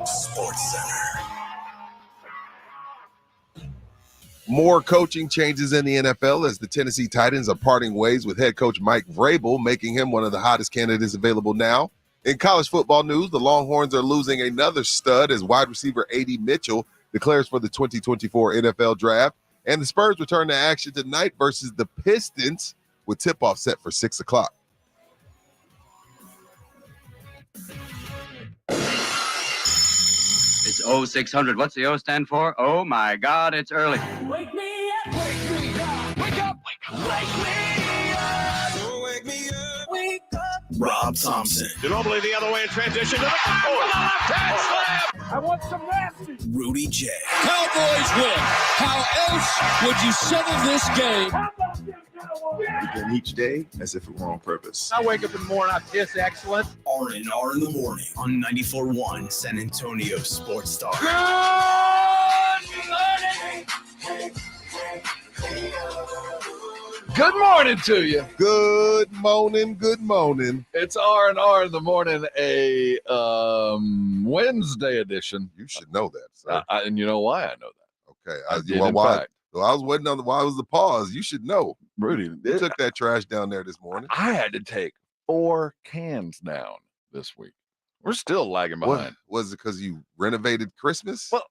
Sports Center. More coaching changes in the NFL as the Tennessee Titans are parting ways with head coach Mike Vrabel, making him one of the hottest candidates available now. In college football news, the Longhorns are losing another stud as wide receiver A.D. Mitchell declares for the 2024 NFL Draft. And the Spurs return to action tonight versus the Pistons with tip-off set for 6 o'clock. It's 0600. What's the O stand for? Oh, my God, it's early. Wake me up, wake me up, wake up, wake up, wake me up, wake me up, wake up. Rob Thompson. Normally the other way in transition to the left-hand slam. I want some nasty. Rudy J. Cowboys win. How else would you settle this game? How about them Cowboys? Begin each day as if it were on purpose. I wake up in the morning, I piss excellent. R&R in the morning on 94.1 San Antonio Sports Star. Good morning to you. Good morning, good morning. It's R&R in the morning, a Wednesday edition. You should know that, sir. And you know why I know that. Okay. I did, Well, in why? fact. So I was waiting on why was the pause. You should know. Rudy, You took that trash down there this morning. I had to take 4 cans down this week. We're still lagging behind. What, was it because you renovated Christmas? Well,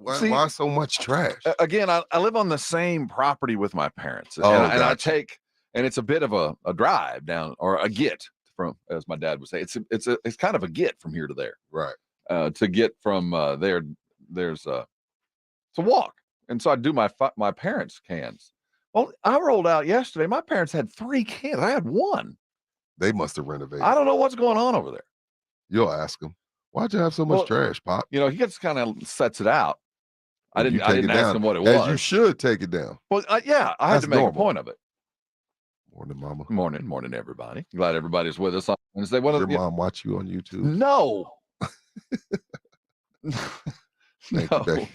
why so much trash? Again, I live on the same property with my parents, and, Oh, and I gotcha. take, and it's a bit of a drive down, or a get from, as my dad would say, it's kind of a get from here to there. Right. To get from there's it's a walk, and so I do my parents' cans. Well, I rolled out yesterday. My parents had 3 cans. I had 1. They must have renovated. I don't know what's going on over there. You'll ask them. Why'd you have so much Well, trash, Pop? You know, he just kind of sets it out. I You didn't take it ask down, him what it as was. you should take it down. Well, yeah, I had That's to make normal. a point of it. Morning, Mama. Morning, everybody. Glad everybody's with us on Wednesday. Does your mom watch you on YouTube? No. Thank you, Dave.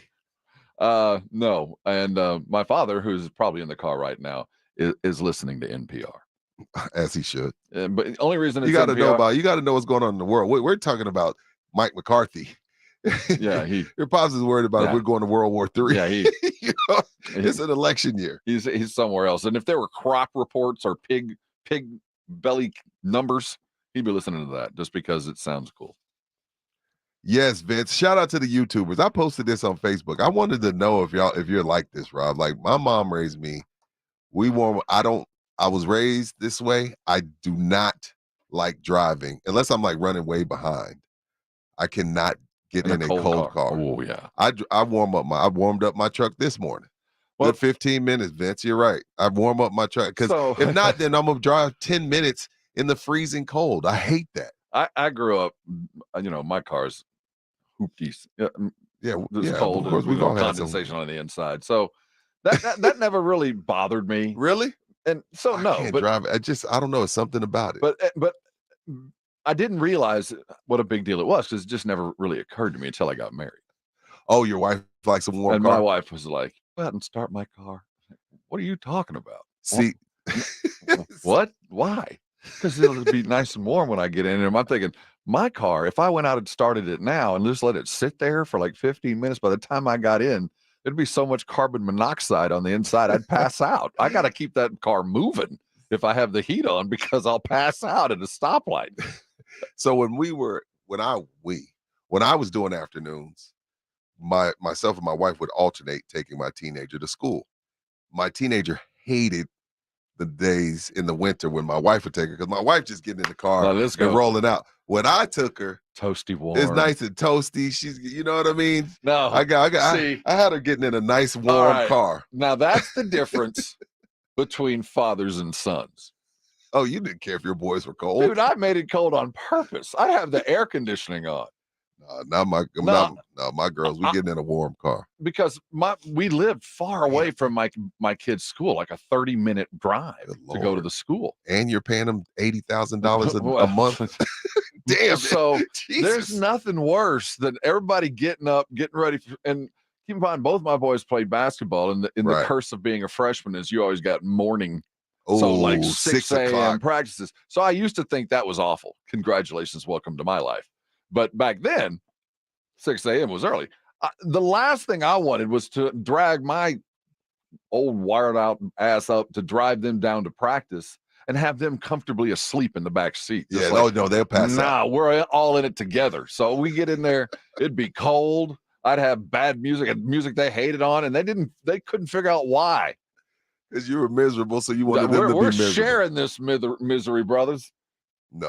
No. And my father, who's probably in the car right now, is listening to NPR. As he should. But the only reason it's You got to know NPR you got to know what's going on in the world. We're talking about Mike McCarthy. Yeah, your pops is worried about if Yeah. we're going to World War III. Yeah, he You know, it's an election year. he's somewhere else. And if there were crop reports or pig belly numbers, he'd be listening to that just because it sounds cool. Yes, Vince. Shout out to the YouTubers. I posted this on Facebook. I wanted to know if you're like this, Rob. Like my mom raised me. I was raised this way. I do not like driving unless I'm like running way behind. I cannot get in a cold car. Oh yeah. I warmed up my truck this morning. Well, Good 15 minutes, Vince. You're right. I warm up my truck because So- if not, then I'm gonna drive 10 minutes in the freezing cold. I hate that. I grew up, my car's hoopties. Yeah, It's cold. Of course, and, we've all had some. condensation on the inside. So that never really bothered me. Really? And so I no, can't but drive. I don't know. It's something about it. but I didn't realize what a big deal it was because it just never really occurred to me until I got married. Oh, your wife likes a warm And car. my wife was like, "Go ahead and start my car." What are you talking about? See, What? Why? Because it'll be nice and warm when I get in. And I'm thinking, my car, if I went out and started it now and just let it sit there for like 15 minutes, by the time I got in, there'd be so much carbon monoxide on the inside, I'd pass out. I got to keep that car moving if I have the heat on because I'll pass out at a stoplight. So when I was doing afternoons, myself and my wife would alternate taking my teenager to school. My teenager hated the days in the winter when my wife would take her because my wife just getting in the car Now, let's and go. rolling out. When I took her, Toasty warm. it's nice and toasty. She's, you know what I mean? No, see, I had her getting in a nice All warm right. car. now that's the difference between fathers and sons. Oh, you didn't care if your boys were cold. Dude, I made it cold on purpose. I have the air conditioning on. Not my girls. We getting in a warm car. Because we lived far away from my kid's school, like a 30-minute drive Good to go to Lord. the school. And you're paying them $80,000 a Well, month. Damn. So Jesus. there's nothing worse than everybody getting up, getting ready, and keep in mind both my boys played basketball, and the Right. curse of being a freshman is you always got morning. Oh, So like 6 6 a.m. o'clock. practices. So I used to think that was awful. Congratulations, welcome to my life. But back then, 6 a.m. was early. The last thing I wanted was to drag my old wired out ass up to drive them down to practice and have them comfortably asleep in the back seat. Yeah, no, they'll pass out. Nah, we're all in it together. So we get in there, it'd be cold. I'd have bad music and music they hated on, and they couldn't figure out why. Because you were miserable, so you wanted them to be We're miserable. sharing this misery, brothers. No,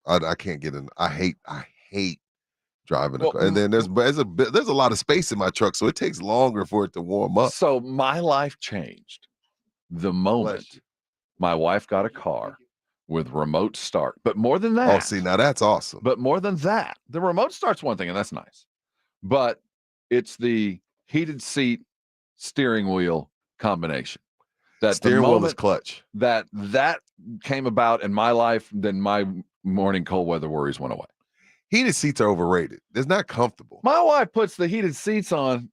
I can't get in. I hate driving a car. And then there's a lot of space in my truck, so it takes longer for it to warm up. So my life changed the moment my wife got a car with remote start. But more than that. Oh, see, now that's awesome. But more than that, the remote start's one thing, and that's nice. But it's the heated seat steering wheel combination. That steering wheel is clutch. That came about in my life, then my morning cold weather worries went away. Heated seats are overrated. It's not comfortable. My wife puts the heated seats on.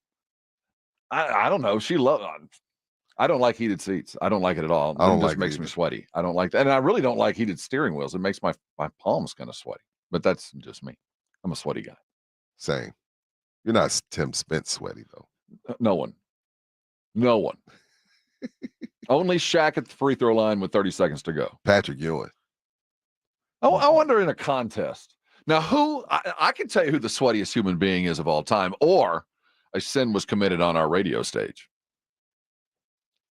I don't know. She loves. I don't like heated seats. I don't like it at all. It just makes me sweaty. I don't like that. And I really don't like heated steering wheels. It makes my palms kind of sweaty. But that's just me. I'm a sweaty guy. Same. You're not Tim Spence sweaty, though. No one. Only Shaq at the free throw line with 30 seconds to go. Patrick Ewing. I wonder in a contest. Now, I can tell you who the sweatiest human being is of all time, or a sin was committed on our radio stage.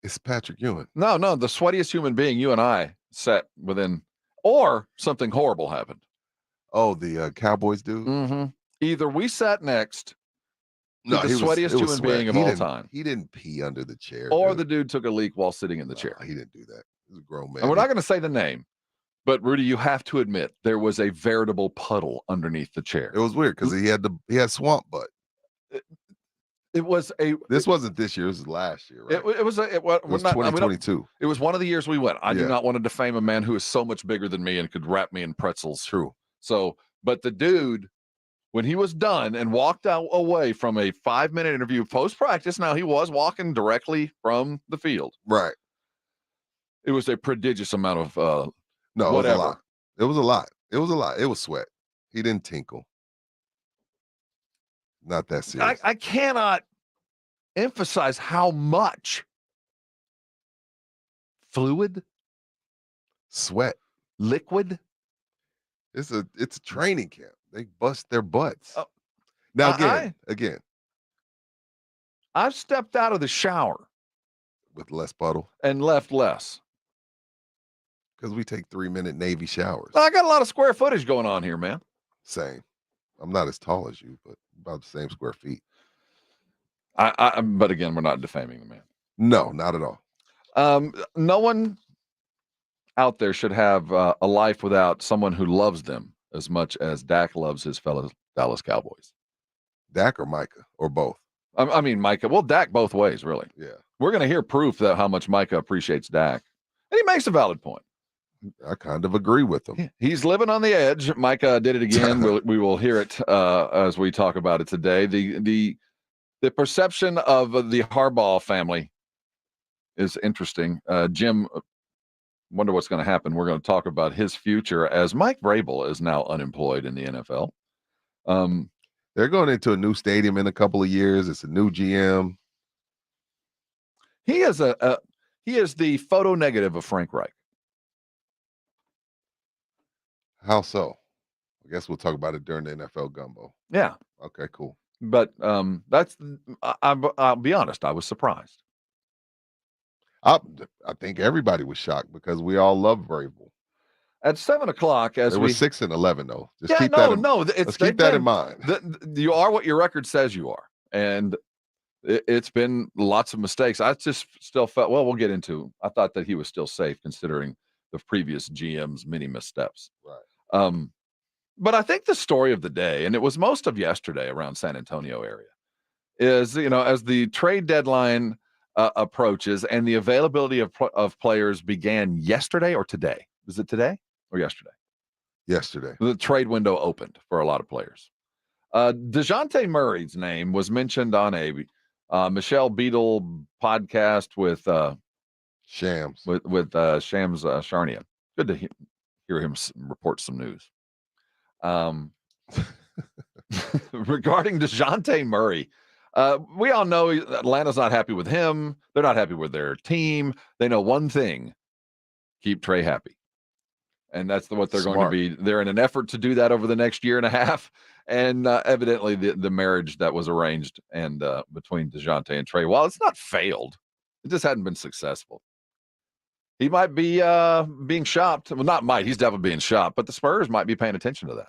It's Patrick Ewing. No, the sweatiest human being you and I sat within, or something horrible happened. Oh, the Cowboys dude? Mm-hmm. Either we sat next to the sweatiest human being of all time. He didn't pee under the chair. Or the dude took a leak while sitting in the chair. He didn't do that. He was a grown man. And we're not going to say the name, but Rudy, you have to admit there was a veritable puddle underneath the chair. It was weird because he had swamp butt. This wasn't this year. It was last year, right? It was 2022. It was one of the years we went. I do not want to defame a man who is so much bigger than me and could wrap me in pretzels. True. So, but the dude, when he was done and walked away from a 5-minute interview post-practice, now he was walking directly from the field. Right. It was a prodigious amount of no, whatever. It was a lot. It was sweat. He didn't tinkle. Not that serious. I cannot emphasize how much fluid, sweat, liquid. It's a training camp. They bust their butts. Now again. I've stepped out of the shower with less puddle and left less. Because we take 3-minute Navy showers. I got a lot of square footage going on here, man. Same. I'm not as tall as you, but about the same square feet. But again, we're not defaming the man. No, not at all. No one out there should have a life without someone who loves them as much as Dak loves his fellow Dallas Cowboys. Dak or Micah or both? I mean, Micah. Well, Dak both ways, really. Yeah. We're going to hear proof that how much Micah appreciates Dak. And he makes a valid point. I kind of agree with him. He's living on the edge. Micah did it again. We will hear it as we talk about it today. The perception of the Harbaugh family is interesting. Jim, wonder what's going to happen. We're going to talk about his future as Mike Vrabel is now unemployed in the NFL. They're going into a new stadium in a couple of years. It's a new GM. He is the photo negative of Frank Reich. How so? I guess we'll talk about it during the NFL gumbo. Yeah. Okay, cool. But I'll be honest, I was surprised. I think everybody was shocked because we all love Vrabel. At 7:00, as we were 6-11 though. Let's keep that in mind. You are what your record says you are, and it's been lots of mistakes. I just still felt. Well, we'll get into. I thought that he was still safe considering the previous GM's many missteps. Right. But I think the story of the day, and it was most of yesterday around San Antonio area, is as the trade deadline approaches and the availability of players began yesterday or today. Is it today or yesterday? Yesterday. The trade window opened for a lot of players. Dejounte Murray's name was mentioned on a Michelle Beadle podcast with Shams. With Shams Charania. Good to hear him report some news. Regarding Dejounte Murray, we all know Atlanta's not happy with him. They're not happy with their team. They know one thing: keep Trey happy. And that's what they're going to be. They're in an effort to do that over the next year and a half. And evidently the marriage that was arranged and between Dejounte and Trey, while it's not failed, it just hadn't been successful. He might be being shopped. Well, not might. He's definitely being shopped. But the Spurs might be paying attention to that.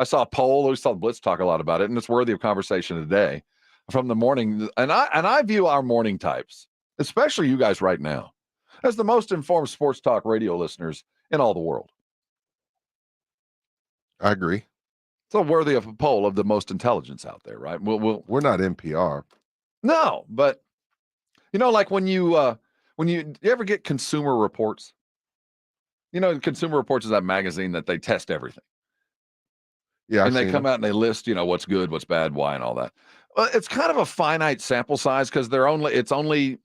I saw a poll. We saw the Blitz talk a lot about it, and it's worthy of conversation today from the morning. And I view our morning types, especially you guys right now, as the most informed sports talk radio listeners in all the world. I agree. So worthy of a poll of the most intelligence out there, right? We're not NPR. No, but like when you ever get Consumer Reports, Consumer Reports is that magazine that they test everything. Yeah, and they come out and they list, what's good, what's bad, why, and all that. Well, it's kind of a finite sample size because it's only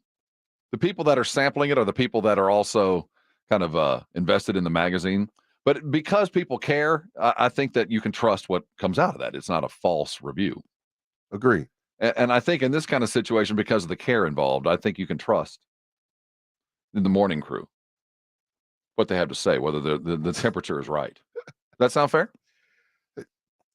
the people that are sampling it are the people that are also kind of invested in the magazine. But because people care, I think that you can trust what comes out of that. It's not a false review. Agree. And I think in this kind of situation, because of the care involved, I think you can trust in the morning crew what they have to say, whether the temperature is right. That sound fair?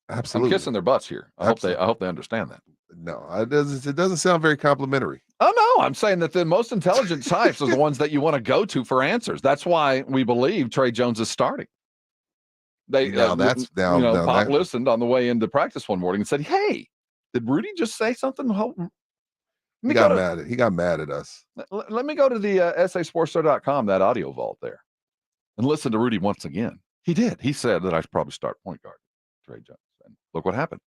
Absolutely. I'm kissing their butts here. I hope they understand that. No, it doesn't sound very complimentary. Oh no, I'm saying that the most intelligent types are the ones that you want to go to for answers. That's why we believe Trey Jones is starting. Pop listened on the way into practice one morning and said, "Hey, did Rudy just say something?" He got mad at us. Let me go to the sasportsstar.com, that audio vault there, and listen to Rudy once again. He did. He said that I should probably start point guard Trey Jones. And look what happened.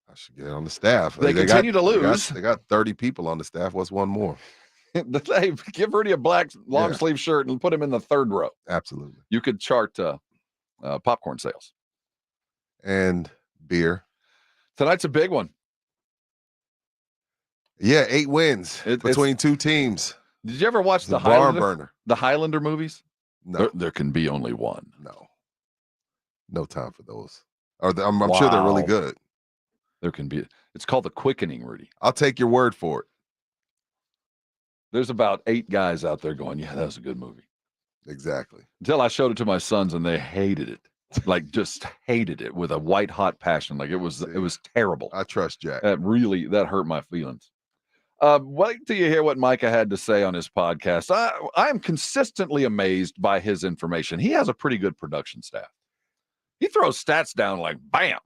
I should get on the staff. They continue to lose. They got 30 people on the staff. What's one more? They give Rudy a black long sleeve shirt and put him in the third row. Absolutely. You could chart popcorn sales and beer. Tonight's a big one. Yeah, 8 wins between two teams. Did you ever watch the Highlander movies? No. There can be only one. No time for those. I'm sure they're really good. There can be. It's called The Quickening, Rudy. I'll take your word for it. There's about 8 guys out there going, yeah, that was a good movie. Exactly. Until I showed it to my sons and they hated it. Like just hated it with a white hot passion. Like it was terrible. I trust Jack. That hurt my feelings. Wait till you hear what Micah had to say on his podcast. I am consistently amazed by his information. He has a pretty good production staff. He throws stats down like bam,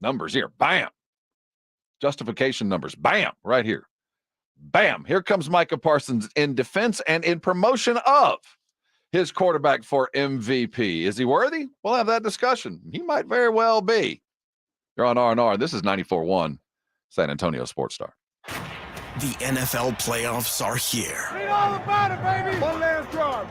numbers here, bam, justification numbers, bam, right here, bam. Here comes Micah Parsons in defense and in promotion of his quarterback for MVP. Is he worthy? We'll have that discussion. He might very well be. You're on R&R. This is 94.1 San Antonio Sports Star. The NFL playoffs are here. Read all about it, baby. One last drive.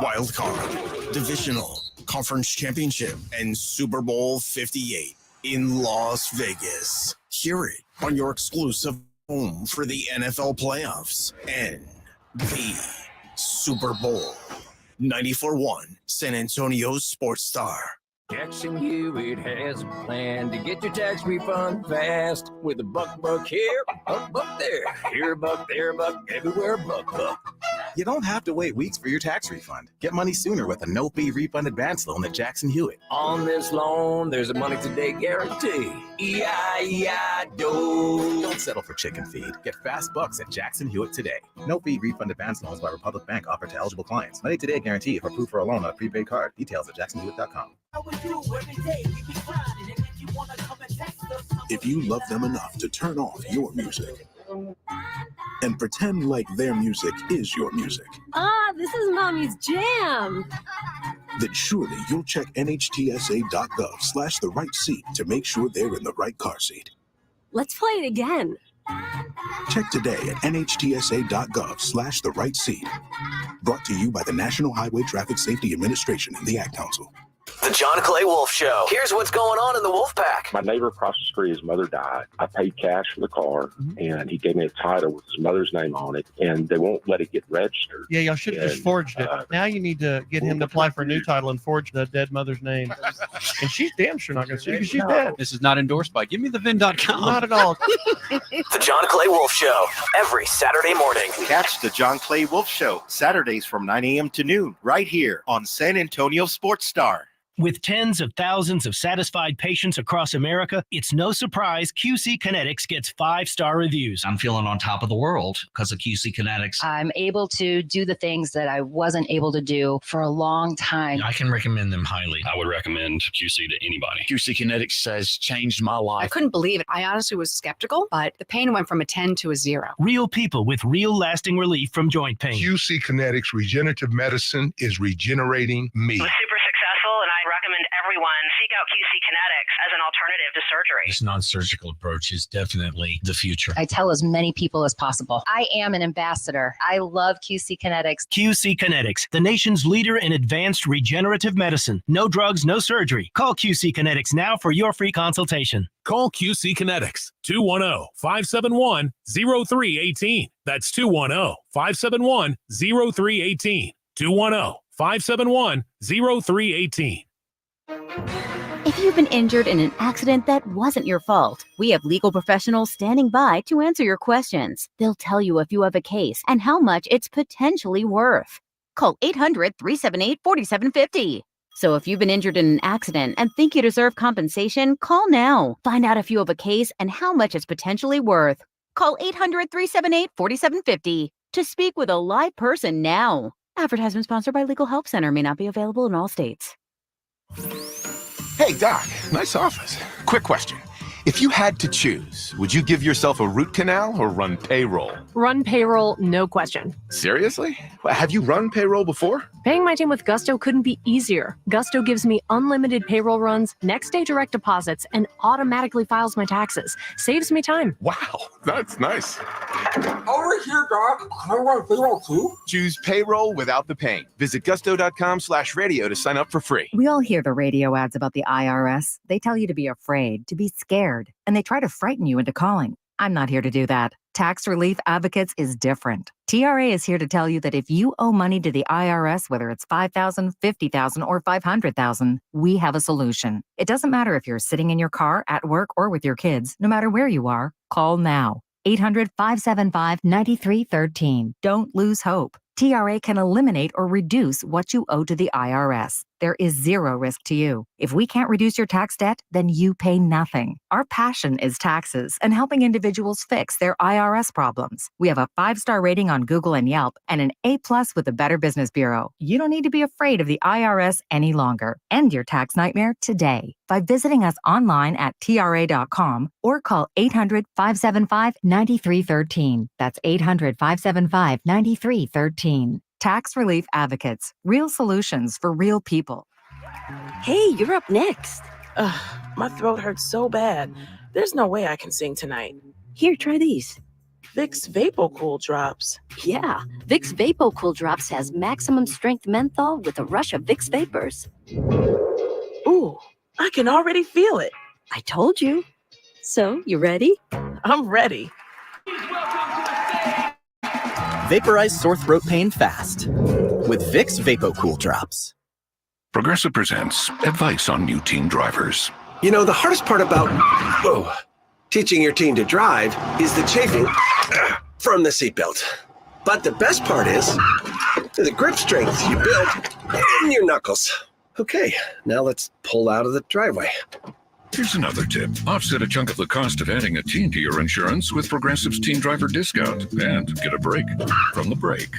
Wild card, divisional, conference championship, and Super Bowl 58 in Las Vegas. Hear it on your exclusive home for the NFL playoffs and the Super Bowl. 94.1 San Antonio Sports Star. Jackson Hewitt has a plan to get your tax refund fast with a buck here, a buck there, here a buck, there a buck, everywhere a buck. You don't have to wait weeks for your tax refund. Get money sooner with a no-fee refund advance loan at Jackson Hewitt. On this loan, there's a money today guarantee. E-I-E-I-DO. Don't settle for chicken feed. Get fast bucks at Jackson Hewitt today. No-fee refund advance loans by Republic Bank offered to eligible clients. Money today guarantee if approved for a loan on a prepaid card. Details at jacksonhewitt.com. If you love them enough to turn off your music and pretend like their music is your music. This is Mommy's jam. Then surely you'll check nhtsa.gov/the right seat to make sure they're in the right car seat. Let's play it again. Check today at nhtsa.gov/the right seat. Brought to you by the National Highway Traffic Safety Administration and the Ad Council. The John Clay Wolf Show. Here's what's going on in the Wolf Pack. My neighbor across the street, his mother died. I paid cash for the car, and he gave me a title with his mother's name on it, and they won't let it get registered. Yeah, y'all should have just forged it. Now you need to get him to apply for a new title and forge the dead mother's name. And she's damn sure not going to sue because she's dead. This is not endorsed by GiveMeTheVin.com. Not at all. The John Clay Wolf Show, every Saturday morning. Catch the John Clay Wolf Show, Saturdays from 9 a.m. to noon, right here on San Antonio Sports Star. With tens of thousands of satisfied patients across America, it's no surprise QC Kinetics gets 5-star reviews. I'm feeling on top of the world because of QC Kinetics. I'm able to do the things that I wasn't able to do for a long time. I can recommend them highly. I would recommend QC to anybody. QC Kinetics has changed my life. I couldn't believe it. I honestly was skeptical, but the pain went from a 10 to a 0. Real people with real lasting relief from joint pain. QC Kinetics Regenerative Medicine is regenerating me. It was super successful, and I recommend everyone seek out QC Kinetics as an alternative to surgery. This non-surgical approach is definitely the future. I tell as many people as possible. I am an ambassador. I love QC Kinetics. QC Kinetics, the nation's leader in advanced regenerative medicine. No drugs, no surgery. Call QC Kinetics now for your free consultation. Call QC Kinetics, 210-571-0318. That's 210-571-0318. 210-571-0318. If you've been injured in an accident that wasn't your fault, we have legal professionals standing by to answer your questions. They'll tell you if you have a case and how much it's potentially worth. Call 800-378-4750. So if you've been injured in an accident and think you deserve compensation, call now. Find out if you have a case and how much it's potentially worth. Call 800-378-4750 to speak with a live person now. Advertisement sponsored by Legal Help Center. May not be available in all states. Hey, Doc, nice office. Quick question. If you had to choose, would you give yourself a root canal or run payroll? Run payroll, no question. Seriously? Have you run payroll before? Paying my team with Gusto couldn't be easier. Gusto gives me unlimited payroll runs, next day direct deposits, and automatically files my taxes. Saves me time. Wow, that's nice. Over here, Doc. Can I run payroll too? Choose payroll without the pain. Visit gusto.com/radio to sign up for free. We all hear the radio ads about the IRS. They tell you to be afraid, to be scared, and they try to frighten you into calling. I'm not here to do that. Tax Relief Advocates is different. TRA is here to tell you that if you owe money to the IRS, whether it's $5,000, $50,000, or $500,000, we have a solution. It doesn't matter if you're sitting in your car, at work, or with your kids. No matter where you are, call now. 800-575-9313. Don't lose hope. TRA can eliminate or reduce what you owe to the IRS. There is zero risk to you. If we can't reduce your tax debt, then you pay nothing. Our passion is taxes and helping individuals fix their IRS problems. We have a 5-star rating on Google and Yelp and an A+ with the Better Business Bureau. You don't need to be afraid of the IRS any longer. End your tax nightmare today by visiting us online at TRA.com or call 800-575-9313. That's 800-575-9313. Tax Relief Advocates. Real solutions for real people. Hey, you're up next. Ugh, my throat hurts so bad. There's no way I can sing tonight. Here, try these. Vicks VapoCool Drops. Yeah, Vicks VapoCool Drops has maximum strength menthol with a rush of Vicks Vapors. Ooh, I can already feel it. I told you. So, you ready? I'm ready. Vaporize sore throat pain fast with Vicks VapoCool Drops. Progressive presents advice on new teen drivers. You know, the hardest part about teaching your teen to drive is the chafing from the seatbelt. But the best part is the grip strength you build in your knuckles. Okay, now let's pull out of the driveway. Here's another tip. Offset a chunk of the cost of adding a teen to your insurance with Progressive's Teen Driver Discount and get a break from the brake.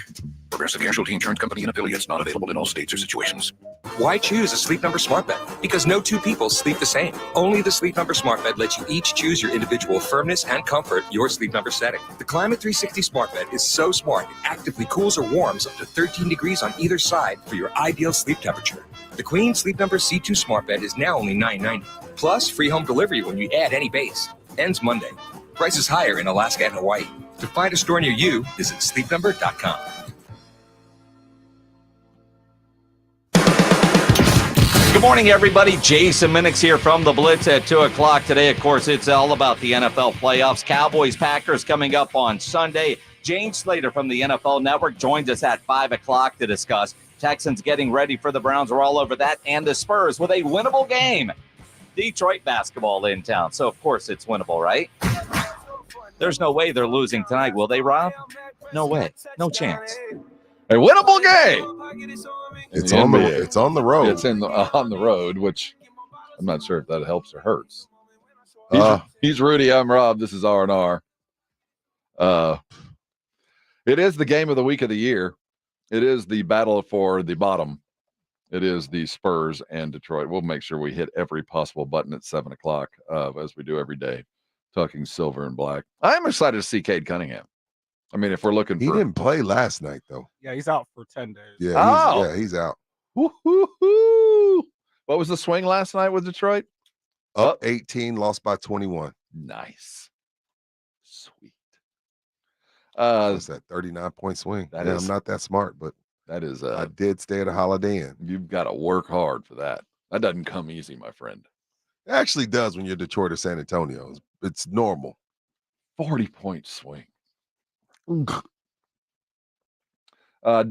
Progressive Casualty Insurance Company and affiliates, not available in all states or situations. Why choose a Sleep Number smart bed? Because no two people sleep the same. Only the Sleep Number smart bed lets you each choose your individual firmness and comfort, your Sleep Number setting. The Climate 360 smart bed is so smart, it actively cools or warms up to 13 degrees on either side for your ideal sleep temperature. The Queen Sleep Number C2 smart bed is now only $9.90. Plus, free home delivery when you add any base. Ends Monday. Prices higher in Alaska and Hawaii. To find a store near you, visit sleepnumber.com. Good morning, everybody. Jason Minix here from the Blitz at 2 o'clock today. Of course, it's all about the NFL playoffs. Cowboys-Packers coming up on Sunday. James Slater from the NFL Network joins us at 5 o'clock to discuss Texans getting ready for the Browns. We're all over that. And the Spurs with a winnable game. Detroit basketball in town. So, of course, it's winnable, right? There's no way they're losing tonight, will they, Rob? No way. No chance. A winnable game. It's on the road. It's on the road, which I'm not sure if that helps or hurts. He's Rudy. I'm Rob. This is R&R. It is the game of the week of the year. It is the battle for the bottom. It is the Spurs and Detroit. We'll make sure we hit every possible button at 7 o'clock, as we do every day, talking silver and black. I'm excited to see Cade Cunningham. I mean, if we're looking for... He didn't play last night, though. Yeah, he's out for 10 days. Yeah, he's out. Woo-hoo-hoo. What was the swing last night with Detroit? Up 18, lost by 21. Nice. Sweet. What's that 39-point swing? That I'm not that smart, but that is I did stay at a Holiday Inn. You've got to work hard for that. That doesn't come easy, my friend. It actually does when you're Detroit or San Antonio. It's normal. 40-point swing.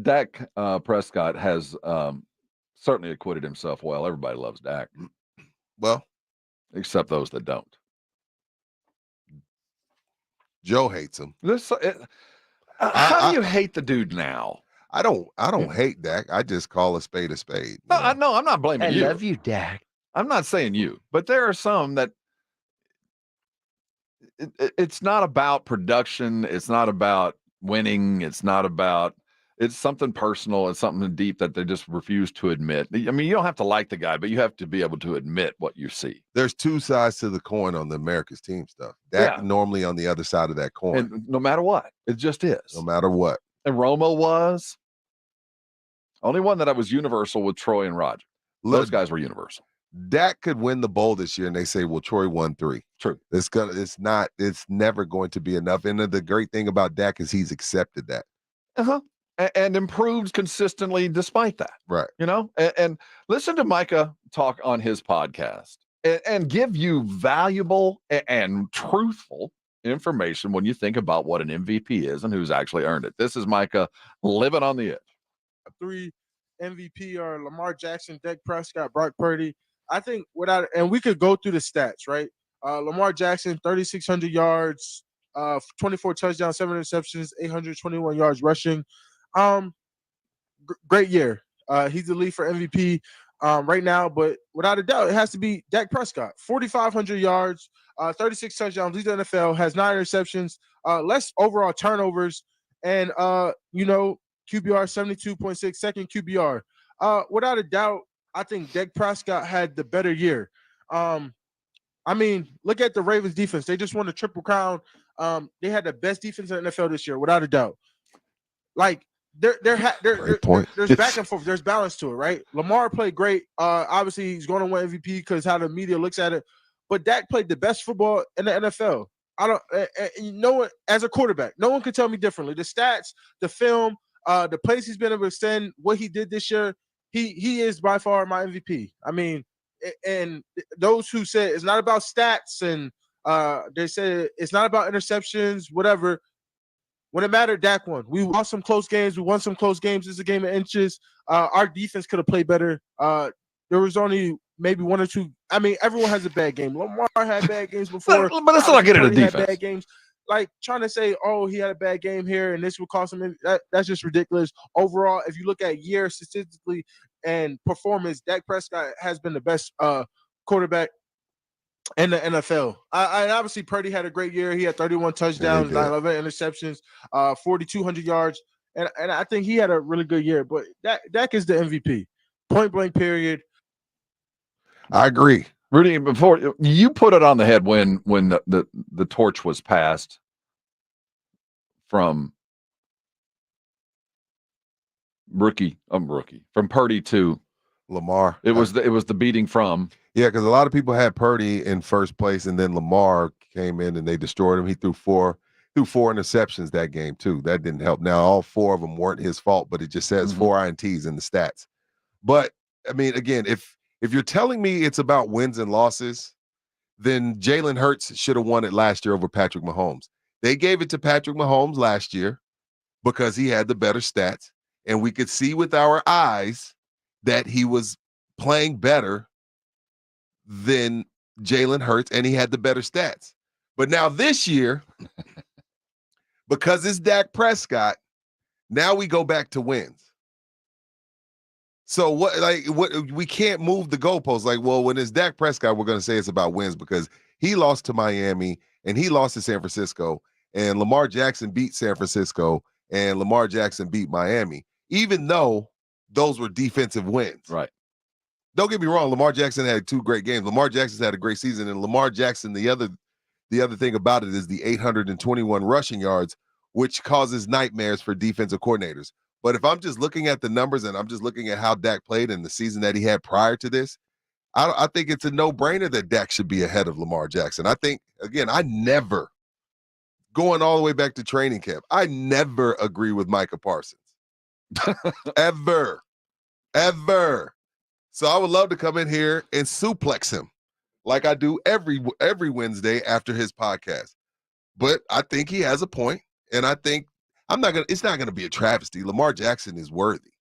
Dak Prescott has certainly acquitted himself well. Everybody loves Dak. Well, except those that don't. Joe hates him. How do you hate the dude now? I don't hate Dak. I just call a spade a spade. No, I'm not blaming you. I love you, Dak. I'm not saying you, but there are some that it's not about production. It's not about winning. It's something personal. It's something deep that they just refuse to admit. I mean, you don't have to like the guy, but you have to be able to admit what you see. There's two sides to the coin on the America's team stuff. Dak normally on the other side of that coin. And no matter what, it just is. No matter what. And Romo was only one that I was universal with Troy and Roger. Those guys were universal. Dak could win the bowl this year, and they say, well, Troy won 3. True. It's never going to be enough. And the great thing about Dak is he's accepted that. Uh-huh. And improves consistently despite that. Right. You know, and listen to Micah talk on his podcast and give you valuable and truthful information when you think about what an MVP is and who's actually earned it. This is Micah living on the edge. 3 MVP are Lamar Jackson, Dak Prescott, Brock Purdy. I think and we could go through the stats, right? Lamar Jackson, 3,600 yards, 24 touchdowns, 7 interceptions, 821 yards rushing. Great year. He's the lead for MVP right now, but without a doubt, it has to be Dak Prescott. 4,500 yards, 36 touchdowns, leads the NFL, has 9 interceptions, less overall turnovers, and QBR 72.6, second QBR. Without a doubt, I think Dak Prescott had the better year. I mean, look at the Ravens defense. They just won the Triple Crown. They had the best defense in the NFL this year, without a doubt. Like, there's back and forth. There's balance to it, right? Lamar played great. Obviously, he's going to win MVP because how the media looks at it. But Dak played the best football in the NFL. As a quarterback, no one can tell me differently. The stats, the film, the plays he's been able to extend, what he did this year, he is by far my MVP. I mean, and those who say it's not about stats and they say it's not about interceptions, whatever. When it mattered, Dak won. We lost some close games. We won some close games. It's a game of inches. Our defense could have played better. There was only maybe 1 or 2. I mean, everyone has a bad game. Lamar had bad games before. but let's not get into defense. Bad games. Like, trying to say, oh, he had a bad game here and this would cost him. That's just ridiculous. Overall, if you look at years statistically and performance, Dak Prescott has been the best quarterback in the NFL. And obviously, Purdy had a great year. He had 31 touchdowns, 11 interceptions, 4,200 yards. And I think he had a really good year. But Dak is the MVP. Point blank, period. I agree. Rudy, before you put it on the head when the torch was passed from from Purdy to Lamar. It was the beating from. Yeah, because a lot of people had Purdy in first place, and then Lamar came in and they destroyed him. He threw four interceptions that game too. That didn't help. Now all 4 of them weren't his fault, but it just says 4 INTs in the stats. But I mean, again, if If you're telling me it's about wins and losses, then Jalen Hurts should have won it last year over Patrick Mahomes. They gave it to Patrick Mahomes last year because he had the better stats, and we could see with our eyes that he was playing better than Jalen Hurts, and he had the better stats. But now this year, because it's Dak Prescott, now we go back to wins. So what we can't move the goalposts. Like, well, when it's Dak Prescott, we're going to say it's about wins because he lost to Miami and he lost to San Francisco, and Lamar Jackson beat San Francisco and Lamar Jackson beat Miami, even though those were defensive wins. Right. Don't get me wrong, Lamar Jackson had 2 great games. Lamar Jackson's had a great season, and Lamar Jackson, the other thing about it is the 821 rushing yards, which causes nightmares for defensive coordinators. But if I'm just looking at the numbers and I'm just looking at how Dak played in the season that he had prior to this, I think it's a no-brainer that Dak should be ahead of Lamar Jackson. I think, again, I never, going all the way back to training camp, I never agree with Micah Parsons. Ever. So I would love to come in here and suplex him like I do every Wednesday after his podcast. But I think he has a point, and I think it's not gonna be a travesty. Lamar Jackson is worthy.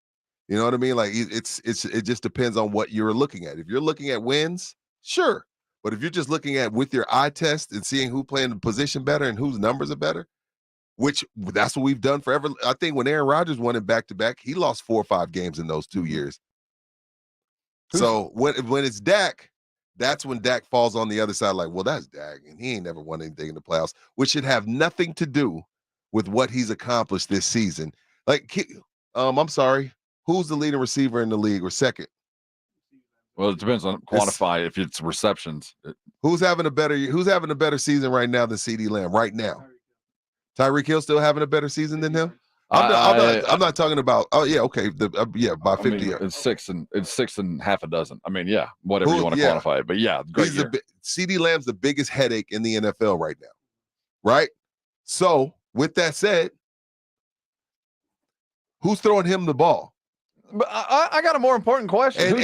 You know what I mean? Like it just depends on what you're looking at. If you're looking at wins, sure. But if you're just looking at with your eye test and seeing who playing the position better and whose numbers are better, which that's what we've done forever. I think when Aaron Rodgers won it back-to-back, he lost 4 or 5 games in those 2 years. So when it's Dak, that's when Dak falls on the other side like, well, that's Dak, and he ain't never won anything in the playoffs, which should have nothing to do with what he's accomplished this season. Like, I'm sorry, who's the leading receiver in the league or second? Well, it depends on quantify if it's receptions. Who's having a better season right now than CeeDee Lamb right now? Tyreek Hill still having a better season than him? I'm not talking about. Oh yeah, okay, by 50. It's 6 and half a dozen. I mean, yeah, whatever you want to quantify it, but yeah, great year. CeeDee Lamb's the biggest headache in the NFL right now, right? So with that said, who's throwing him the ball? But I got a more important question.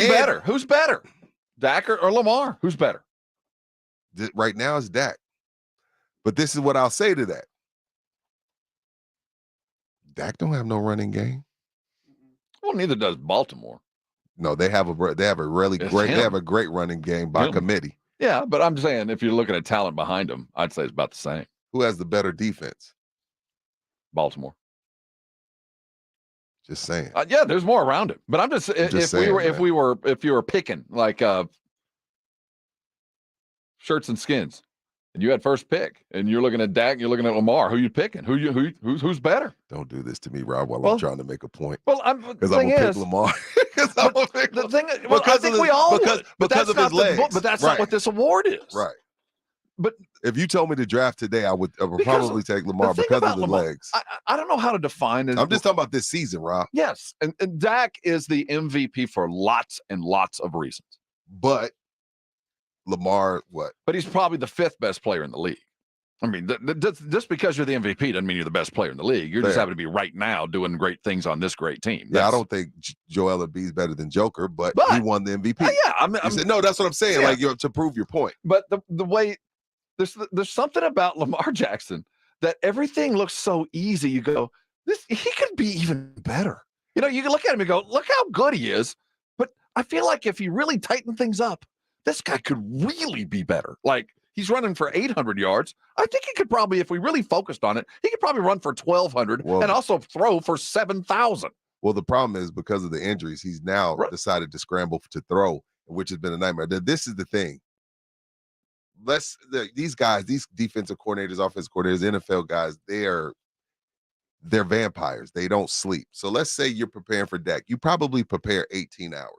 Who's better? Dak or Lamar? Who's better? Right now it's Dak. But this is what I'll say to that. Dak don't have no running game. Well, neither does Baltimore. No, they have a great running game by committee. Yeah, but I'm saying if you're looking at talent behind them, I'd say it's about the same. Who has the better defense? Baltimore. Just saying. Yeah, there's more around it. But I'm just if you were picking like shirts and skins, and you had first pick, and you're looking at Dak, you're looking at Lamar. Who you picking? Who's better? Don't do this to me, Rob. While I'm trying to make a point. Well, because I'm gonna pick Lamar. I think we all because of his legs. But that's not what this award is. Right. But if you told me to draft today, I would probably take Lamar because of the legs. I don't know how to define it. I'm just talking about this season, Rob. Yes, and Dak is the MVP for lots and lots of reasons. But Lamar, what? But he's probably the 5th best player in the league. I mean, just because you're the MVP doesn't mean you're the best player in the league. You're just happen to be right now doing great things on this great team. I don't think Joel Embiid is better than Joker, but he won the MVP. No, that's what I'm saying. Yeah. Like you have to prove your point. But the way there's something about Lamar Jackson that everything looks so easy. You go, he could be even better. You know, you can look at him and go, look how good he is. But I feel like if you really tighten things up, this guy could really be better. Like he's running for 800 yards. I think he could probably, if we really focused on it, he could probably run for 1,200 and also throw for 7,000. Well, the problem is because of the injuries, he's now decided to scramble to throw, which has been a nightmare. This is the thing. These guys, these defensive coordinators, offensive coordinators, NFL guys, they're vampires. They don't sleep. So let's say you're preparing for Dak. You probably prepare 18 hours.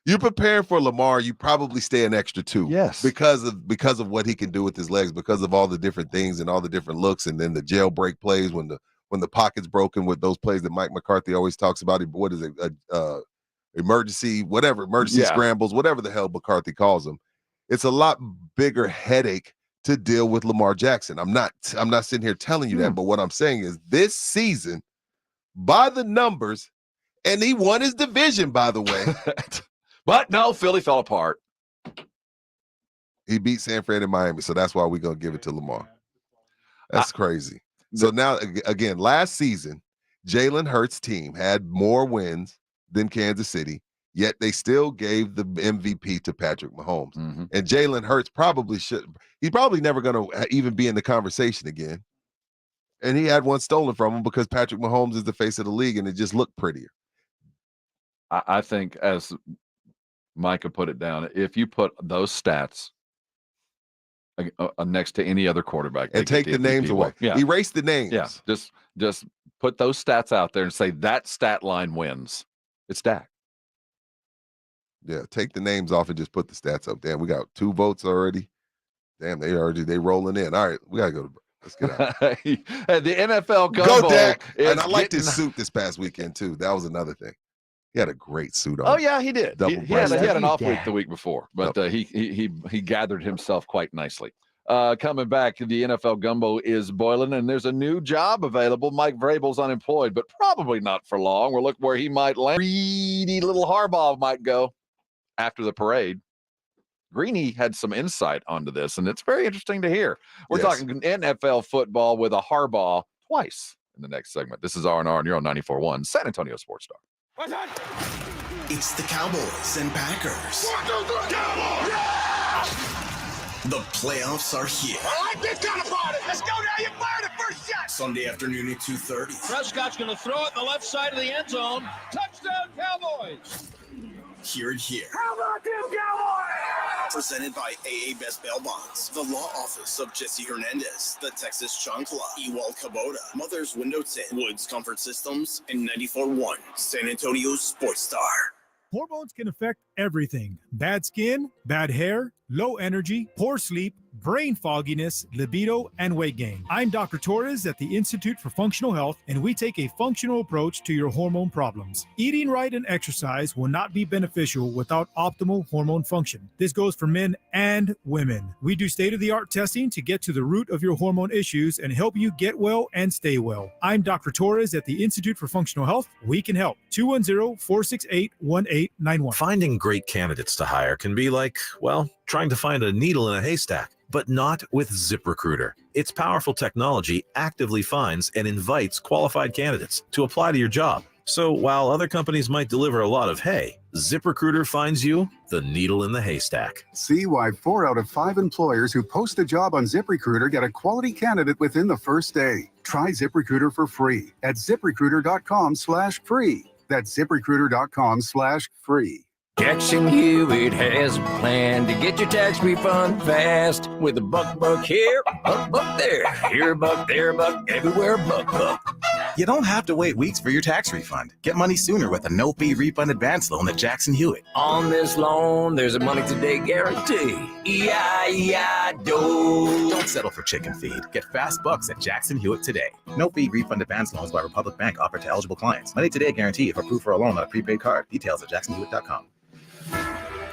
You're preparing for Lamar, you probably stay an extra 2. Yes. Because of what he can do with his legs, because of all the different things and all the different looks, and then the jailbreak plays when the pocket's broken with those plays that Mike McCarthy always talks about. What is it? Emergency scrambles, whatever the hell McCarthy calls them. It's a lot bigger headache to deal with Lamar Jackson. I'm not sitting here telling you that, but what I'm saying is this season, by the numbers, and he won his division, by the way. But no, Philly fell apart. He beat San Fran and Miami, so that's why we're going to give it to Lamar. That's crazy. So now, again, last season, Jalen Hurts' team had more wins than Kansas City, yet they still gave the MVP to Patrick Mahomes. Mm-hmm. And Jalen Hurts he's probably never going to even be in the conversation again. And he had one stolen from him because Patrick Mahomes is the face of the league and it just looked prettier. I think, as Micah put it down, if you put those stats next to any other quarterback and take the names away, erase the names. Yeah, just put those stats out there and say that stat line wins. It's Dak. Yeah, take the names off and just put the stats up. Damn, we got 2 votes already. Damn, they rolling in. All right, we gotta go to break. Let's get out. The NFL Gumbo. Go Dak. And I liked his suit this past weekend too. That was another thing. He had a great suit on. Oh yeah, he did. He had an off week the week before, but he gathered himself quite nicely. Coming back, the NFL Gumbo is boiling, and there's a new job available. Mike Vrabel's unemployed, but probably not for long. We'll look where he might land. Greedy little Harbaugh might go after the parade. Greeny had some insight onto this, and it's very interesting to hear. We're talking NFL football with a Harbaugh twice in the next segment. This is R&R, and you're on 94.1 San Antonio Sports Star. It's the Cowboys and Packers. 1, 2, 3, Cowboys! Yeah! The playoffs are here. I like this kind of party. Let's go now. You fired the first shot. Sunday afternoon at 2:30. Prescott's going to throw it in the left side of the end zone. Touchdown, Cowboys. Hear it here. How about them Cowboys? Presented by AA Best Bail Bonds, the law office of Jesse Hernandez, the Texas Chancla, Ewald Kubota, Mother's Window Tint, Woods Comfort Systems, and 94.1 San Antonio Sports Star. Hormones can affect everything. Bad skin, bad hair, low energy, poor sleep, brain fogginess, libido, and weight gain. I'm Dr. Torres at the Institute for Functional Health, and we take a functional approach to your hormone problems. Eating right and exercise will not be beneficial without optimal hormone function. This goes for men and women. We do state-of-the-art testing to get to the root of your hormone issues and help you get well and stay well. I'm Dr. Torres at the Institute for Functional Health. We can help. 210-468-1891. Finding great candidates to hire can be like, well, trying to find a needle in a haystack, but not with ZipRecruiter. Its powerful technology actively finds and invites qualified candidates to apply to your job. So while other companies might deliver a lot of hay, ZipRecruiter finds you the needle in the haystack. See why 4 out of 5 employers who post a job on ZipRecruiter get a quality candidate within the first day. Try ZipRecruiter for free at ZipRecruiter.com/free. That's ZipRecruiter.com/free. Jackson Hewitt has a plan to get your tax refund fast with a buck here, buck there, here buck, there buck, everywhere buck. You don't have to wait weeks for your tax refund. Get money sooner with a no-fee refund advance loan at Jackson Hewitt. On this loan, there's a money today guarantee. E-I-E-I-Do. Don't settle for chicken feed. Get fast bucks at Jackson Hewitt today. No-fee refund advance loans by Republic Bank offered to eligible clients. Money today guarantee if approved for a loan on a prepaid card. Details at jacksonhewitt.com.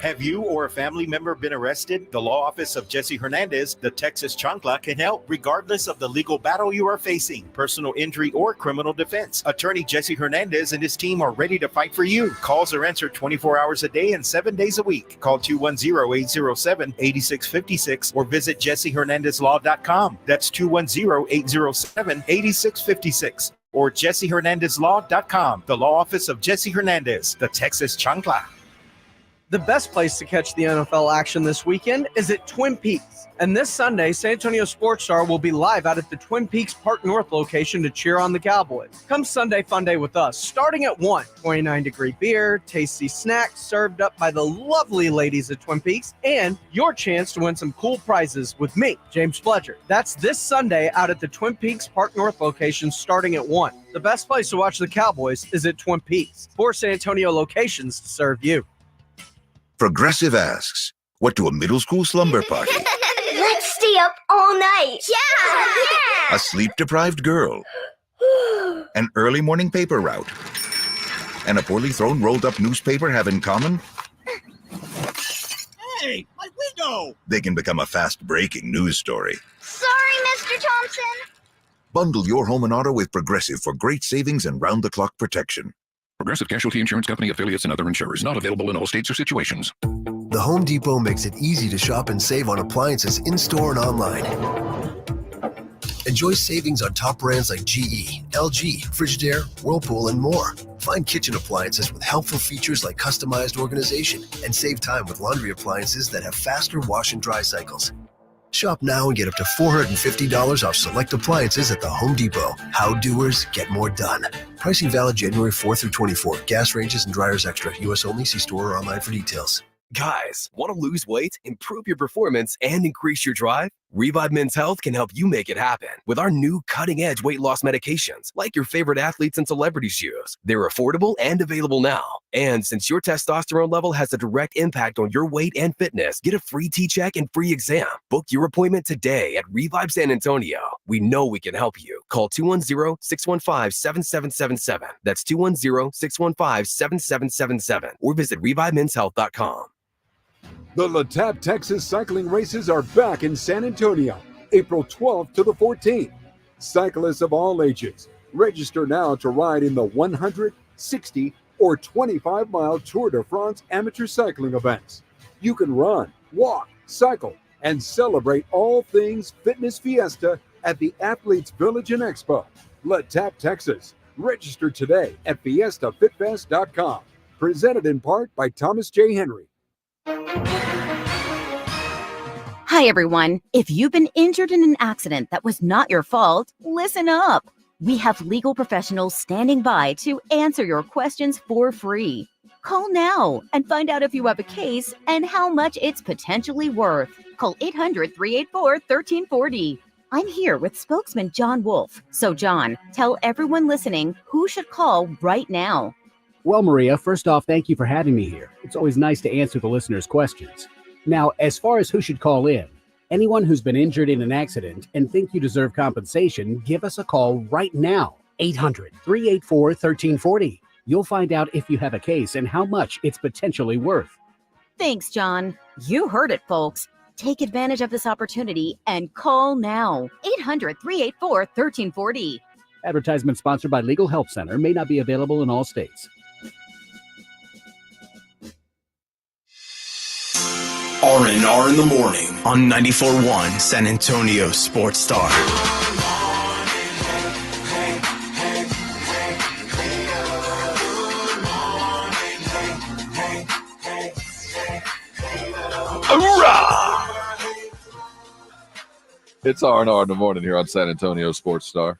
Have you or a family member been arrested? The law office of Jesse Hernandez, the Texas Chancla, can help regardless of the legal battle you are facing, personal injury or criminal defense. Attorney Jesse Hernandez and his team are ready to fight for you. Calls are answered 24 hours a day and 7 days a week. Call 210-807-8656 or visit jessehernandezlaw.com. That's 210-807-8656 or jessehernandezlaw.com. The law office of Jesse Hernandez, the Texas Chancla. The best place to catch the NFL action this weekend is at Twin Peaks. And this Sunday, San Antonio Sports Star will be live out at the Twin Peaks Park North location to cheer on the Cowboys. Come Sunday fun day with us, starting at 1. 29-degree beer, tasty snacks served up by the lovely ladies at Twin Peaks, and your chance to win some cool prizes with me, James Fletcher. That's this Sunday out at the Twin Peaks Park North location starting at 1. The best place to watch the Cowboys is at Twin Peaks. 4 San Antonio locations to serve you. Progressive asks, what do a middle school slumber party, Let's stay up all night. Yeah! a sleep-deprived girl, an early morning paper route, and a poorly thrown rolled-up newspaper have in common? Hey, my window! They can become a fast-breaking news story. Sorry, Mr. Thompson. Bundle your home and auto with Progressive for great savings and round-the-clock protection. Progressive Casualty Insurance Company affiliates and other insurers. Not available in all states or situations. The Home Depot makes it easy to shop and save on appliances in-store and online. Enjoy savings on top brands like GE, LG, Frigidaire, Whirlpool, and more. Find kitchen appliances with helpful features like customized organization, and save time with laundry appliances that have faster wash and dry cycles. Shop now and get up to $450 off select appliances at the Home Depot. How doers get more done. Pricing valid January 4 through 24. Gas ranges and dryers extra. U.S. only. See store or online for details. Guys, want to lose weight, improve your performance, and increase your drive? Revive Men's Health can help you make it happen with our new cutting-edge weight loss medications like your favorite athletes and celebrities use. They're affordable and available now. And since your testosterone level has a direct impact on your weight and fitness, get a free T-check and free exam. Book your appointment today at Revive San Antonio. We know we can help you. Call 210-615-7777. That's 210-615-7777. Or visit ReviveMen'sHealth.com. The LaTappe Texas cycling races are back in San Antonio, April 12th to the 14th. Cyclists of all ages, register now to ride in the 100, 60, or 25-mile Tour de France amateur cycling events. You can run, walk, cycle, and celebrate all things Fitness Fiesta at the Athletes Village and Expo, LaTappe, Texas. Register today at fiestafitfest.com. Presented in part by Thomas J. Henry. Hi, everyone. If you've been injured in an accident that was not your fault, listen up. We have legal professionals standing by to answer your questions for free. Call now and find out if you have a case and how much it's potentially worth. Call 800-384-1340. I'm here with spokesman John Wolf. So, John, tell everyone listening who should call right now. Well, Maria, first off, thank you for having me here. It's always nice to answer the listeners' questions. Now, as far as who should call in, anyone who's been injured in an accident and think you deserve compensation, give us a call right now. 800-384-1340. You'll find out if you have a case and how much it's potentially worth. Thanks, John. You heard it, folks. Take advantage of this opportunity and call now. 800-384-1340. Advertisement sponsored by Legal Help Center. May not be available in all states. R&R in the morning on 94.1 San Antonio Sports Star. Hoorah! It's R&R in the morning here on San Antonio Sports Star.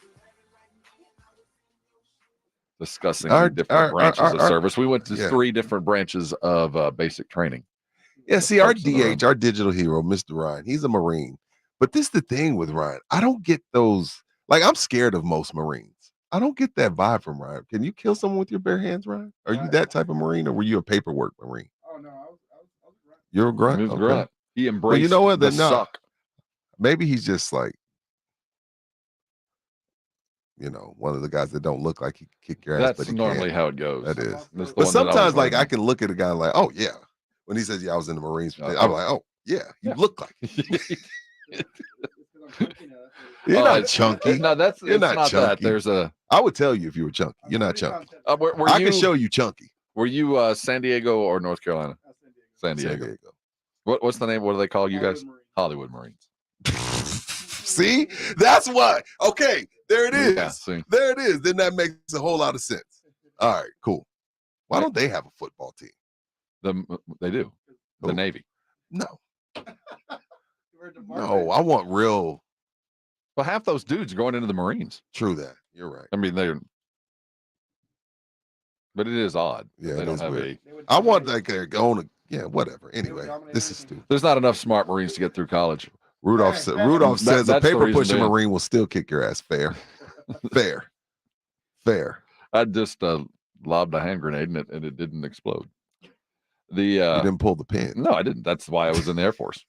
Discussing different branches of service. We went to 3 different branches of basic training. Yeah, see, our DH, our digital hero, Mr. Ryan, he's a Marine. But this is the thing with Ryan. I don't get those. Like, I'm scared of most Marines. I don't get that vibe from Ryan. Can you kill someone with your bare hands, Ryan? Are you that type of Marine, or were you a paperwork Marine? Oh, no, I was You're a grunt? He was a Okay. grunt. He embraced well, you know what? the No, suck. maybe he's just like, one of the guys that don't look like he can kick your ass. That's but he normally can. how it goes. That is. That's the But one that I sometimes, was like, I can look at a guy like, oh, yeah. When he says, yeah, I was in the Marines. I'm like, oh, yeah, you look like it. You're not chunky. No, You're not chunky. That. I would tell you if you were chunky. You're not chunky. I can show you chunky. Were you San Diego or North Carolina? San Diego. What's the name? What do they call you guys? Hollywood Marines. See, that's why. Okay, there it is. Yeah, see. There it is. Then that makes a whole lot of sense. All right, cool. Why don't they have a football team? They do. The Navy. No. No, I want real. Well, half those dudes are going into the Marines. True that. You're right. I mean, but it is odd. Yeah, they don't have weird. I want like they're going to. Yeah, whatever. Anyway, this is stupid. There's not enough smart Marines to get through college. Rudolph says a paper pushing Marine will still kick your ass. Fair. Fair. I just lobbed a hand grenade and it didn't explode. You didn't pull the pin. No, I didn't. That's why I was in the Air Force.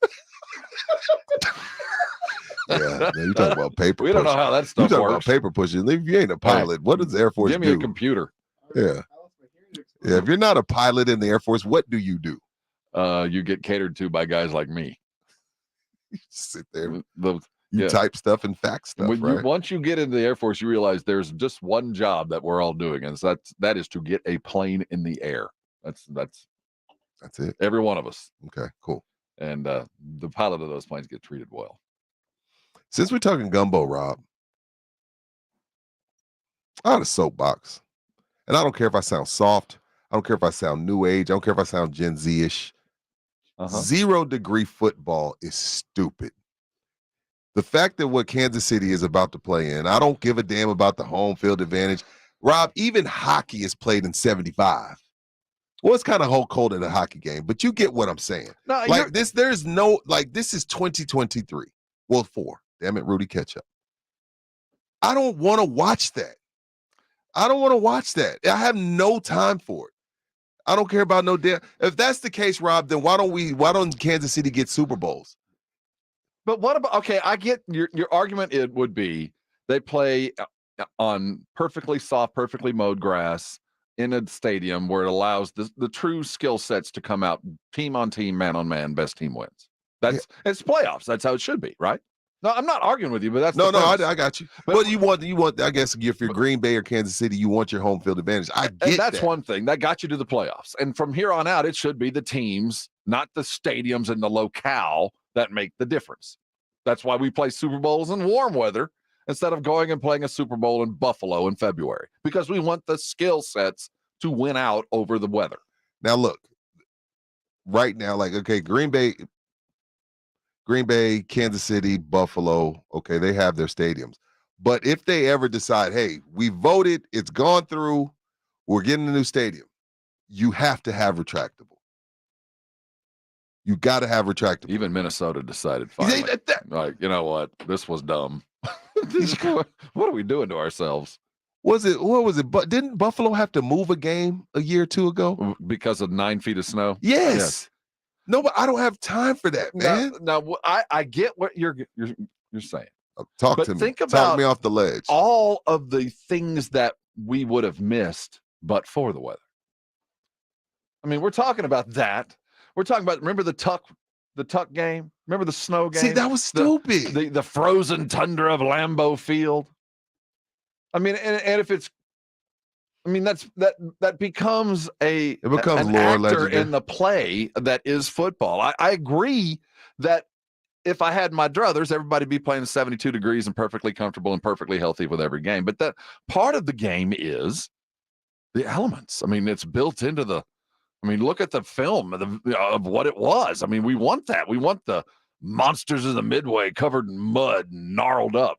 Yeah, you talk about paper. We don't know how that stuff you talk works. About paper pushing. If you ain't a pilot, what does the Air Force do? Give me a computer. Yeah. Yeah. If you're not a pilot in the Air Force, what do? You get catered to by guys like me. You sit there. You type stuff and fax stuff, right? Once you get into the Air Force, you realize there's just one job that we're all doing, and that is to get a plane in the air. That's it. Every one of us. Okay, cool. And the pilot of those planes get treated well. Since we're talking gumbo, Rob, I had a soapbox. And I don't care if I sound soft. I don't care if I sound new age. I don't care if I sound Gen Z-ish. 0 degree football is stupid. The fact that what Kansas City is about to play in, I don't give a damn about the home field advantage. Rob, even hockey is played in 75. Well, it's kind of cold in a hockey game, but you get what I'm saying. No, like this, there's no, like, this is 2023. Well, 4. Damn it, Rudy Ketchup. I don't want to watch that. I have no time for it. I don't care about no damn. If that's the case, Rob, then why don't Kansas City get Super Bowls? But what about, okay, I get your argument. It would be they play on perfectly soft, perfectly mowed grass in a stadium where it allows the true skill sets to come out, team on team, man on man, best team wins. It's playoffs. That's how it should be, right? No, I'm not arguing with you, but that's I got you. But you want. I guess if you're Green Bay or Kansas City, you want your home field advantage. I get that's that. one thing that got you to the playoffs, and from here on out, it should be the teams, not the stadiums and the locale, that make the difference. That's why we play Super Bowls in warm weather instead of going and playing a Super Bowl in Buffalo in February, because we want the skill sets to win out over the weather. Now, look, right now, like, okay, Green Bay, Kansas City, Buffalo, okay, they have their stadiums. But if they ever decide, hey, we voted, it's gone through, we're getting a new stadium, you have to have retractable. You got to have retractable. Even Minnesota decided finally, like, you know what? This was dumb. What are we doing to ourselves? What was it? But didn't Buffalo have to move a game a year or two ago? Because of 9 feet of snow? Yes. No, but I don't have time for that, man. Now I get what you're saying. Talk to me. Talk me off the ledge. All of the things that we would have missed but for the weather. I mean, we're talking about that. We're talking about, remember the Tuck game? Remember the snow game? See, that was stupid. The frozen tundra of Lambeau Field. I mean, and if it's, I mean, that becomes an actor legendary in the play that is football. I agree that if I had my druthers, everybody be playing 72 degrees and perfectly comfortable and perfectly healthy with every game. But that part of the game is the elements. I mean, it's built into the, I mean, look at the film of what it was. I mean, we want that. We want the monsters of the Midway covered in mud and gnarled up.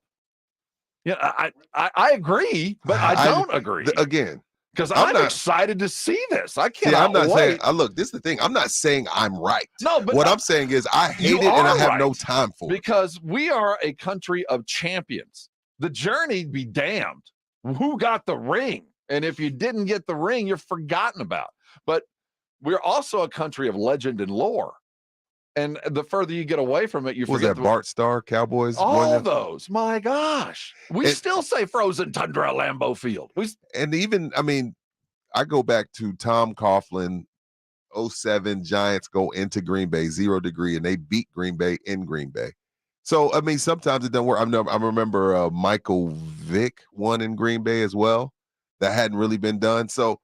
Yeah, I agree, but I don't agree. Again, because I'm excited to see this. I can't. I'm not wait. saying. Look, this is the thing. I'm not saying I'm right. No, but what I'm saying is I hate it and I have no time for it. Because we are a country of champions. The journey be damned. Who got the ring? And if you didn't get the ring, you're forgotten about. But we're also a country of legend and lore. And the further you get away from it, you forget. Was that Bart Starr, Cowboys? All those. My gosh. We still say frozen tundra at Lambeau Field. And even, I mean, I go back to Tom Coughlin, 07 Giants go into Green Bay, 0 degree, and they beat Green Bay in Green Bay. So, I mean, sometimes it doesn't work. I remember Michael Vick won in Green Bay as well. That hadn't really been done. So,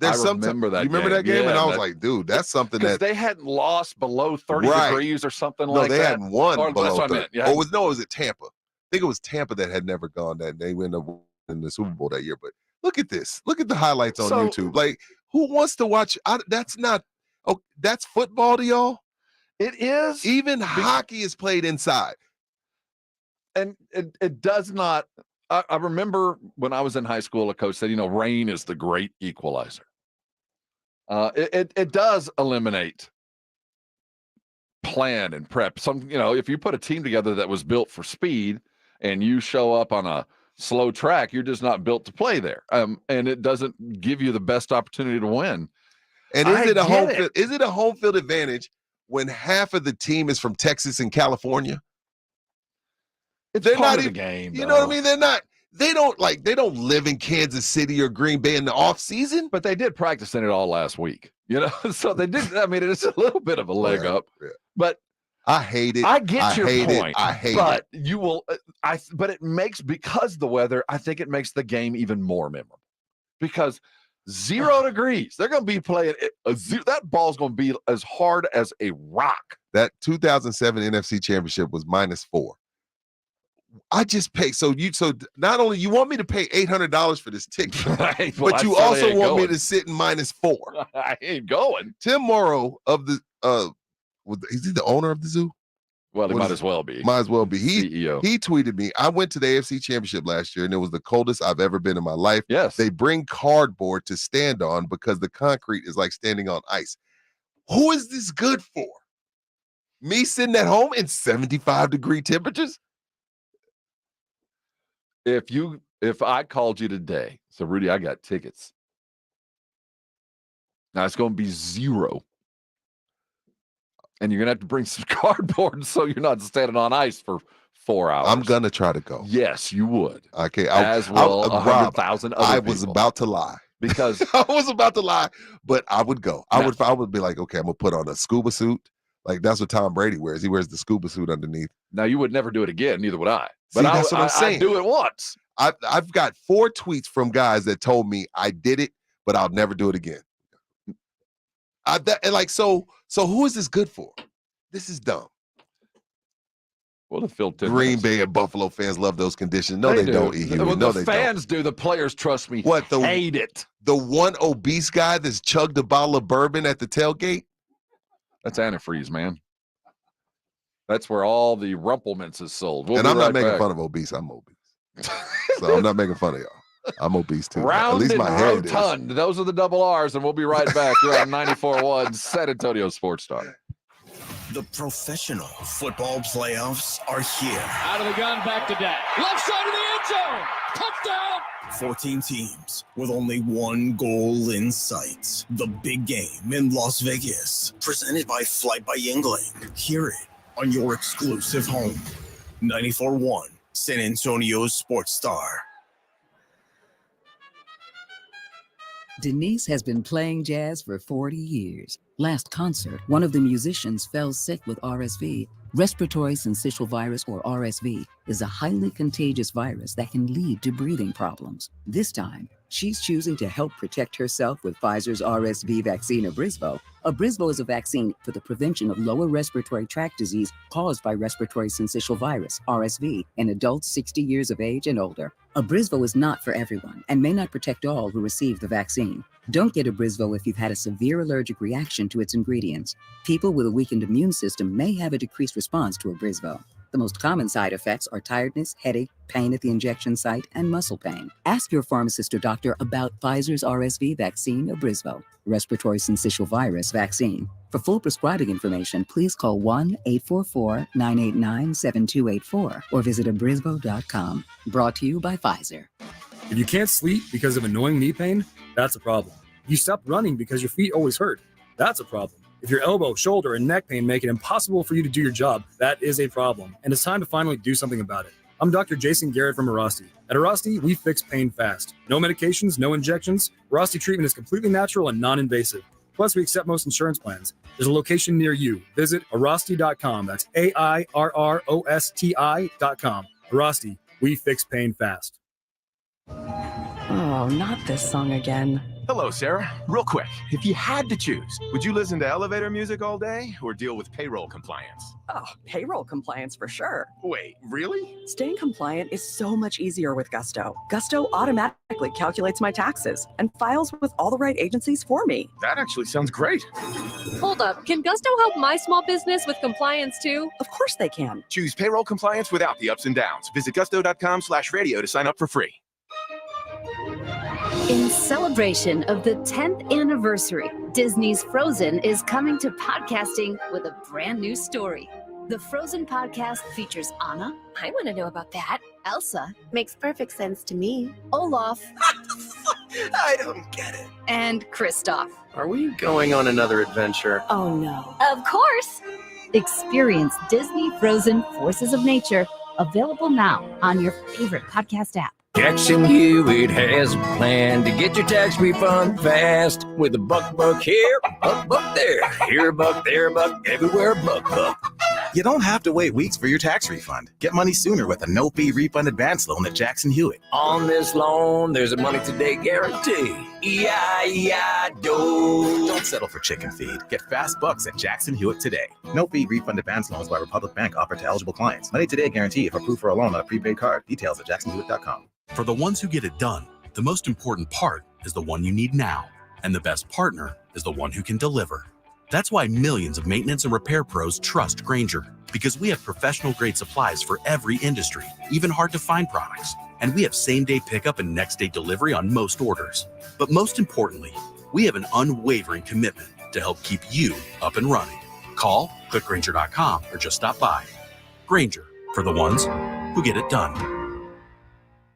I remember that. You remember that game? Yeah, and I was like, dude, that's something that they hadn't lost below 30 degrees or something like that. No, they hadn't won below 30. Yeah. Was it Tampa? I think it was Tampa that had never gone that. They went up in the Super Bowl that year. But look at this. Look at the highlights on YouTube. Like, who wants to watch? That's not. Oh, that's football to y'all. It is. Even hockey is played inside, and it does not. I remember when I was in high school, a coach said, rain is the great equalizer. It does eliminate plan and prep. If you put a team together that was built for speed and you show up on a slow track, you're just not built to play there. And it doesn't give you the best opportunity to win. And is it a home field advantage when half of the team is from Texas and California? They're part of the game. You know what I mean? They're not. They don't live in Kansas City or Green Bay in the off season. But they did practice in it all last week. So they did. I mean, it's a little bit of a leg up. Yeah. But I hate it. I get your hate point. I hate but it. you will. But it makes, because the weather, I think it makes the game even more memorable. Because 0 degrees, they're going to be playing. That ball's going to be as hard as a rock. That 2007 NFC Championship was -4. I just paid. So not only you want me to pay $800 for this ticket, but you also want me to sit in -4. I ain't going. Tim Morrow of the is he the owner of the zoo? Well, he might as well be. Might as well be. CEO. He tweeted me. I went to the AFC Championship last year, and it was the coldest I've ever been in my life. Yes. They bring cardboard to stand on because the concrete is like standing on ice. Who is this good for? Me sitting at home in 75-degree temperatures? If I called you today, so Rudy, I got tickets. Now it's going to be 0. And you're going to have to bring some cardboard so you're not standing on ice for 4 hours. I'm going to try to go. Yes, you would. Okay. As will 100,000 other I people. was about to lie. Because I was about to lie, but I would go. I would be like, okay, I'm going to put on a scuba suit. Like that's what Tom Brady wears. He wears the scuba suit underneath. Now you would never do it again. Neither would I. But But that's what I'm saying. I'd do it once. I've got 4 tweets from guys that told me I did it, but I'll never do it again. So who is this good for? This is dumb. Well, the Phil Tippett. Green Bay and Buffalo fans love those conditions. No, they don't. Well, No, the they fans do. The players, trust me, hate it. The one obese guy that's chugged a bottle of bourbon at the tailgate? That's antifreeze, man. That's where all the Rumplements is sold. And I'm not making fun of obese. I'm obese. So I'm not making fun of y'all. I'm obese too. Round At least my head is. rotund. Those are the double R's, and we'll be right back here on 94.1 San Antonio Sports Star. The professional football playoffs are here. Out of the gun, back to Dak. Left side of the end zone. Touchdown. 14 teams with only one goal in sight. The big game in Las Vegas. Presented by Flight by Yingling. Hear it on your exclusive home. 94.1 San Antonio Sports Star. Denise has been playing jazz for 40 years. Last concert, one of the musicians fell sick with RSV. Respiratory syncytial virus, or RSV, is a highly contagious virus that can lead to breathing problems. This time, she's choosing to help protect herself with Pfizer's RSV vaccine, Abrysvo. Abrysvo is a vaccine for the prevention of lower respiratory tract disease caused by respiratory syncytial virus, RSV, in adults 60 years of age and older. Abrysvo is not for everyone and may not protect all who receive the vaccine. Don't get Abrysvo if you've had a severe allergic reaction to its ingredients. People with a weakened immune system may have a decreased response to Abrysvo. The most common side effects are tiredness, headache, pain at the injection site, and muscle pain. Ask your pharmacist or doctor about Pfizer's RSV vaccine, Abrysvo, respiratory syncytial virus vaccine. For full prescribing information, please call 1-844-989-7284 or visit abrysvo.com. Brought to you by Pfizer. If you can't sleep because of annoying knee pain, that's a problem. If you stop running because your feet always hurt, that's a problem. If your elbow, shoulder, and neck pain make it impossible for you to do your job, that is a problem, and it's time to finally do something about it. I'm Dr. Jason Garrett from Arasti. At Arasti, we fix pain fast. No medications, no injections. Arasti treatment is completely natural and non-invasive. Plus, we accept most insurance plans. There's a location near you. Visit Arasti.com. That's AIRROSTI.com. Arasti, we fix pain fast. Oh, not this song again. Hello, Sarah. Real quick, if you had to choose, would you listen to elevator music all day or deal with payroll compliance? Oh, payroll compliance for sure. Wait, really? Staying compliant is so much easier with Gusto. Gusto automatically calculates my taxes and files with all the right agencies for me. That actually sounds great. Hold up, can Gusto help my small business with compliance too? Of course they can. Choose payroll compliance without the ups and downs. Visit gusto.com/radio to sign up for free. In celebration of the 10th anniversary, Disney's Frozen is coming to podcasting with a brand new story. The Frozen podcast features Anna. I want to know about that. Elsa. Makes perfect sense to me. Olaf. I don't get it. And Kristoff. Are we going on another adventure? Oh no. Of course. Experience Disney Frozen Forces of Nature, available now on your favorite podcast app. Jackson Hewitt has a plan to get your tax refund fast with a buck here, buck there, here a buck, there a buck, everywhere a buck. You don't have to wait weeks for your tax refund. Get money sooner with a no-fee refund advance loan at Jackson Hewitt. On this loan, there's a money today guarantee. E-I-E-I-Do. Don't settle for chicken feed. Get fast bucks at Jackson Hewitt today. No-fee refund advance loans by Republic Bank offered to eligible clients. Money today guarantee if approved for a loan on a prepaid card. Details at jacksonhewitt.com. For the ones who get it done, the most important part is the one you need now. And the best partner is the one who can deliver. That's why millions of maintenance and repair pros trust Grainger, because we have professional-grade supplies for every industry, even hard-to-find products. And we have same-day pickup and next-day delivery on most orders. But most importantly, we have an unwavering commitment to help keep you up and running. Call, click Grainger.com, or just stop by. Grainger, for the ones who get it done.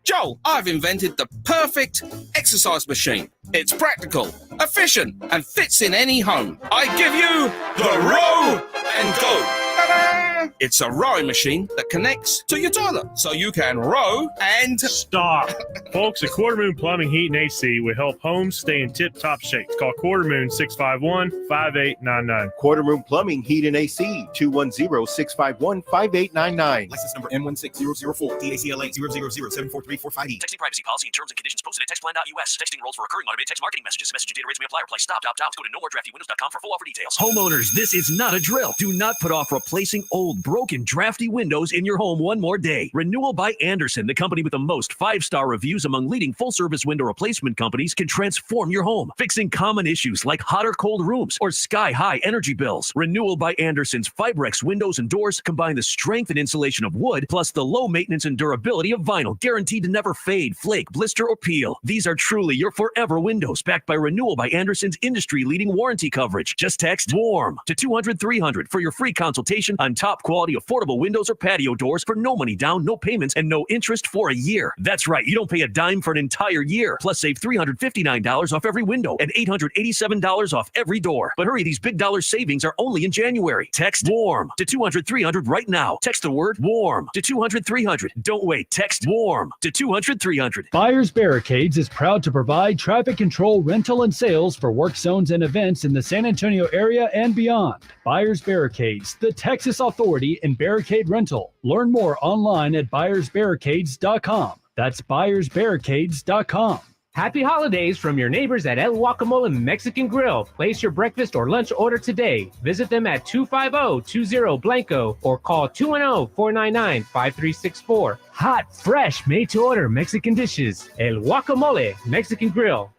Joe, I've invented the perfect exercise machine. It's practical, efficient, and fits in any home. I give you the Row and Go. Ta-da! It's a rowing machine that connects to your toilet, so you can row and... Stop. Folks, at Quarter Moon Plumbing, Heat, and AC will help homes stay in tip-top shape. Call Quarter Moon 651-5899. Quarter Moon Plumbing, Heat, and AC, 210-651-5899. License number N16004, DACLA 000743458. Texting privacy policy and terms and conditions posted at textplan.us. Texting enrolls for recurring automated text marketing messages. Message and data rates may apply. Reply stop, opt out. Go to nomoredraftywindows.com for full offer details. Homeowners, this is not a drill. Do not put off replacing old, broken, drafty windows in your home one more day. Renewal by Andersen, the company with the most 5-star reviews among leading full-service window replacement companies, can transform your home, fixing common issues like hot or cold rooms or sky-high energy bills. Renewal by Andersen's Fibrex windows and doors combine the strength and insulation of wood plus the low maintenance and durability of vinyl, guaranteed to never fade, flake, blister, or peel. These are truly your forever windows, backed by Renewal by Andersen's industry-leading warranty coverage. Just text WARM to 200-300 for your free consultation on top-quality, affordable windows or patio doors for no money down, no payments, and no interest for a year. That's right, you don't pay a dime for an entire year. Plus, save $359 off every window and $887 off every door. But hurry, these big dollar savings are only in January. Text WARM to 200-300 right now. Text the word WARM to 200-300. Don't wait. Text WARM to 200-300. Buyers Barricades is proud to provide traffic control, rental, and sales for work zones and events in the San Antonio area and beyond. Buyers Barricades, the Texas authority in barricade rental. Learn more online at buyersbarricades.com. That's buyersbarricades.com. Happy holidays from your neighbors at El Guacamole Mexican Grill. Place your breakfast or lunch order today. Visit them at 250-20 Blanco or call 210-499-5364. Hot, fresh, made-to-order Mexican dishes. El Guacamole Mexican Grill.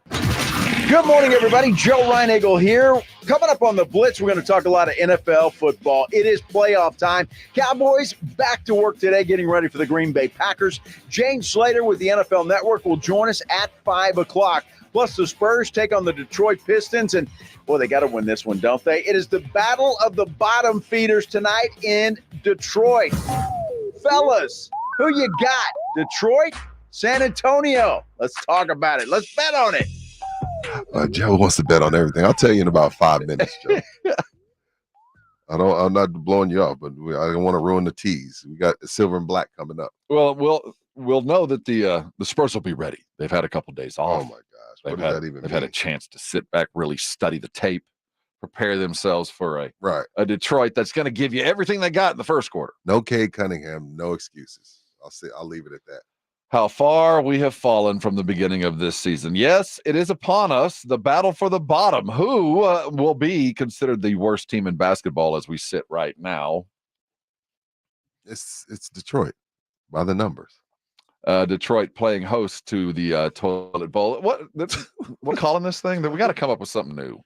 Good morning, everybody. Joe Reinagle here. Coming up on the Blitz, we're going to talk a lot of NFL football. It is playoff time. Cowboys back to work today, getting ready for the Green Bay Packers. James Slater with the NFL Network will join us at 5 o'clock. Plus, the Spurs take on the Detroit Pistons. And, boy, they got to win this one, don't they? It is the battle of the bottom feeders tonight in Detroit. Fellas, who you got? Detroit? San Antonio? Let's talk about it. Let's bet on it. Joe wants to bet on everything. I'll tell you in about 5 minutes, Joe. I'm not blowing you off, but I don't want to ruin the tease. We got silver and black coming up. Well, we'll know that the Spurs will be ready. They've had a couple days off. Oh my gosh, they've had a chance to sit back, really study the tape, prepare themselves for a Detroit that's going to give you everything they got in the first quarter. No Cade Cunningham, no excuses. I'll leave it at that. How far we have fallen from the beginning of this season. Yes, it is upon us, the battle for the bottom. Who will be considered the worst team in basketball as we sit right now? It's Detroit by the numbers. Detroit playing host to the toilet bowl. What calling this thing? We got to come up with something new.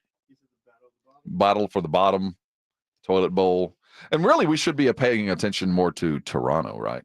Battle for the bottom, toilet bowl. And really, we should be paying attention more to Toronto, right?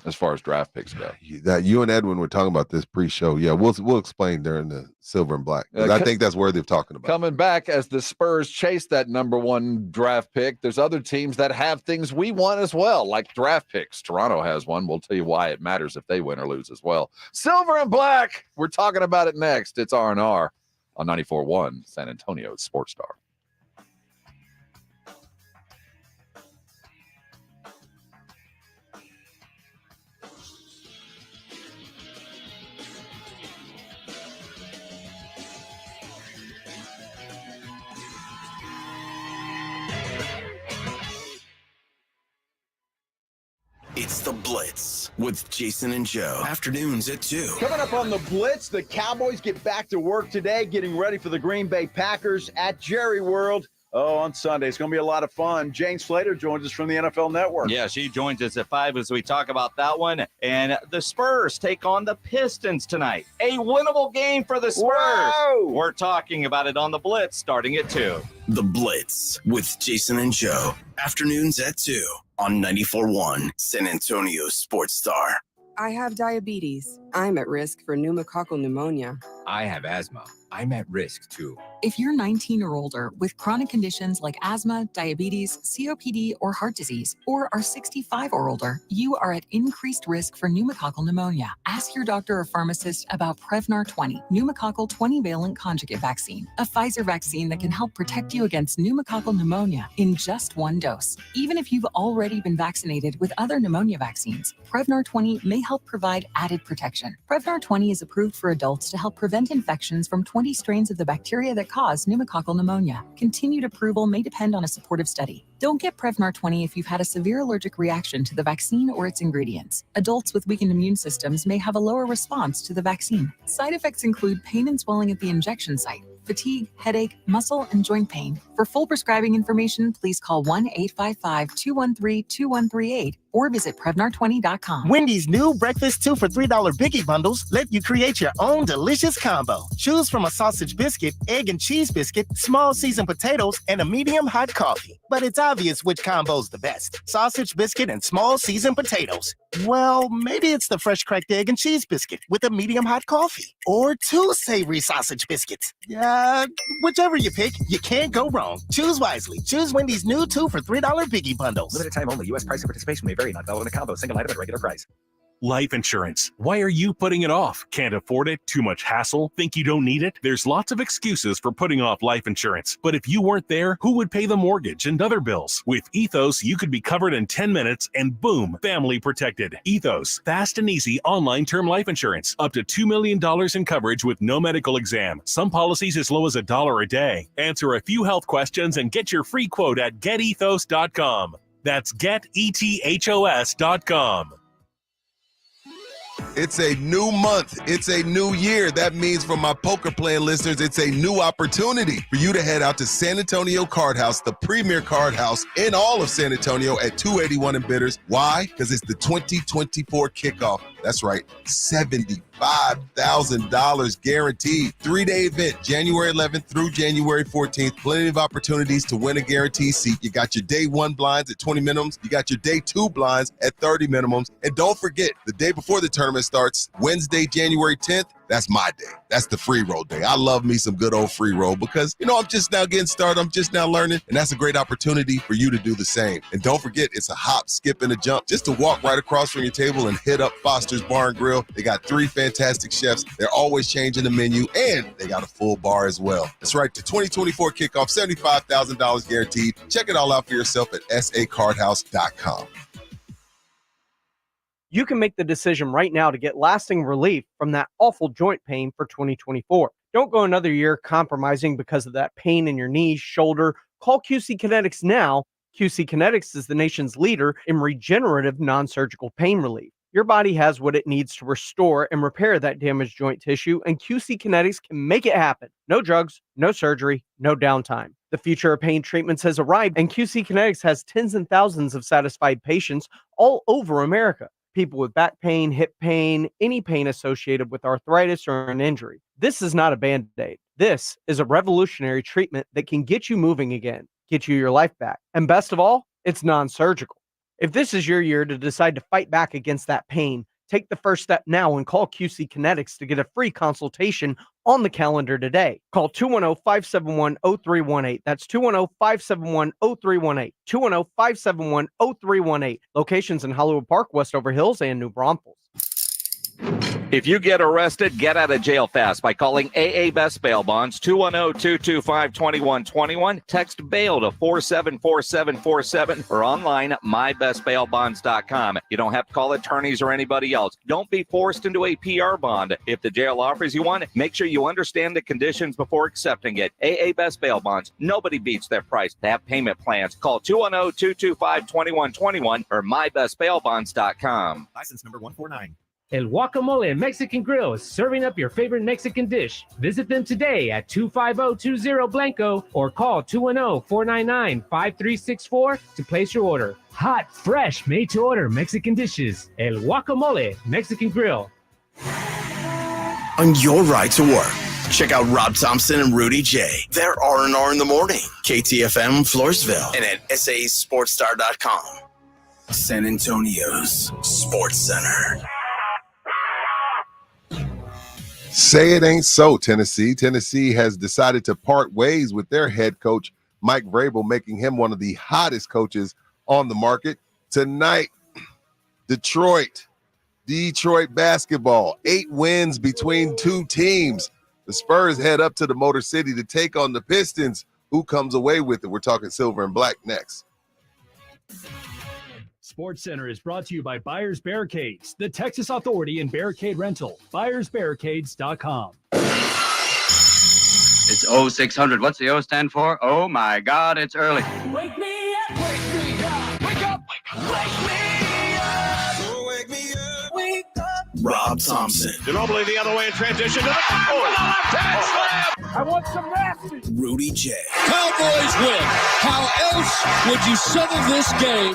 As far as draft picks go. That you and Edwin were talking about this pre-show. Yeah, we'll explain during the silver and black. I think that's worthy of talking about. Coming back as the Spurs chase that number 1 draft pick, there's other teams that have things we want as well, like draft picks. Toronto has one. We'll tell you why it matters if they win or lose as well. Silver and black. We're talking about it next. It's R&R on 94.1 San Antonio's Sports Star. It's The Blitz with Jason and Joe. Afternoons at 2. Coming up on The Blitz, the Cowboys get back to work today, getting ready for the Green Bay Packers at Jerry World. On Sunday. It's going to be a lot of fun. Jane Slater joins us from the NFL Network. Yeah, she joins us at 5 as we talk about that one. And the Spurs take on the Pistons tonight. A winnable game for the Spurs. Whoa! We're talking about it on The Blitz starting at 2. The Blitz with Jason and Joe. Afternoons at 2 on 94.1 San Antonio Sports Star. I have diabetes. I'm at risk for pneumococcal pneumonia. I have asthma. I'm at risk too. If you're 19 or older with chronic conditions like asthma, diabetes, COPD, or heart disease, or are 65 or older, you are at increased risk for pneumococcal pneumonia. Ask your doctor or pharmacist about Prevnar 20, pneumococcal 20-valent conjugate vaccine, a Pfizer vaccine that can help protect you against pneumococcal pneumonia in just one dose. Even if you've already been vaccinated with other pneumonia vaccines, Prevnar 20 may help provide added protection. Prevnar 20 is approved for adults to help prevent infections from 20 strains of the bacteria that cause pneumococcal pneumonia. Continued approval may depend on a supportive study. Don't get Prevnar 20 if you've had a severe allergic reaction to the vaccine or its ingredients. Adults with weakened immune systems may have a lower response to the vaccine. Side effects include pain and swelling at the injection site, fatigue, headache, muscle, and joint pain. For full prescribing information, please call 1-855-213-2138 or visit Prevnar20.com. Wendy's new breakfast 2 for $3 Biggie bundles let you create your own delicious combo. Choose from a sausage biscuit, egg and cheese biscuit, small seasoned potatoes, and a medium hot coffee. But it's obvious which combo's the best. Sausage biscuit and small seasoned potatoes. Well, maybe it's the fresh cracked egg and cheese biscuit with a medium hot coffee. Or 2 savory sausage biscuits. Whichever you pick, you can't go wrong. Choose wisely. Choose Wendy's new 2 for $3 Biggie bundles. Limited time only. U.S. price and participation may vary. Not valid in a combo. Single item at regular price. Life insurance. Why are you putting it off? Can't afford it? Too much hassle? Think you don't need it? There's lots of excuses for putting off life insurance. But if you weren't there, who would pay the mortgage and other bills? With Ethos, you could be covered in 10 minutes and boom, family protected. Ethos, fast and easy online term life insurance. Up to $2 million in coverage with no medical exam. Some policies as low as $1 a day. Answer a few health questions and get your free quote at getethos.com. That's getethos.com. It's a new month. It's a new year. That means for my poker playing listeners, it's a new opportunity for you to head out to San Antonio Card House, the premier card house in all of San Antonio at 281 in Bitters. Why? Because it's the 2024 kickoff. That's right, $75,000 guaranteed. 3-day event, January 11th through January 14th. Plenty of opportunities to win a guaranteed seat. You got your day 1 blinds at 20 minimums. You got your day 2 blinds at 30 minimums. And don't forget, the day before the tournament starts, Wednesday, January 10th, that's my day. That's the free roll day. I love me some good old free roll because, I'm just now getting started. I'm just now learning. And that's a great opportunity for you to do the same. And don't forget, it's a hop, skip, and a jump just to walk right across from your table and hit up Foster's Bar and Grill. They got 3 fantastic chefs. They're always changing the menu, and they got a full bar as well. That's right. The 2024 kickoff, $75,000 guaranteed. Check it all out for yourself at sacardhouse.com. You can make the decision right now to get lasting relief from that awful joint pain for 2024. Don't go another year compromising because of that pain in your knees, shoulder. Call QC Kinetics now. QC Kinetics is the nation's leader in regenerative non-surgical pain relief. Your body has what it needs to restore and repair that damaged joint tissue, and QC Kinetics can make it happen. No drugs, no surgery, no downtime. The future of pain treatments has arrived, and QC Kinetics has tens and thousands of satisfied patients all over America. People with back pain, hip pain, any pain associated with arthritis or an injury. This is not a Band-Aid. This is a revolutionary treatment that can get you moving again, get you your life back. And best of all, it's non-surgical. If this is your year to decide to fight back against that pain, take the first step now and call QC Kinetics to get a free consultation on the calendar today. Call 210-571-0318. That's 210-571-0318. 210-571-0318. Locations in Hollywood Park, Westover Hills, and New Braunfels. If you get arrested, get out of jail fast by calling AA Best Bail Bonds, 210-225-2121. Text bail to 474747 or online at mybestbailbonds.com. You don't have to call attorneys or anybody else. Don't be forced into a PR bond. If the jail offers you one, make sure you understand the conditions before accepting it. AA Best Bail Bonds. Nobody beats their price. They have payment plans. Call 210-225-2121 or mybestbailbonds.com. License number 149. El Guacamole Mexican Grill is serving up your favorite Mexican dish. Visit them today at 25020 Blanco or call 210-499-5364 to place your order. Hot, fresh, made-to-order Mexican dishes. El Guacamole Mexican Grill. On your ride to work, check out Rob Thompson and Rudy J. They're R&R in the morning. KTFM Floresville and at SASportsStar.com. San Antonio's Sports Center. Say it ain't so, Tennessee. Tennessee has decided to part ways with their head coach, Mike Vrabel, making him one of the hottest coaches on the market. Tonight, Detroit basketball, 8 wins between two teams. The Spurs head up to the Motor City to take on the Pistons. Who comes away with it? We're talking silver and black next. Sports Center is brought to you by Buyers Barricades, the Texas Authority in Barricade Rental. BuyersBarricades.com. It's 0600. What's the O stand for? Oh my God, it's early. Wake me up, wake me up, wake up, wake me up. So wake me up, wake up. Rob Thompson. Ginobili the other way in transition to the left-hand slam. I want some nasty. Rudy J. Cowboys win. How else would you settle this game?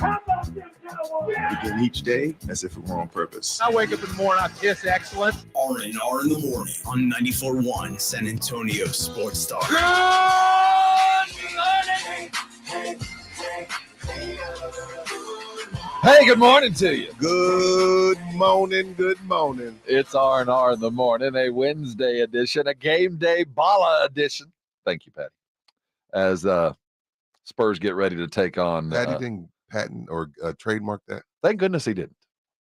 Begin each day as if it were on purpose. I wake up in the morning, I kiss excellence. R&R in the morning on 94.1 San Antonio Sports Star. Good morning. Hey, good morning to you. Good morning, good morning. It's R&R in the morning, a Wednesday edition, a game day bala edition. Thank you, Patty. As Spurs get ready to take on... Patty didn't patent or trademark that? Thank goodness he didn't.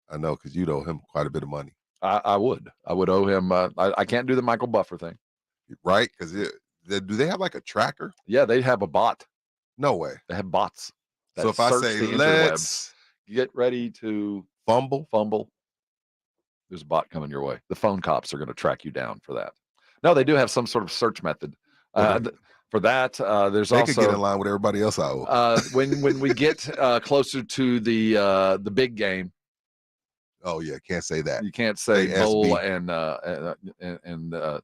I know, because you'd owe him quite a bit of money. I would owe him. I can't do the Michael Buffer thing. Right? Because do they have like a tracker? Yeah, they have a bot. No way. They have bots. So if I say, let's get ready to fumble, there's a bot coming your way. The phone cops are going to track you down for that. No, they do have some sort of search method. For that, there's they also could get in line with everybody else I owe. when we get closer to the big game. Oh yeah, can't say that. You can't say bowl and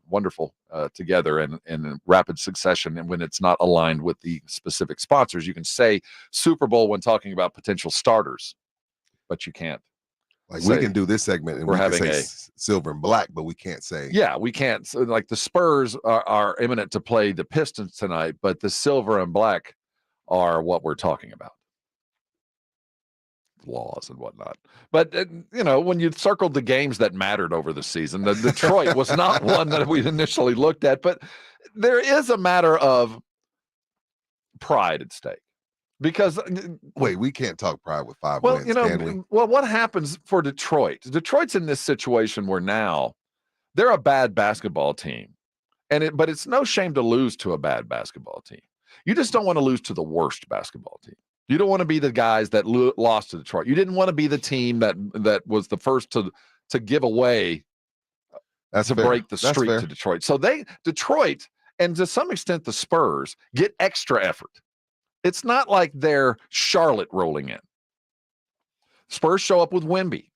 wonderful together in rapid succession, and when it's not aligned with the specific sponsors. You can say Super Bowl when talking about potential starters, but you can't. Like we can do this segment and we can say silver and black, but we can't say. Yeah, we can't. So like the Spurs are imminent to play the Pistons tonight, but the silver and black are what we're talking about. Laws and whatnot. But, when you circled the games that mattered over the season, the Detroit was not one that we initially looked at, but there is a matter of pride at stake. Because wait, we can't talk pride with 5 wins, can we? Well, what happens for Detroit? Detroit's in this situation where now they're a bad basketball team, but it's no shame to lose to a bad basketball team. You just don't want to lose to the worst basketball team. You don't want to be the guys that lost to Detroit. You didn't want to be the team that was the first to give away break the streak to Detroit. So Detroit, and to some extent the Spurs, get extra effort. It's not like they're Charlotte rolling in. Spurs show up with Wemby.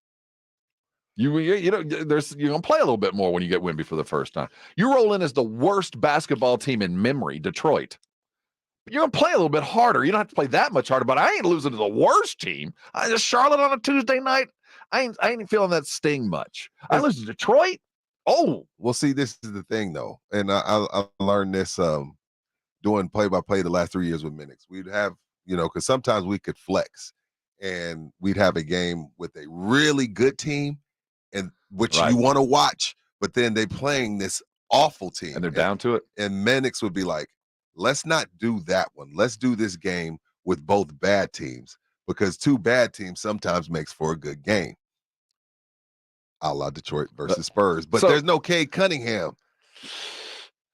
You're gonna play a little bit more when you get Wemby for the first time. You roll in as the worst basketball team in memory, Detroit. You're gonna play a little bit harder. You don't have to play that much harder, but I ain't losing to the worst team. Charlotte on a Tuesday night. I ain't feeling that sting much. I lose to Detroit. Oh, well, see, this is the thing though, and I learned this doing play-by-play the last 3 years with Minix. We'd have, because sometimes we could flex and we'd have a game with a really good team and which you want to watch, but then they playing this awful team. And they're down to it. And Minix would be like, let's not do that one. Let's do this game with both bad teams, because 2 bad teams sometimes makes for a good game. a la Detroit versus Spurs. But there's no Cade Cunningham.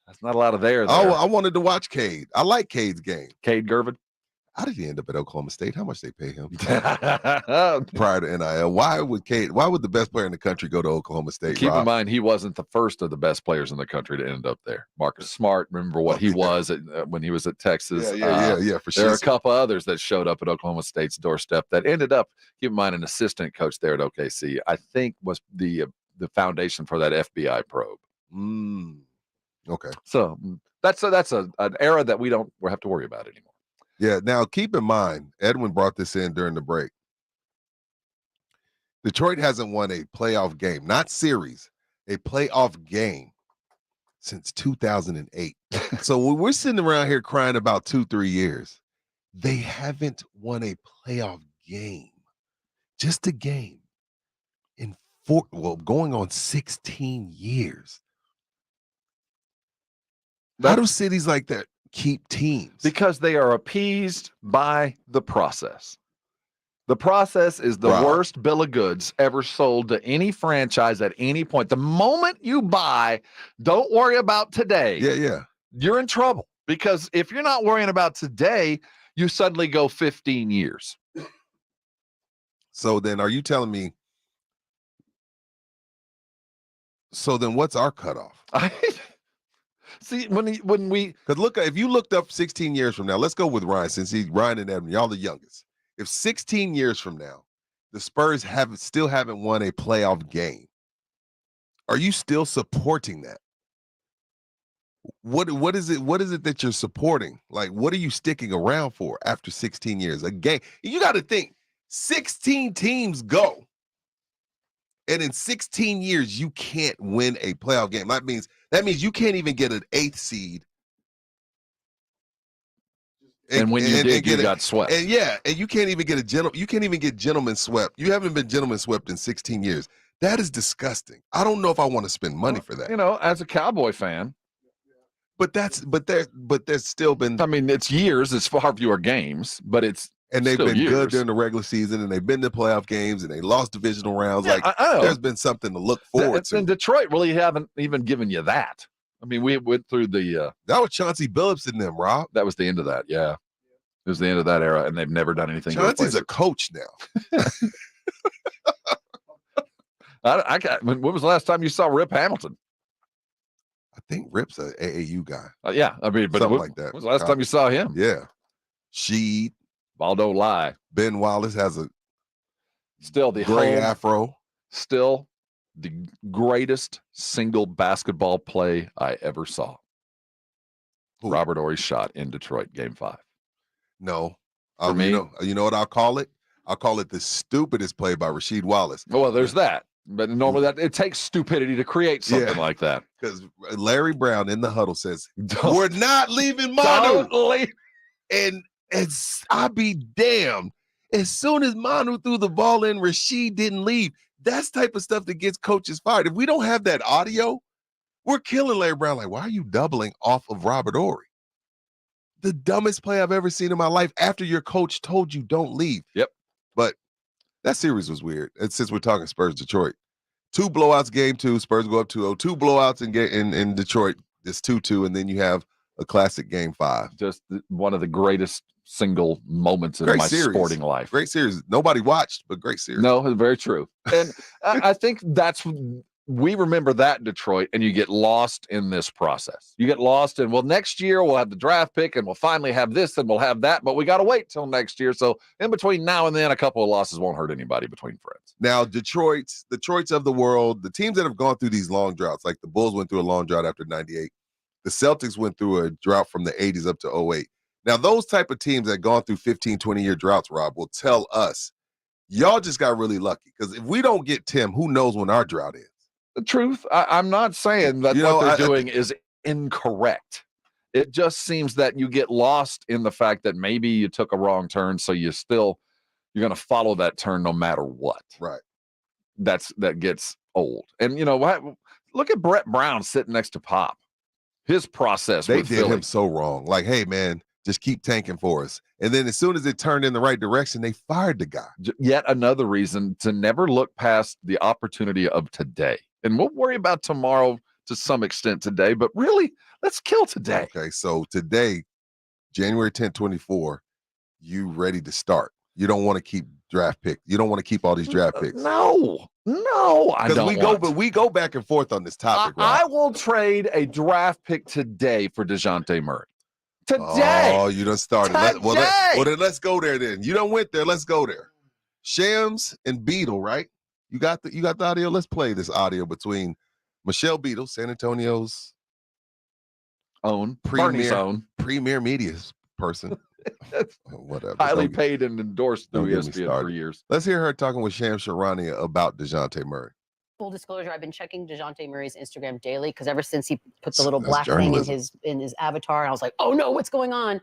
That's not a lot of there. Oh, I wanted to watch Cade. I like Cade's game. Cade Gervin. How did he end up at Oklahoma State? How much they pay him prior to NIL? Why would the best player in the country go to Oklahoma State? Keep in mind, he wasn't the first of the best players in the country to end up there. Marcus Smart, remember what he was when he was at Texas? Yeah, for sure. There are a couple others that showed up at Oklahoma State's doorstep that ended up, keep in mind, an assistant coach there at OKC, I think was the foundation for that FBI probe. Okay. So that's an era that we don't have to worry about anymore. Yeah. Now, keep in mind, Edwin brought this in during the break. Detroit hasn't won a playoff game, not series, a playoff game since 2008. So when we're sitting around here crying about 2-3 years, they haven't won a playoff game, just a game in going on 16 years. How do cities like that keep teams? Because they are appeased by the process. The process is the worst bill of goods ever sold to any franchise at any point. The moment you buy, don't worry about today. Yeah. You're in trouble, because if you're not worrying about today, you suddenly go 15 years. So then are you telling me, so then what's our cutoff? See, when we because look, if you looked up 16 years from now, let's go with Ryan, since Ryan and Evan, y'all the youngest. If 16 years from now, the Spurs still haven't won a playoff game, are you still supporting that? What is it that you're supporting? Like, what are you sticking around for after 16 years? A game. You got to think, 16 teams go. And in 16 years, you can't win a playoff game. That means you can't even get an 8th seed. And when you did, you got swept. And you can't even get gentlemen swept. You haven't been gentlemen swept in 16 years. That is disgusting. I don't know if I want to spend money for that. You know, as a Cowboy fan. But there's still been. I mean, it's years. It's far fewer games, but it's. And they've been years. good during the regular season, and they've been to playoff games, and they lost divisional rounds. Yeah, there's been something to look forward to. And Detroit really haven't even given you that. I mean, we went through the. That was Chauncey Billups and them, Rob. That was the end of that. Yeah, it was the end of that era, and they've never done anything. Chauncey's a coach now. When was the last time you saw Rip Hamilton? I think Rip's an AAU guy. Yeah, I mean, but something like that. When was the last time you saw him? Yeah, Sheed. Baldo Lie. Ben Wallace has still the gray afro. Still the greatest single basketball play I ever saw. Robert Horry's shot in Detroit, Game 5. No, for me, you know what I'll call it? I'll call it the stupidest play by Rasheed Wallace. Well, there's that. But normally it takes stupidity to create something like that. Because Larry Brown in the huddle says, "We're not leaving Manu." And I'll be damned. As soon as Manu threw the ball in, Rasheed didn't leave. That's type of stuff that gets coaches fired. If we don't have that audio, we're killing Larry Brown. Like, why are you doubling off of Robert Horry? The dumbest play I've ever seen in my life after your coach told you don't leave. Yep. But that series was weird. And since we're talking Spurs Detroit, 2 blowouts, game 2, Spurs go up 2-0. 2 blowouts in Detroit, it's 2-2, and then you have a classic game 5. Just one of the greatest single moments in my sporting life. Great series. Nobody watched, but great series. No, it's very true. And I think we remember that in Detroit, and you get lost in this process. You get lost in, well, next year we'll have the draft pick, and we'll finally have this, and we'll have that, but we got to wait till next year. So in between now and then, a couple of losses won't hurt anybody between friends. Now, Detroit's of the world, the teams that have gone through these long droughts, like the Bulls went through a long drought after 98. The Celtics went through a drought from the 80s up to 08. Now, those type of teams that gone through 15, 20-year droughts, Rob, will tell us, y'all just got really lucky. Because if we don't get Tim, who knows when our drought is? The truth, I'm not saying that what they're doing is incorrect. It just seems that you get lost in the fact that maybe you took a wrong turn, so you're going to follow that turn no matter what. Right. That gets old. And, you know what? Look at Brett Brown sitting next to Pop. His process. They did him so wrong. Like, hey, man, Just keep tanking for us. And then as soon as it turned in the right direction, they fired the guy. Yet another reason to never look past the opportunity of today. And we'll worry about tomorrow to some extent today, but really, let's kill today. Okay, so today, January 10th, 24, you ready to start. You don't want to keep draft pick. You don't want to keep all these draft picks. No, I don't. We go back and forth on this topic. I will trade a draft pick today for Dejounte Murray. Today. Oh, you done started. Well, then let's go there. Then you done went there. Let's go there. Shams and Beetle, right? You got the audio. Let's play this audio between Michelle Beetle, San Antonio's premier media person. Whatever. Highly paid and endorsed through ESPN for years. Let's hear her talking with Shams Charania about Dejounte Murray. Full disclosure, I've been checking Dejounte Murray's Instagram daily because ever since he put the little black thing in his avatar, I was like, oh no, what's going on?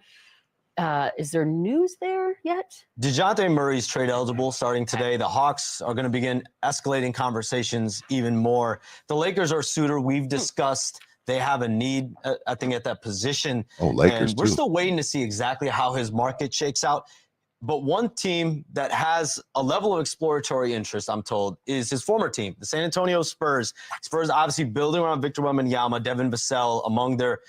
Is there news there yet? Dejounte Murray's trade eligible starting today. The Hawks are going to begin escalating conversations even more. The Lakers are a suitor. We've discussed they have a need, I think, at that position. Oh, Lakers and we're still waiting to see exactly how his market shakes out. But one team that has a level of exploratory interest, I'm told, is his former team, the San Antonio Spurs. Spurs obviously building around Victor Wembanyama, Devin Vassell, among their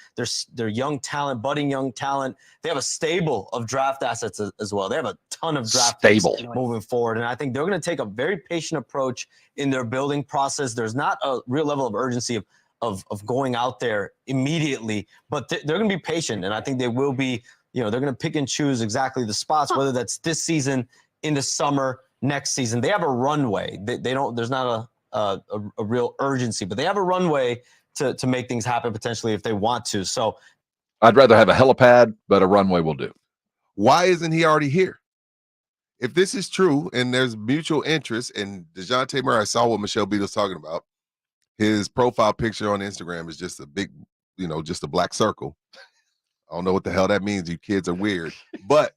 young talent, budding young talent. They have a stable of draft assets as well. They have a ton of draft picks moving forward. And I think they're going to take a very patient approach in their building process. There's not a real level of urgency of going out there immediately, but they're going to be patient. And I think they will be, they're going to pick and choose exactly the spots, whether that's this season, in the summer, next season. They have a runway. There's not a real urgency, but they have a runway to make things happen potentially if they want to. So I'd rather have a helipad, but a runway will do. Why isn't he already here? If this is true and there's mutual interest, and Dejounte Murray, I saw what Michelle Beadle's talking about. His profile picture on Instagram is just a big, just a black circle. I don't know what the hell that means. You kids are weird. But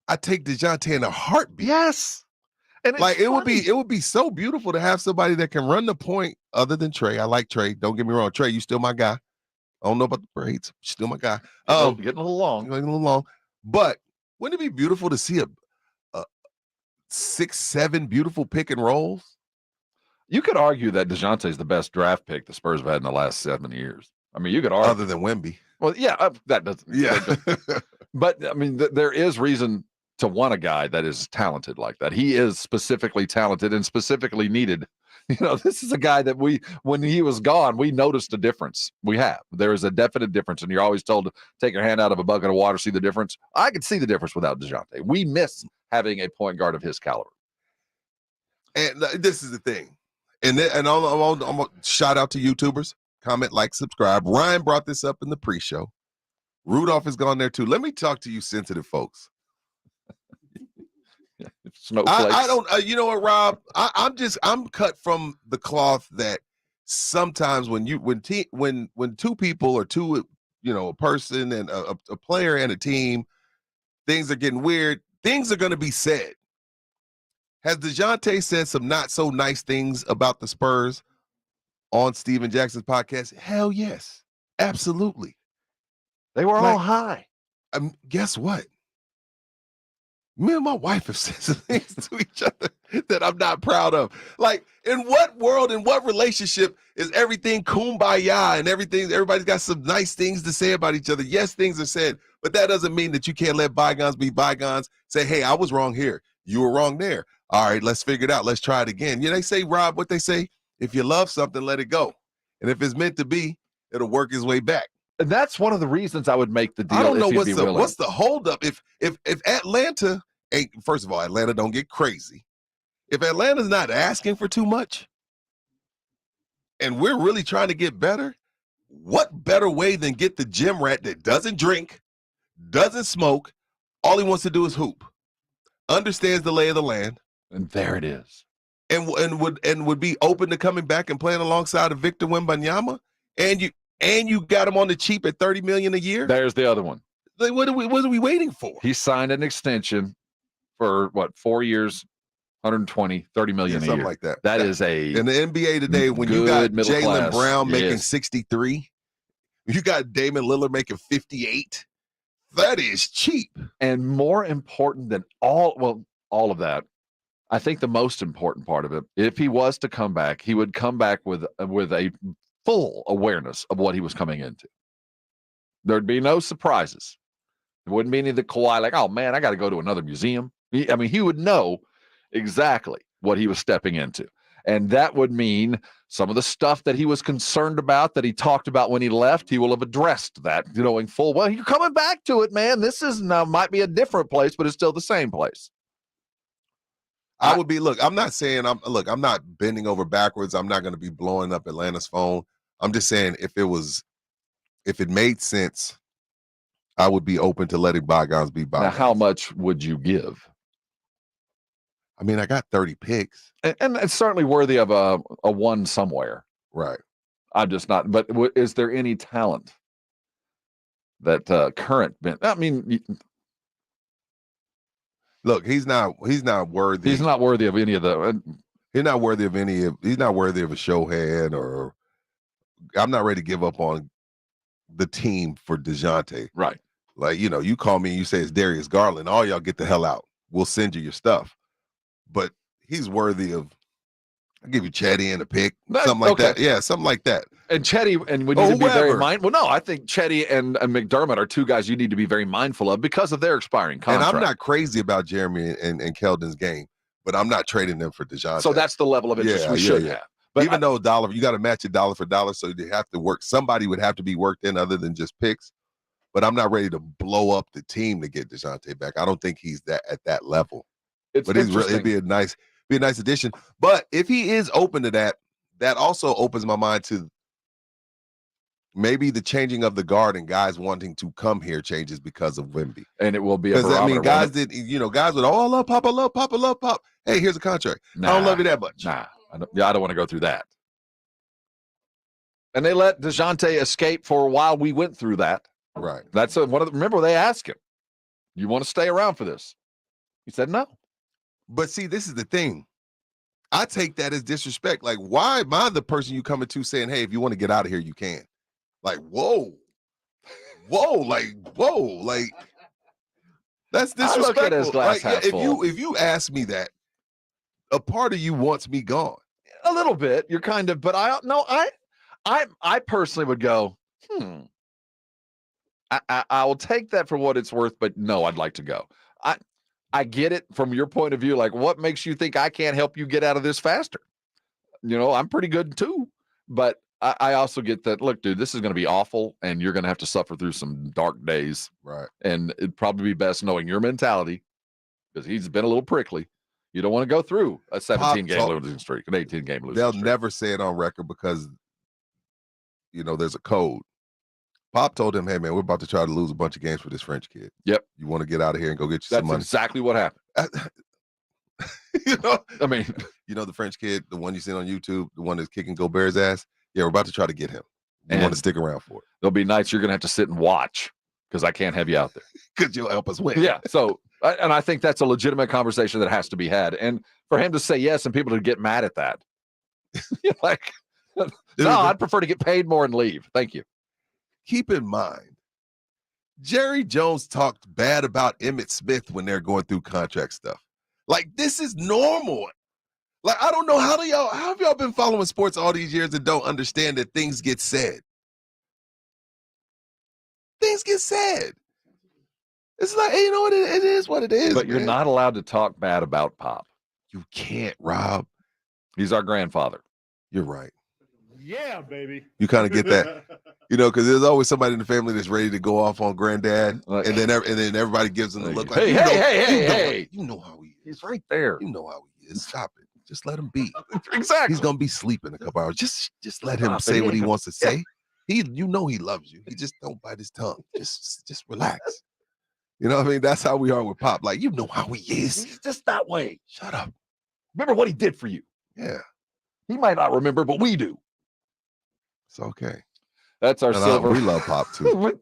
I take Dejounte in a heartbeat. Yes. And it would be so beautiful to have somebody that can run the point other than Trey. I like Trey. Don't get me wrong. Trey, you still my guy. I don't know about the braids. Still my guy. Getting a little long. But wouldn't it be beautiful to see a 6-7 beautiful pick and rolls? You could argue that Dejounte is the best draft pick the Spurs have had in the last 7 years. I mean, you could argue. Other than Wemby. Well, yeah, that doesn't. Yeah. But, I mean, there is reason to want a guy that is talented like that. He is specifically talented and specifically needed. This is a guy that when he was gone, we noticed a difference. We have. There is a definite difference, and you're always told to take your hand out of a bucket of water, see the difference. I could see the difference without Dejounte. We miss having a point guard of his caliber. And this is the thing. And I'm going to shout out to YouTubers. Comment, like, subscribe. Ryan brought this up in the pre-show. Rudolph has gone there too. Let me talk to you sensitive folks. Snowflakes. I don't, you know what, Rob? I'm cut from the cloth that sometimes when two people or two, a person and a player and a team, things are getting weird. Things are going to be said. Has Dejounte said some not so nice things about the Spurs on Steven Jackson's podcast? Hell yes. Absolutely. They were all high. Guess what? Me and my wife have said some things to each other that I'm not proud of. Like, in what world, in what relationship is everything kumbaya and everybody's got some nice things to say about each other? Yes, things are said, but that doesn't mean that you can't let bygones be bygones. Say, hey, I was wrong here. You were wrong there. All right, let's figure it out. Let's try it again. They say, Rob, what they say, if you love something, let it go. And if it's meant to be, it'll work its way back. And that's one of the reasons I would make the deal. I don't know what's the holdup. If Atlanta, first of all, Atlanta don't get crazy. If Atlanta's not asking for too much, and we're really trying to get better, what better way than get the gym rat that doesn't drink, doesn't smoke, all he wants to do is hoop, understands the lay of the land, and there it is, and would be open to coming back and playing alongside of Victor Wembanyama, and you got him on the cheap at $30 million a year. There's the other one. Like, what are we waiting for? He signed an extension for 4 years, 120, $30 million a year. Something like that. That is in the NBA today, when you got Jaylen Brown making 63, you got Damon Lillard making 58. That is cheap. And more important than all of that, I think the most important part of it, if he was to come back, he would come back with a full awareness of what he was coming into. There'd be no surprises. There wouldn't be any of the Kawhi, like, oh man, I got to go to another museum. He would know exactly what he was stepping into. And that would mean some of the stuff that he was concerned about, that he talked about when he left, he will have addressed that, knowing full well, you're coming back to it, man. This is now might be a different place, but it's still the same place. I would be, look, I'm not saying I'm not bending over backwards. I'm not going to be blowing up Atlanta's phone. I'm just saying if it made sense, I would be open to letting bygones be bygones. Now, how much would you give? I mean, I got 30 picks. And it's certainly worthy of a one somewhere. Right. I'm just not, but is there any talent that current, I mean, look, he's not worthy. He's not worthy of any of the. He's not worthy of a showhead, or I'm not ready to give up on the team for Dejounte. Right. Like, you call me and you say it's Darius Garland. All y'all get the hell out. We'll send you your stuff. But he's worthy of, I'll give you Chetty and a pick. Something like that. Yeah, something like that. And Chetty, and we need to be very mindful. Well, no, I think Chetty and McDermott are two guys you need to be very mindful of because of their expiring contract. And I'm not crazy about Jeremy and Keldon's game, but I'm not trading them for Dejounte. So that's the level of interest we should have. But even though you got to match it dollar for dollar, so you have to work. Somebody would have to be worked in other than just picks. But I'm not ready to blow up the team to get Dejounte back. I don't think he's at that level. But it'd be a nice addition. But if he is open to that, that also opens my mind to maybe the changing of the guard and guys wanting to come here changes because of Wemby. And it will be because guys would, I love Pop, I love Pop, I love Pop. Hey, here's a contract. I don't love you that much. Nah, I don't want to go through that. And they let Dejounte escape for a while. We went through that. Right. That's remember they asked him, "You want to stay around for this?" He said no. But see, this is the thing. I take that as disrespect. Like, why am I the person you coming to saying, hey, if you want to get out of here, you can? Like, whoa, like, that's disrespectful. I look at it as glass half full. If you ask me that, a part of you wants me gone. A little bit. You're kind of, but I personally would go, I will take that for what it's worth, but no, I'd like to go. I get it from your point of view. Like, what makes you think I can't help you get out of this faster? I'm pretty good too, but I also get that. Look, dude, this is going to be awful, and you're going to have to suffer through some dark days. Right. And it'd probably be best knowing your mentality, because he's been a little prickly. You don't want to go through a 17-game losing streak, an 18-game losing streak. They'll never say it on record because, there's a code. Pop told him, hey, man, we're about to try to lose a bunch of games for this French kid. Yep. You want to get out of here and go get you some money? That's exactly what happened. I mean, the French kid, the one you seen on YouTube, the one that's kicking Gobert's ass? Yeah, we're about to try to get him. You want to stick around for it. There'll be nights you're going to have to sit and watch because I can't have you out there. Because you'll help us win. Yeah. So, and I think that's a legitimate conversation that has to be had. And for him to say yes and people to get mad at that, like, no, I'd prefer to get paid more and leave. Thank you. Keep in mind, Jerry Jones talked bad about Emmitt Smith when they're going through contract stuff. Like, this is normal. Like, I don't know how have y'all been following sports all these years and don't understand that things get said? Things get said. It's like, hey, it is what it is. But you're not allowed to talk bad about Pop. You can't, Rob. He's our grandfather. You're right. Yeah, baby. You kind of get that, because there's always somebody in the family that's ready to go off on granddad, and then everybody gives them the look like, hey. You know how he is. He's right there. You know how he is. Stop it. Just let him be. Exactly. He's gonna be sleeping a couple hours. Just let him say what he wants to say. He loves you. He just don't bite his tongue. Just relax. That's how we are with Pop. Like, you know how he is. He's just that way. Shut up. Remember what he did for you. Yeah. He might not remember, but we do. It's okay. That's our silver. We love Pop too.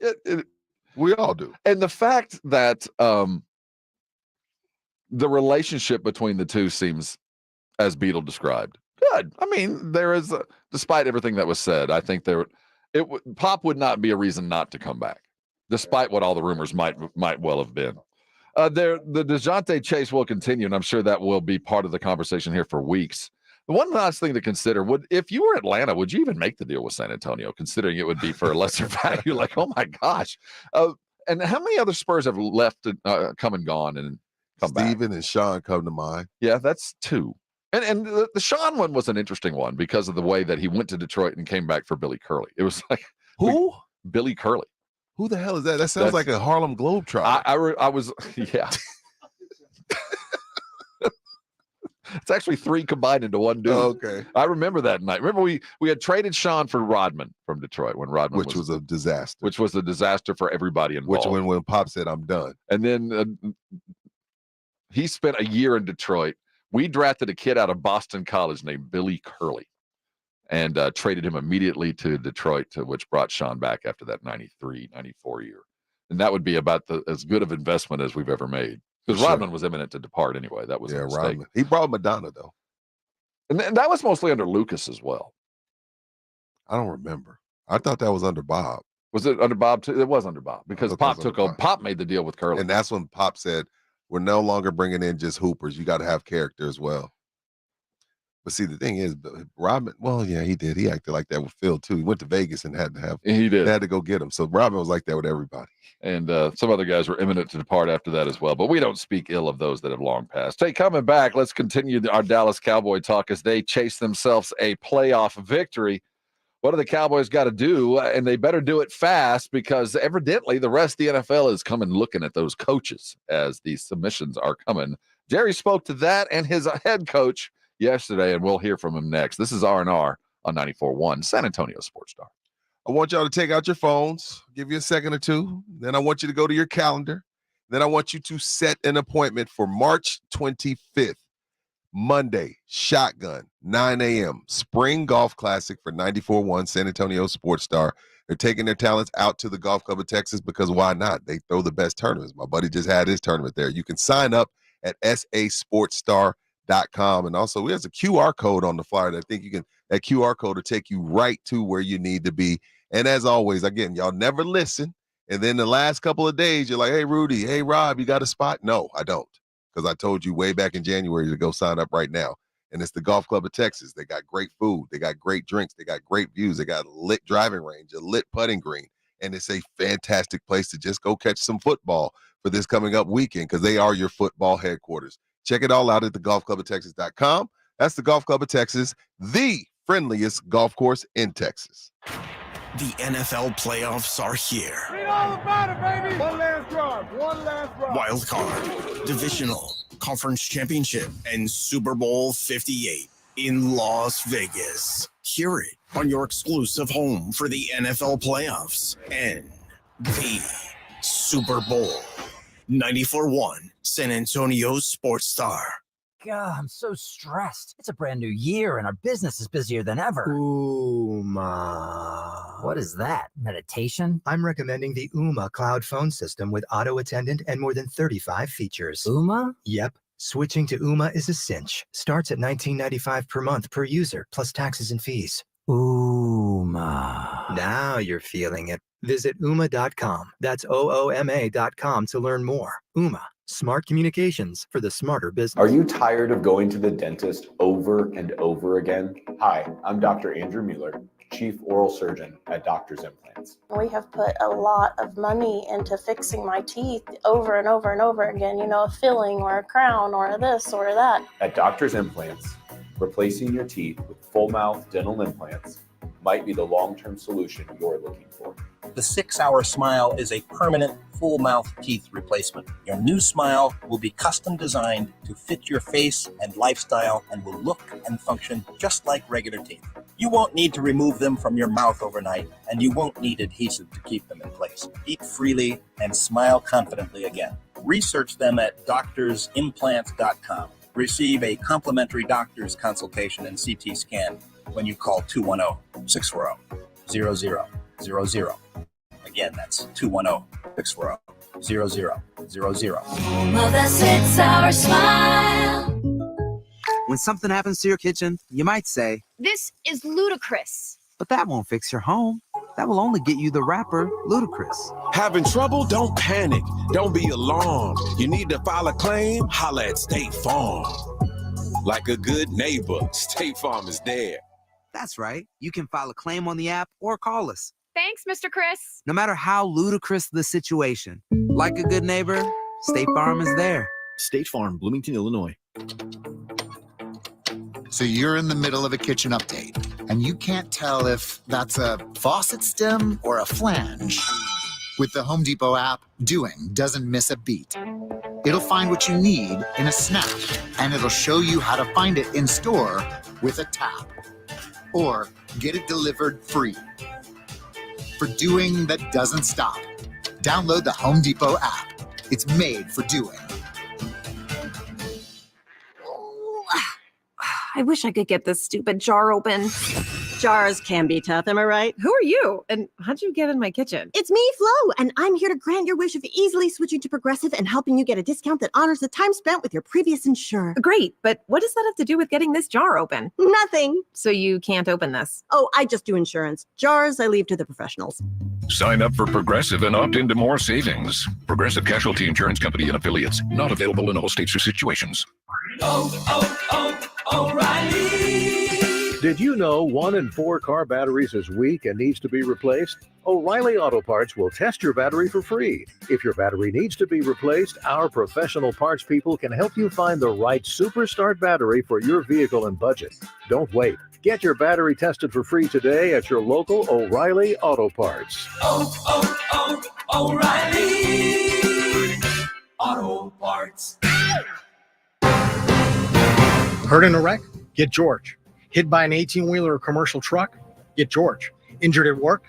We all do. And the fact that the relationship between the two seems, as Beetle described, good. I mean, there is, despite everything that was said, I think Pop would not be a reason not to come back. despite what all the rumors might well have been. The DeJounte chase will continue, and I'm sure that will be part of the conversation here for weeks. The one last thing to consider, if you were Atlanta, would you even make the deal with San Antonio, considering it would be for a lesser value? Like, oh my gosh. And how many other Spurs have left, come and gone and come back? Steven and Sean come to mind. Yeah, that's two. And the Sean one was an interesting one because of the way that he went to Detroit and came back for Billy Curley. It was like, who? Billy Curley. Who the hell is that? That sounds like a Harlem Globetrotter. I was, yeah. It's actually three combined into one dude. Oh, okay. I remember that night. Remember we had traded Sean for Rodman from Detroit when Rodman was a disaster. Which was a disaster for everybody involved. When Pop said, I'm done. And then he spent a year in Detroit. We drafted a kid out of Boston College named Billy Curley and traded him immediately to Detroit, which brought Sean back after that 93, 94 year. And that would be about as good of investment as we've ever made. Because Rodman was imminent to depart anyway. That was a mistake. Rodman. He brought Madonna, though. And that was mostly under Lucas as well. I don't remember. I thought that was under Bob. Was it under Bob too? It was under Bob because Pop took over. Pop made the deal with Curly. And that's when Pop said, we're no longer bringing in just hoopers. You got to have character as well. But see, the thing is, Rodman, well, yeah, he did. He acted like that with Phil, too. He went to Vegas and had to have, he did. They had to go get him. So Rodman was like that with everybody. And some other guys were imminent to depart after that as well. But we don't speak ill of those that have long passed. Hey, coming back, let's continue our Dallas Cowboy talk as they chase themselves a playoff victory. What do the Cowboys got to do? And they better do it fast because evidently the rest of the NFL is coming looking at those coaches as these submissions are coming. Jerry spoke to that and his head coach yesterday, and we'll hear from him next. This is R&R on 94.1 San Antonio Sports Star. I want y'all to take out your phones, give you a second or two. Then I want you to go to your calendar. Then I want you to set an appointment for March 25th, Monday, Shotgun, 9 a.m., Spring Golf Classic for 94.1 San Antonio Sports Star. They're taking their talents out to the Golf Club of Texas because why not? They throw the best tournaments. My buddy just had his tournament there. You can sign up at sasportstar.com. And also, there's a QR code on the flyer that I think that QR code will take you right to where you need to be. And as always, again, y'all never listen. And then the last couple of days, you're like, hey, Rudy, hey, Rob, you got a spot? No, I don't. Because I told you way back in January to go sign up right now. And it's the Golf Club of Texas. They got great food. They got great drinks. They got great views. They got a lit driving range, a lit putting green. And it's a fantastic place to just go catch some football for this coming up weekend because they are your football headquarters. Check it all out at thegolfcluboftexas.com. That's the Golf Club of Texas, the friendliest golf course in Texas. The NFL playoffs are here. Read all about it, baby. One last drive. Wild card, divisional, conference championship, and Super Bowl 58 in Las Vegas. Hear it on your exclusive home for the NFL playoffs and the Super Bowl. 94.1 San Antonio Sports Star. God, I'm so stressed. It's a brand new year and our business is busier than ever. Ooma. What is that? Meditation? I'm recommending the Ooma cloud phone system with auto attendant and more than 35 features. Ooma? Yep. Switching to Ooma is a cinch. Starts at $19.95 per month per user, plus taxes and fees. Ooma. Now you're feeling it. Visit Ooma.com. That's OOMA.com to learn more. Ooma. Smart communications for the smarter business. Are you tired of going to the dentist over and over again? Hi, I'm Dr. Andrew Mueller, Chief Oral Surgeon at Doctor's Implants. We have put a lot of money into fixing my teeth over and over and over again, a filling or a crown or a this or that. At Doctor's Implants, replacing your teeth with full mouth dental implants might be the long-term solution you're looking for. The 6-Hour Smile is a permanent full mouth teeth replacement. Your new smile will be custom designed to fit your face and lifestyle and will look and function just like regular teeth. You won't need to remove them from your mouth overnight, and you won't need adhesive to keep them in place. Eat freely and smile confidently again. Research them at doctorsimplants.com. Receive a complimentary doctor's consultation and CT scan when you call 210-640-0000. Again, that's 210-640-0000. Home of the 6-Hour Smile. When something happens to your kitchen, you might say, "This is ludicrous." but that won't fix your home. that will only get you the rapper, Ludacris. Having trouble? Don't panic. Don't be alarmed. You need to file a claim? Holla at State Farm. Like a good neighbor, State Farm is there. That's right. You can file a claim on the app or call us. Thanks, Mr. Chris. No matter how ludicrous the situation, like a good neighbor, State Farm is there. State Farm, Bloomington, Illinois. So you're in the middle of a kitchen update, and you can't tell if that's a faucet stem or a flange. With the Home Depot app, doing doesn't miss a beat. It'll find what you need in a snap, and it'll show you how to find it in store with a tap. Or get it delivered free. For doing that doesn't stop, download the Home Depot app. It's made for doing. I wish I could get this stupid jar open. Jars can be tough, am I right? Who are you? And how'd you get in my kitchen? It's me, Flo, and I'm here to grant your wish of easily switching to Progressive and helping you get a discount that honors the time spent with your previous insurer. Great, but what does that have to do with getting this jar open? Nothing. So you can't open this? Oh, I just do insurance. Jars, I leave to the professionals. Sign up for Progressive and opt into more savings. Progressive Casualty Insurance Company and Affiliates. Not available in all states or situations. O'Reilly. Did you know 1 in 4 car batteries is weak and needs to be replaced? O'Reilly Auto Parts will test your battery for free. If your battery needs to be replaced, our professional parts people can help you find the right Superstart battery for your vehicle and budget. Don't wait. Get your battery tested for free today at your local O'Reilly Auto Parts. O'Reilly Auto Parts. Hurt in a wreck? Get George. Hit by an 18-wheeler or commercial truck? Get George. Injured at work?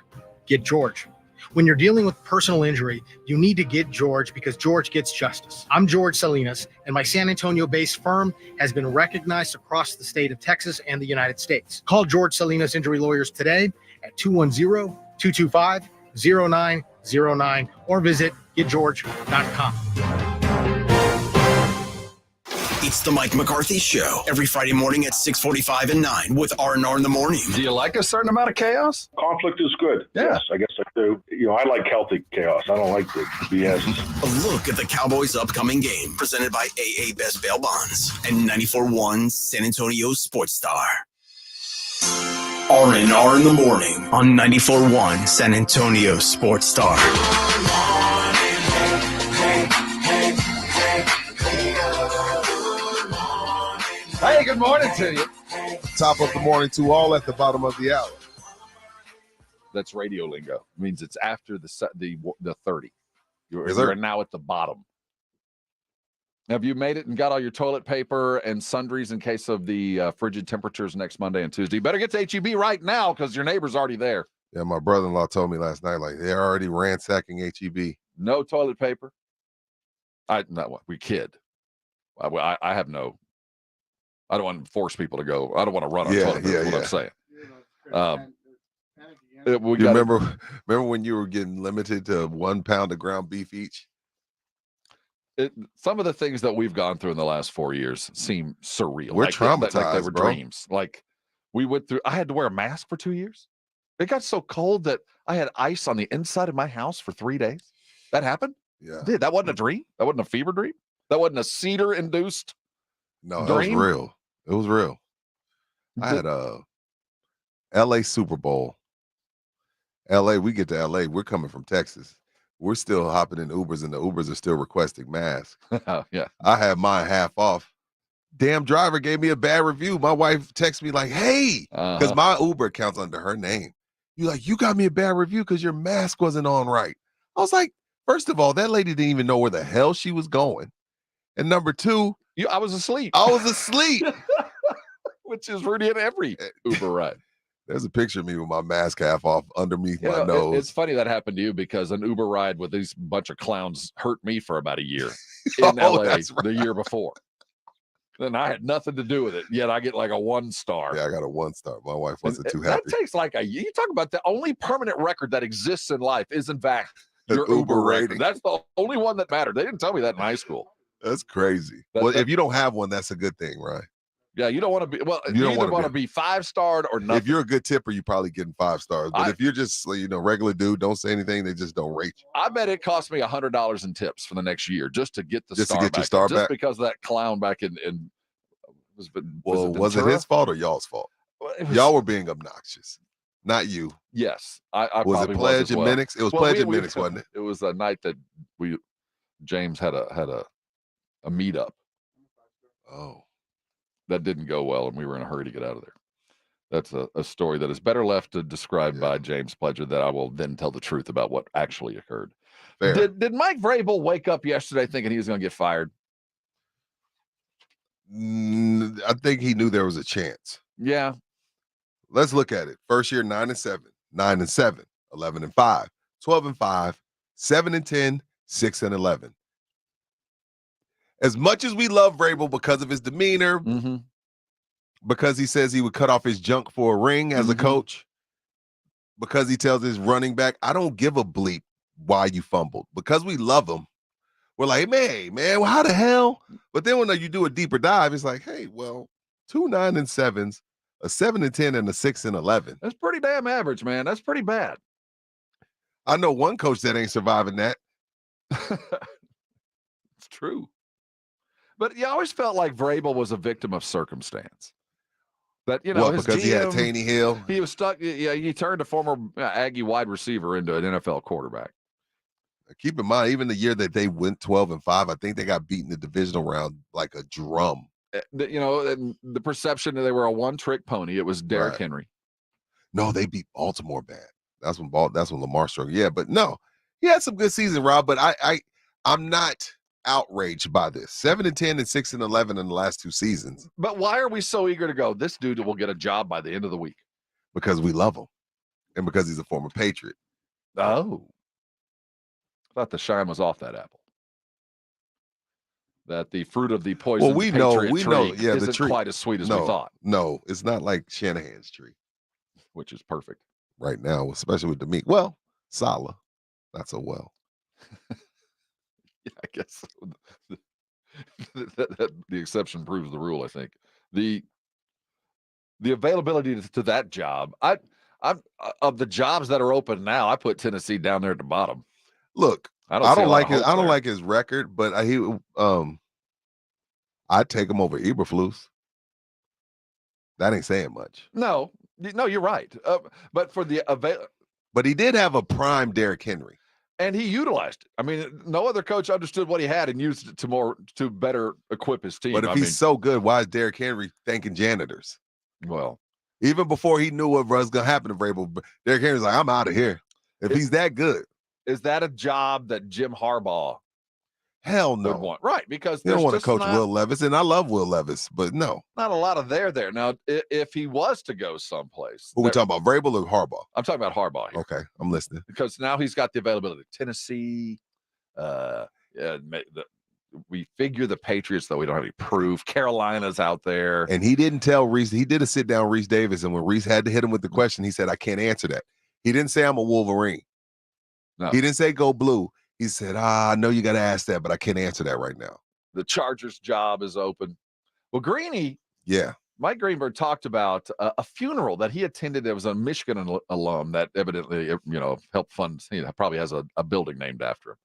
Get George. When you're dealing with personal injury, you need to get George because George gets justice. I'm George Salinas, and my San Antonio-based firm has been recognized across the state of Texas and the United States. Call George Salinas Injury Lawyers today at 210-225-0909 or visit getgeorge.com. It's the Mike McCarthy Show every Friday morning at 6:45 and 9 with R&R in the morning. Do you like a certain amount of chaos? Conflict is good. Yeah. Yes, I guess I do. I like healthy chaos. I don't like the BS. A look at the Cowboys' upcoming game presented by AA Best Bail Bonds and 94.1 San Antonio Sports Star. R&R in the morning on 94.1 San Antonio Sports Star. Hey, good morning to you. Top of the morning to all, at the bottom of the hour. That's radio lingo. It means it's after the 30. Yes, You're now at the bottom. Have you made it and got all your toilet paper and sundries in case of the frigid temperatures next Monday and Tuesday? You better get to HEB right now because your neighbor's already there. Yeah, my brother-in-law told me last night, like, they're already ransacking HEB. No toilet paper. We kid. I have no. I don't want to force people to go. I don't want to run on toilet paper. That's what I'm saying. Remember when you were getting limited to 1 pound of ground beef each? Some of the things that we've gone through in the last 4 years seem surreal. We're traumatized, like they were bro. dreams. Like we went through. I had to wear a mask for 2 years. It got so cold that I had ice on the inside of my house for 3 days. That happened. Yeah, that wasn't a dream. That wasn't a fever dream. That wasn't a cedar-induced. No, dream. It was real. It was real. I had a LA Super Bowl. LA, we get to LA. We're coming from Texas. We're still hopping in Ubers, and the Ubers are still requesting masks. Yeah. I had mine half off. Damn driver gave me a bad review. My wife texted me like, hey, because my Uber account's under her name. You got me a bad review because your mask wasn't on right. I was like, first of all, that lady didn't even know where the hell she was going. And number two, I was asleep. Which is Rudy at every Uber ride. There's a picture of me with my mask half off underneath my nose. It's funny that happened to you because an Uber ride with these bunch of clowns hurt me for about a year in LA the year before. Then I had nothing to do with it. Yet I get like a 1 star. Yeah, I got a 1 star. My wife wasn't too happy. That takes like a year. You talk about the only permanent record that exists in life is in fact your Uber rating. That's the only one that mattered. They didn't tell me that in high school. That's crazy. Well, if you don't have one, that's a good thing, right? Yeah, you don't want to be. Well, You you don't either wanna want to be 5-starred or nothing. If you're a good tipper, you're probably getting 5 stars. But if you're just regular dude, don't say anything, they just don't rate you. I bet it cost me $100 in tips for the next year just to get the Just to star get your back. star just back? because of that clown back in Was it Ventura? his fault or y'all's fault? Well, it was- Y'all were being obnoxious, not you. Yes, I Was it probably Pledge as and well. Minix? It was Well, Pledge and Minix, wasn't it? It was a night that James had a meetup. Oh, that didn't go well, and we were in a hurry to get out of there. That's a story that is better left to describe by James Pledger, that I will then tell the truth about what actually occurred. Fair. Did Mike Vrabel wake up yesterday thinking he was going to get fired? I think he knew there was a chance. Yeah. Let's look at it. First year, 9-7, 9-7, 11-5, 12-5, 7-10, 6-11. As much as we love Vrabel because of his demeanor, because he says he would cut off his junk for a ring as a coach, because he tells his running back, I don't give a bleep why you fumbled. Because we love him, we're like, man, well, how the hell? But then when you do a deeper dive, it's like, hey, well, 2 9-7s, a 7-10, and a 6-11. That's pretty damn average, man. That's pretty bad. I know one coach that ain't surviving that. It's true. But you always felt like Vrabel was a victim of circumstance. That, his because he had GM, Taney Hill. He was stuck. Yeah, he turned a former Aggie wide receiver into an NFL quarterback. Keep in mind, even the year that they went 12-5, I think they got beaten the divisional round like a drum. And the perception that they were a one-trick pony. It was Derrick Henry. No, they beat Baltimore bad. That's when Lamar struggled. Yeah, but no, he had some good season, Rob. But I'm not outraged by this. 7-10 and 6-11 in the last 2 seasons. But why are we so eager to go? This dude will get a job by the end of the week. Because we love him, and because he's a former Patriot. Oh, I thought the shine was off that apple. That the fruit of the poison we Patriot know, tree yeah, isn't the tree quite as sweet as we thought. No, it's not like Shanahan's tree, which is perfect right now, especially with Demick. Well, Salah, not so well. Yeah, I guess the exception proves the rule. I think the availability to that job. I'm of the jobs that are open now. I put Tennessee down there at the bottom. Look, I don't like his record, but I'd take him over Eberflus. That ain't saying much. No, you're right. But for the but he did have a prime Derrick Henry. And he utilized it. I mean, no other coach understood what he had and used it to better equip his team. But if he's so good, why is Derrick Henry thanking janitors? Well, even before he knew what was going to happen to Vrabel, Derrick Henry's like, I'm out of here. If he's that good. Is that a job that Jim Harbaugh Hell no. would want? Right, because you don't want to coach Will Levis, and I love Will Levis, but no. Not a lot of there. Now, if he was to go someplace. Who we talking about, Vrabel or Harbaugh? I'm talking about Harbaugh here. Okay, I'm listening. Because now he's got the availability. Tennessee, we figure the Patriots, though we don't have any proof. Carolina's out there. And he didn't tell Reese. He did a sit down Reese Davis, and when Reese had to hit him with the question, he said, I can't answer that. He didn't say I'm a Wolverine. No. He didn't say go blue. He said, I know you got to ask that, but I can't answer that right now. The Chargers job is open. Well, Greeny, Mike Greenberg talked about a funeral that he attended. There was a Michigan alum that evidently, helped fund, probably has a building named after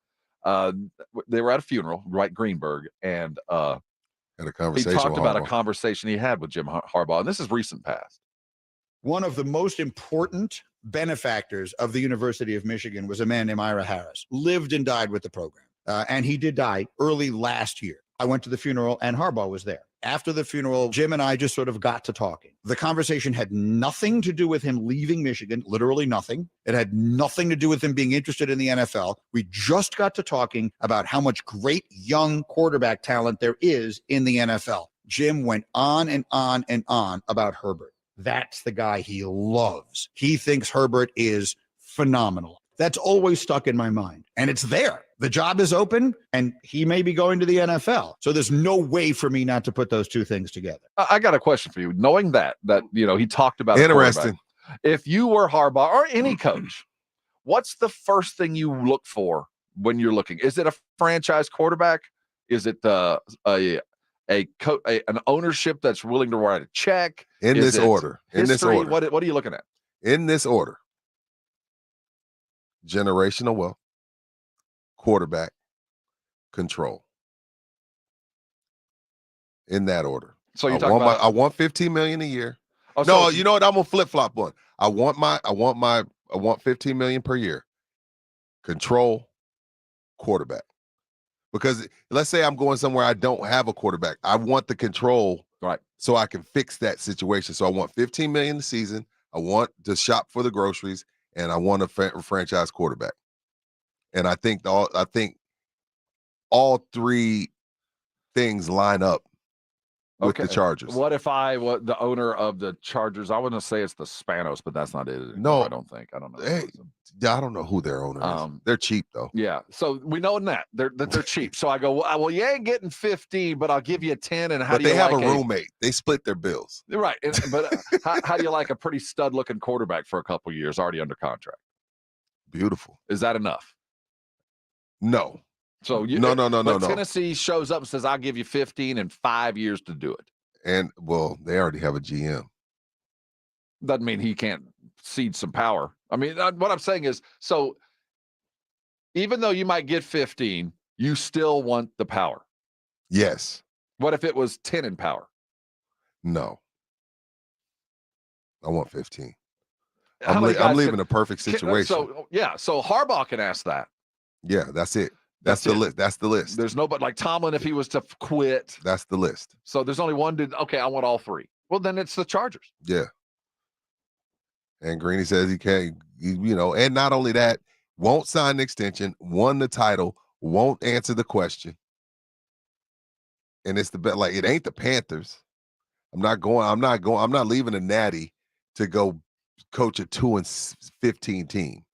him. They were at a funeral, Mike Greenberg, and had a conversation. He talked about a conversation he had with Jim Harbaugh, and this is recent past. One of the most important benefactors of the University of Michigan was a man named Ira Harris, lived and died with the program. And he did die early last year. I went to the funeral and Harbaugh was there. After the funeral, Jim and I just sort of got to talking. The conversation had nothing to do with him leaving Michigan, literally nothing. It had nothing to do with him being interested in the NFL. We just got to talking about how much great young quarterback talent there is in the NFL. Jim went on and on and on about Herbert. That's the guy he loves. He thinks Herbert is phenomenal. That's always stuck in my mind. And it's there. The job is open, and he may be going to the NFL. So there's no way for me not to put those two things together. I got a question for you. Knowing that he talked about interesting. If you were Harbaugh or any coach, what's the first thing you look for when you're looking? Is it a franchise quarterback? Is it a an ownership that's willing to write a check? In Is this it order. In this history? order. What are you looking at? In this order. Generational wealth, quarterback, control. In that order. So you're talking about I want $15 million a year. Oh, No, so you know what? I'm gonna flip-flop one. I want $15 million per year. Control, quarterback. Because let's say I'm going somewhere I don't have a quarterback. I want the control, right, so I can fix that situation. So I want $15 million a season. I want to shop for the groceries, and I want a franchise quarterback. And I think all three things line up with the Chargers. What if the owner of the Chargers? I wouldn't say it's the Spanos, but that's not it anymore, No, I don't think. I don't know. Hey, I don't know who their owner is. They're cheap though. Yeah, so we know that they're cheap. So I go, well, you ain't getting 15, but I'll give you 10. And how But do you they have like a roommate? They split their bills. Right, but how do you like a pretty stud-looking quarterback for a couple years, already under contract? Beautiful. Is that enough? No. So No. Tennessee shows up and says, "I'll give you 15 and 5 years to do it." And well, they already have a GM. Doesn't mean he can't cede some power. I mean, what I'm saying is, so even though you might get 15, you still want the power. Yes. What if it was 10 in power? No. I want 15. How I'm many guys leaving can- a perfect situation. So Harbaugh can ask that. Yeah, that's it. That's the list. That's the list. There's nobody like Tomlin if he was to quit. That's the list. So there's only one dude. Okay, I want all three. Well, then it's the Chargers. Yeah. And Greeny says he can't, and not only that, won't sign an extension, won the title, won't answer the question. And it's it ain't the Panthers. I'm not leaving a natty to go coach a 2-15 team.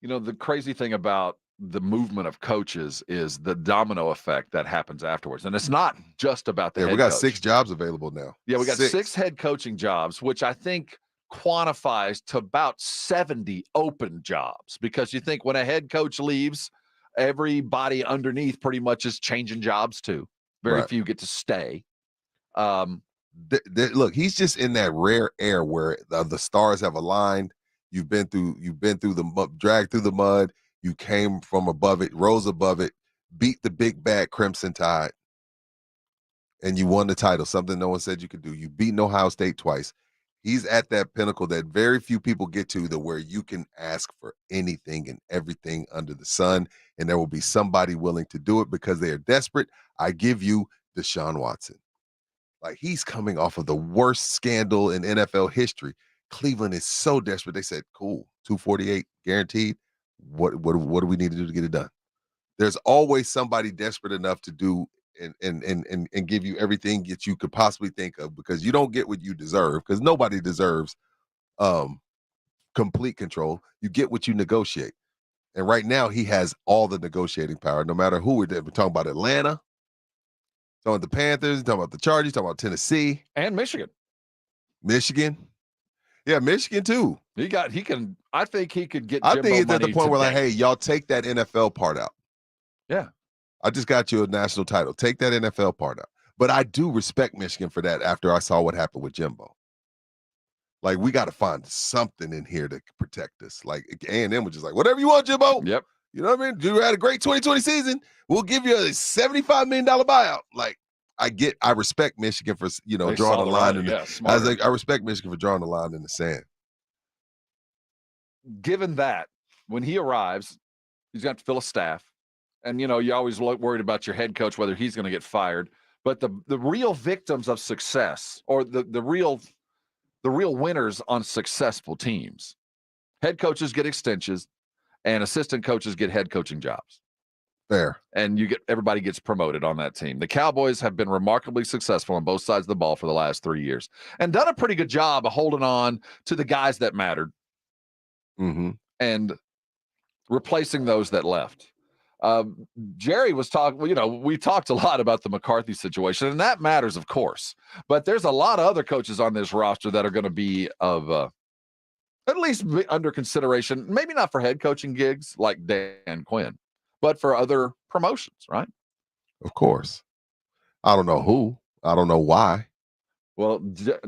The crazy thing about the movement of coaches is the domino effect that happens afterwards. And it's not just about the head we got coach. 6 jobs available now. Yeah, we got 6 head coaching jobs, which I think quantifies to about 70 open jobs, because you think when a head coach leaves, everybody underneath pretty much is changing jobs too. Very few get to stay. Look, he's just in that rare air where the stars have aligned. You've been through the dragged through the mud. You came from above it, rose above it, beat the big bad Crimson Tide, and you won the title. Something no one said you could do. You beat Ohio State twice. He's at that pinnacle that very few people get to, where you can ask for anything and everything under the sun, and there will be somebody willing to do it because they are desperate. I give you Deshaun Watson. Like, he's coming off of the worst scandal in NFL history. Cleveland is so desperate. They said, cool, 248 guaranteed. What do we need to do to get it done? There's always somebody desperate enough to do and give you everything that you could possibly think of, because you don't get what you deserve, because nobody deserves complete control. You get what you negotiate. And right now he has all the negotiating power, no matter who we're talking about. Atlanta, talking about the Panthers, talking about the Chargers, talking about Tennessee. And Michigan. Yeah, Michigan too. I think he could get I Jimbo think it's at the money point where, today. hey, y'all take that NFL part out. Yeah. I just got you a national title. Take that NFL part out. But I do respect Michigan for that after I saw what happened with Jimbo. Like, we got to find something in here to protect us. Like, A&M was just like, whatever you want, Jimbo. Yep. You know what I mean? You had a great 2020 season. We'll give you a $75 million buyout. Like, I respect Michigan for, drawing a line. I respect Michigan for drawing the line in the sand. Given that, when he arrives, he's got to fill a staff. And, you always worried about your head coach, whether he's going to get fired. But the real victims of success, or the real winners on successful teams, head coaches get extensions and assistant coaches get head coaching jobs. Fair. And everybody gets promoted on that team. The Cowboys have been remarkably successful on both sides of the ball for the last 3 years and done a pretty good job of holding on to the guys that mattered and replacing those that left. Jerry was talking, we talked a lot about the McCarthy situation, and that matters, of course. But there's a lot of other coaches on this roster that are going to be of at least under consideration, maybe not for head coaching gigs like Dan Quinn, but for other promotions, right? Of course. I don't know who. I don't know why. Well,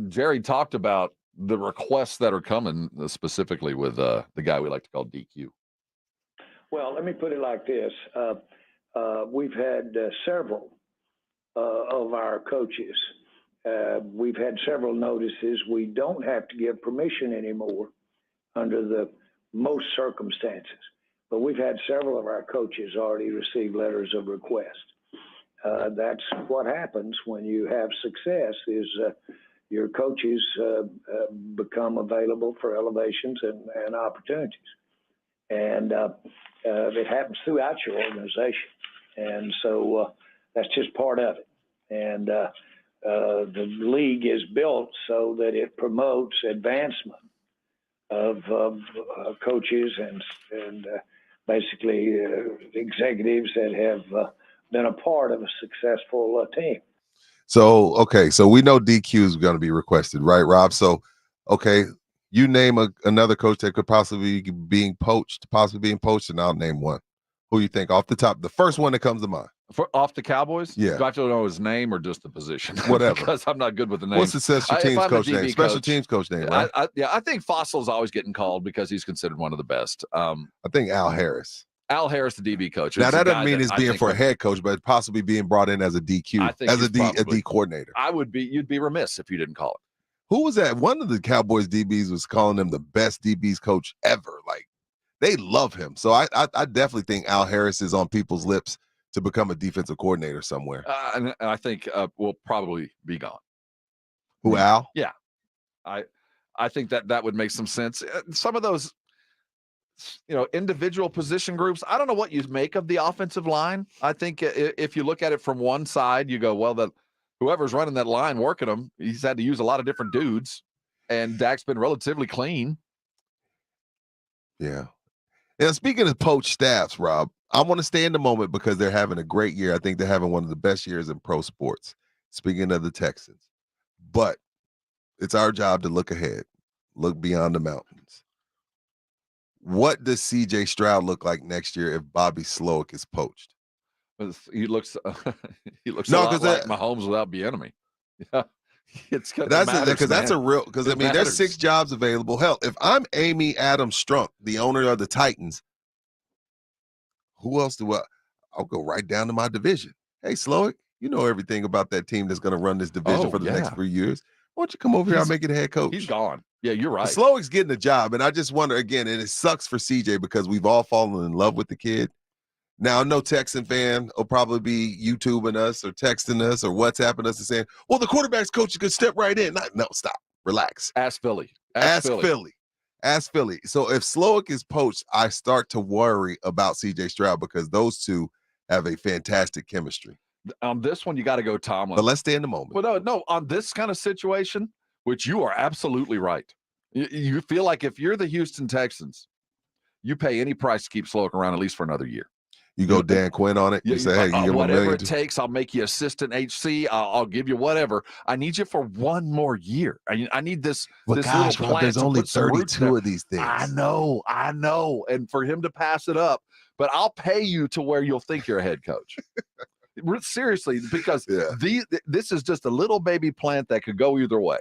Jerry talked about the requests that are coming specifically with the guy we like to call DQ. Well, let me put it like this. We've had several of our coaches. We've had several notices. We don't have to give permission anymore under the most circumstances. But we've had several of our coaches already receive letters of request. That's what happens when you have success is your coaches become available for elevations and opportunities. And it happens throughout your organization. And so that's just part of it. And the league is built so that it promotes advancement of coaches and basically executives that have been a part of a successful team. So, okay, so we know DQ is going to be requested, right, Rob? So, okay, you name another coach that could possibly be being poached, and I'll name one. Who you think off the top, the first one that comes to mind? Off the Cowboys? Yeah. Do I have to know his name or just the position? Whatever. Because I'm not good with the name. What's the special teams coach name? Special teams coach name, right? I think Fossil's always getting called because he's considered one of the best. I think Al Harris. Al Harris, the DB coach. Now, that doesn't mean it's being for a head coach, but possibly being brought in as a DQ, as a D coordinator. You'd be remiss if you didn't call it. Who was that? One of the Cowboys DBs was calling him the best DBs coach ever. Like, they love him. So I definitely think Al Harris is on people's lips to become a defensive coordinator somewhere. And I think will probably be gone. Who, Al? Yeah. I think that would make some sense. Some of those, individual position groups, I don't know what you make of the offensive line. I think if you look at it from one side, you go, well, whoever's running that line, working them, he's had to use a lot of different dudes, and Dak's been relatively clean. Yeah. And speaking of poached staffs, Rob, I want to stay in the moment because they're having a great year. I think they're having one of the best years in pro sports, speaking of the Texans. But it's our job to look ahead, look beyond the mountains. What does C.J. Stroud look like next year if Bobby Slowick is poached? He looks a lot like Mahomes without Bieniemy. Yeah, that's a real, because I mean there's 6 jobs available. Hell, if I'm Amy Adams Strunk, the owner of the Titans, who else I'll go right down to my division. Hey, Slowick, you know everything about that team that's going to run this division for the next 3 years. Why don't you come over here and make it a head coach? He's gone. Yeah, you're right. Slowick's getting a job, and I just wonder again, and it sucks for CJ because we've all fallen in love with the kid. Now, no Texan fan will probably be YouTubing us or texting us or WhatsApping us and saying, well, the quarterback's coach could step right in. No, stop. Relax. Ask Philly. Ask Philly. So if Slowick is poached, I start to worry about C.J. Stroud because those two have a fantastic chemistry. On this one, you got to go Tomlin. But let's stay in the moment. Well, no, on this kind of situation, which you are absolutely right. You feel like if you're the Houston Texans, you pay any price to keep Slowick around at least for another year. You go Dan Quinn on it. You say, hey, you give him whatever it takes. I'll make you assistant HC. I'll give you whatever. I need you for one more year. I need this. Well, this gosh, little plan. There's only 32 of these things. I know. And for him to pass it up, but I'll pay you to where you'll think you're a head coach. Seriously, because this is just a little baby plant that could go either way.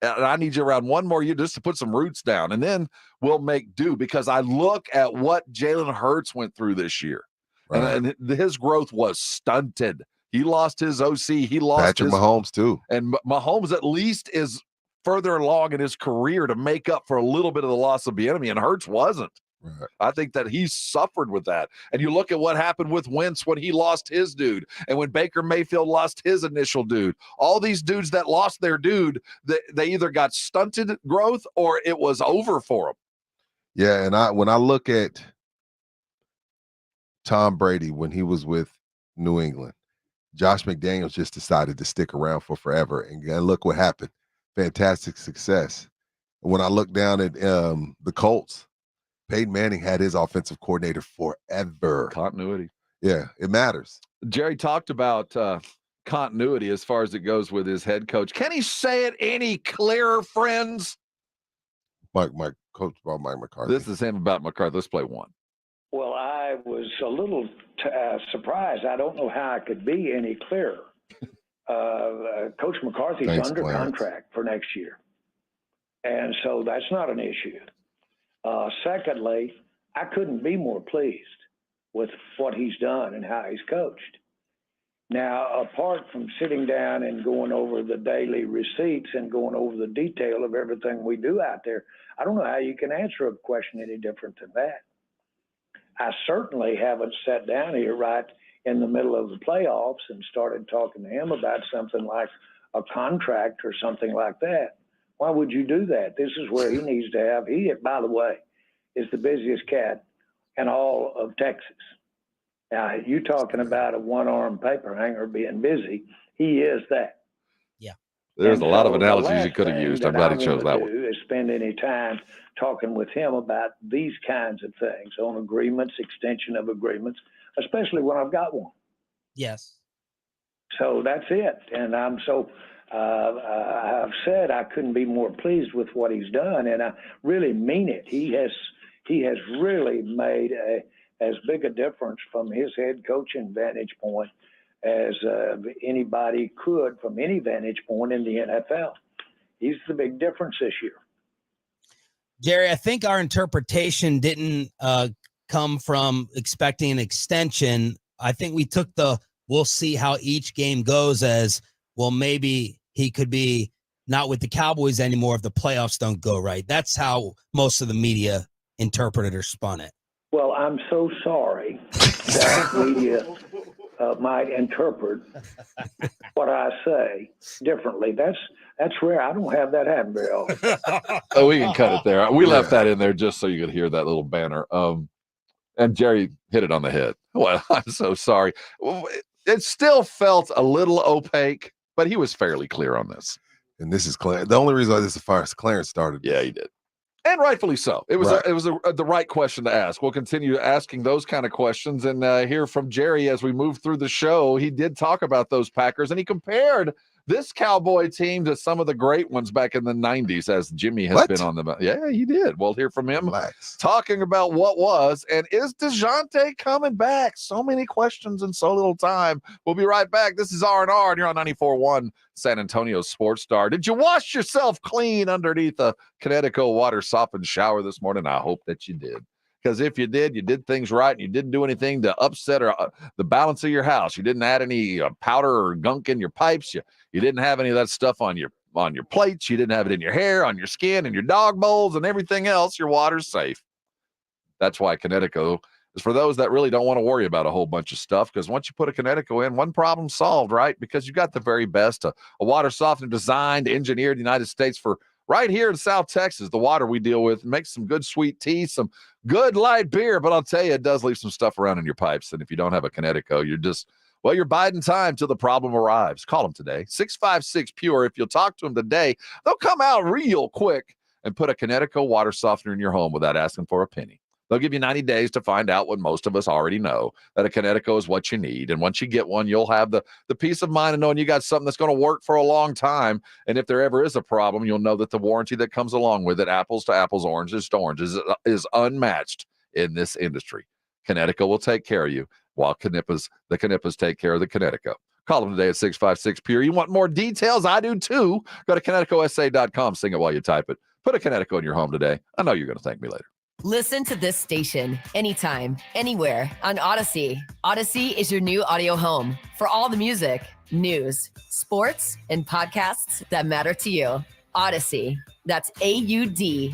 And I need you around one more year just to put some roots down, and then we'll make do. Because I look at what Jalen Hurts went through this year. Right. And his growth was stunted. He lost his OC. He lost Patrick Mahomes too. And Mahomes at least is further along in his career to make up for a little bit of the loss of Bieniemy, and Hurts wasn't. Right. I think that he suffered with that. And you look at what happened with Wentz when he lost his dude, and when Baker Mayfield lost his initial dude. All these dudes that lost their dude, they either got stunted growth or it was over for them. Yeah, and when I look at Tom Brady when he was with New England, Josh McDaniels just decided to stick around for forever, and look what happened. Fantastic success. When I look down at the Colts, Peyton Manning had his offensive coordinator forever. Continuity. Yeah, it matters. Jerry talked about continuity as far as it goes with his head coach. Can he say it any clearer, friends? Mike coach about Mike McCarthy. This is him about McCarthy. Let's play one. Well, I was a little surprised. I don't know how I could be any clearer. Coach McCarthy's Thanks, under Clarence. contract for next year. And so that's not an issue. Secondly, I couldn't be more pleased with what he's done and how he's coached. Now, apart from sitting down and going over the daily receipts and going over the detail of everything we do out there, I don't know how you can answer a question any different than that. I certainly haven't sat down here right in the middle of the playoffs and started talking to him about something like a contract or something like that. Why would you do that? This is where he needs to have. He, by the way, is the busiest cat in all of Texas. Now, you talking about a one-armed paper hanger being busy. He is that. There's And a lot of so the analogies you last could have thing used. that I'm glad I he chose wanna that one. do is spend any time talking with him about these kinds of things on agreements, extension of agreements, especially when I've got one. Yes. So that's it. And I've said I couldn't be more pleased with what he's done, and I really mean it. He has really made as big a difference from his head coaching vantage point as anybody could from any vantage point in the NFL. He's the big difference this year. Jerry, I think our interpretation didn't come from expecting an extension. I think we took we'll see how each game goes as, well, maybe he could be not with the Cowboys anymore if the playoffs don't go right. That's how most of the media interpreted or spun it. Well, I'm so sorry that media might interpret what I say differently. That's rare. I don't have that happen very often. Oh, we can cut it there. We left that in there just so you could hear that little banner. And Jerry hit it on the head. Well, I'm so sorry. It still felt a little opaque, but he was fairly clear on this. And this is Clarence. The only reason why this is fire is Clarence started. Yeah, he did. And rightfully so. It was Right. the right question to ask. We'll continue asking those kind of questions and hear from Jerry as we move through the show. He did talk about those Packers, and he compared this Cowboy team to some of the great ones back in the 90s, as Jimmy has been on the. Yeah, he did. We'll hear from him talking about what was, and is Dejounte coming back? So many questions in so little time. We'll be right back. This is R&R, and you're on 94.1 San Antonio Sports Star. Did you wash yourself clean underneath a Connecticut water softened shower this morning? I hope that you did. Because if you did things right, and you didn't do anything to upset or the balance of your house. You didn't add any powder or gunk in your pipes. You didn't have any of that stuff on your plates. You didn't have it in your hair, on your skin, and your dog bowls, and everything else. Your water's safe. That's why Connecticut is for those that really don't want to worry about a whole bunch of stuff. Because once you put a Connecticut in, one problem solved, right? Because you got the very best, a water softener designed, engineered in the United States for right here in South Texas. The water we deal with makes some good sweet tea, some good light beer, but I'll tell you, it does leave some stuff around in your pipes. And if you don't have a Connecticut, you're biding time till the problem arrives. Call them today, 656-PURE. If you'll talk to them today, they'll come out real quick and put a Connecticut water softener in your home without asking for a penny. They'll give you 90 days to find out what most of us already know, that a Connecticut is what you need. And once you get one, you'll have the peace of mind of knowing you got something that's going to work for a long time. And if there ever is a problem, you'll know that the warranty that comes along with it, apples to apples, oranges to oranges, is unmatched in this industry. Connecticut will take care of you, while the Knippas take care of the Connecticut. Call them today at 656-PURE. You want more details? I do too. Go to ConnecticutSA.com. Sing it while you type it. Put a Connecticut in your home today. I know you're going to thank me later. Listen to this station anytime, anywhere on Odyssey. Odyssey is your new audio home for all the music, news, sports, and podcasts that matter to you. Odyssey. That's AUDACY.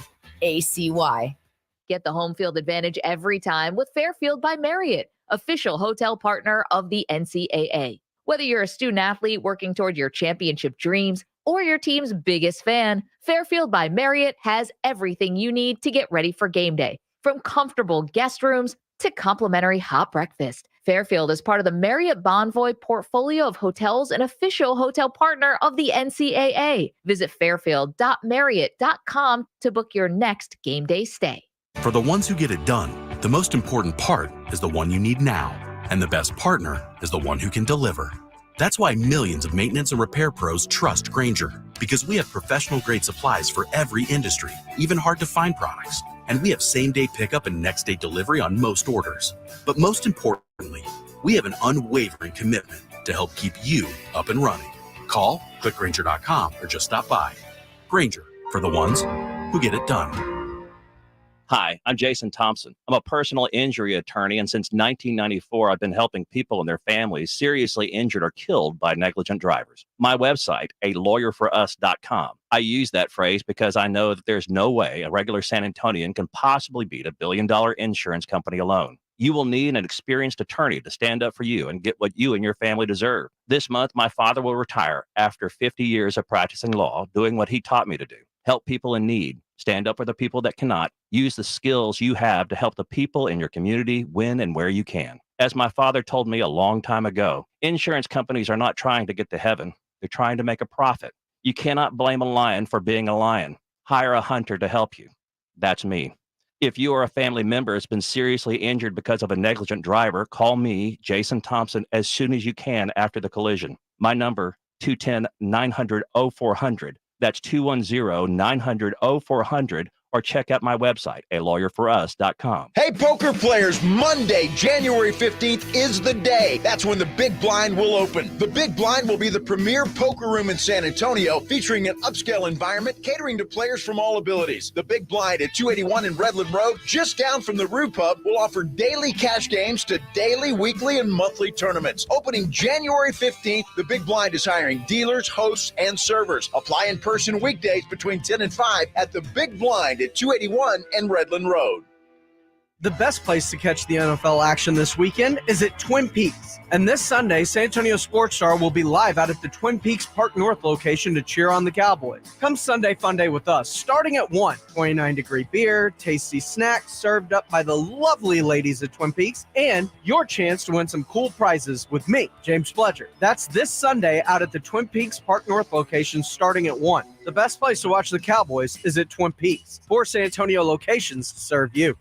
Get the home field advantage every time with Fairfield by Marriott, official hotel partner of the NCAA. Whether you're a student athlete working toward your championship dreams or your team's biggest fan, Fairfield by Marriott has everything you need to get ready for game day. From comfortable guest rooms to complimentary hot breakfast, Fairfield is part of the Marriott Bonvoy portfolio of hotels and official hotel partner of the NCAA. Visit fairfield.marriott.com to book your next game day stay. For the ones who get it done, the most important part is the one you need now. And the best partner is the one who can deliver. That's why millions of maintenance and repair pros trust Grainger, because we have professional-grade supplies for every industry, even hard-to-find products. And we have same-day pickup and next-day delivery on most orders. But most importantly, we have an unwavering commitment to help keep you up and running. Call, click Grainger.com, or just stop by. Grainger, for the ones who get it done. Hi, I'm Jason Thompson. I'm a personal injury attorney, and since 1994, I've been helping people and their families seriously injured or killed by negligent drivers. My website, alawyerforus.com. I use that phrase because I know that there's no way a regular San Antonian can possibly beat $1 billion insurance company alone. You will need an experienced attorney to stand up for you and get what you and your family deserve. This month, my father will retire after 50 years of practicing law, doing what he taught me to do. Help people in need. Stand up for the people that cannot. Use the skills you have to help the people in your community when and where you can. As my father told me a long time ago, insurance companies are not trying to get to heaven. They're trying to make a profit. You cannot blame a lion for being a lion. Hire a hunter to help you. That's me. If you or a family member has been seriously injured because of a negligent driver, call me, Jason Thompson, as soon as you can after the collision. My number, 210-900-0400. That's 210-900-0400, or check out my website, alawyerforus.com. Hey, poker players, Monday, January 15th is the day. That's when the Big Blind will open. The Big Blind will be the premier poker room in San Antonio, featuring an upscale environment catering to players from all abilities. The Big Blind at 281 in Redland Road, just down from the Rue Pub, will offer daily cash games to daily, weekly, and monthly tournaments. Opening January 15th, the Big Blind is hiring dealers, hosts, and servers. Apply in person weekdays between 10 and 5 at the Big Blind at 281 and Redland Road. The best place to catch the NFL action this weekend is at Twin Peaks. And this Sunday, San Antonio Sports Star will be live out at the Twin Peaks Park North location to cheer on the Cowboys. Come Sunday Fun Day with us, starting at 1. 29-degree beer, tasty snacks served up by the lovely ladies at Twin Peaks, and your chance to win some cool prizes with me, James Fletcher. That's this Sunday out at the Twin Peaks Park North location starting at 1. The best place to watch the Cowboys is at Twin Peaks. 4 San Antonio locations to serve you.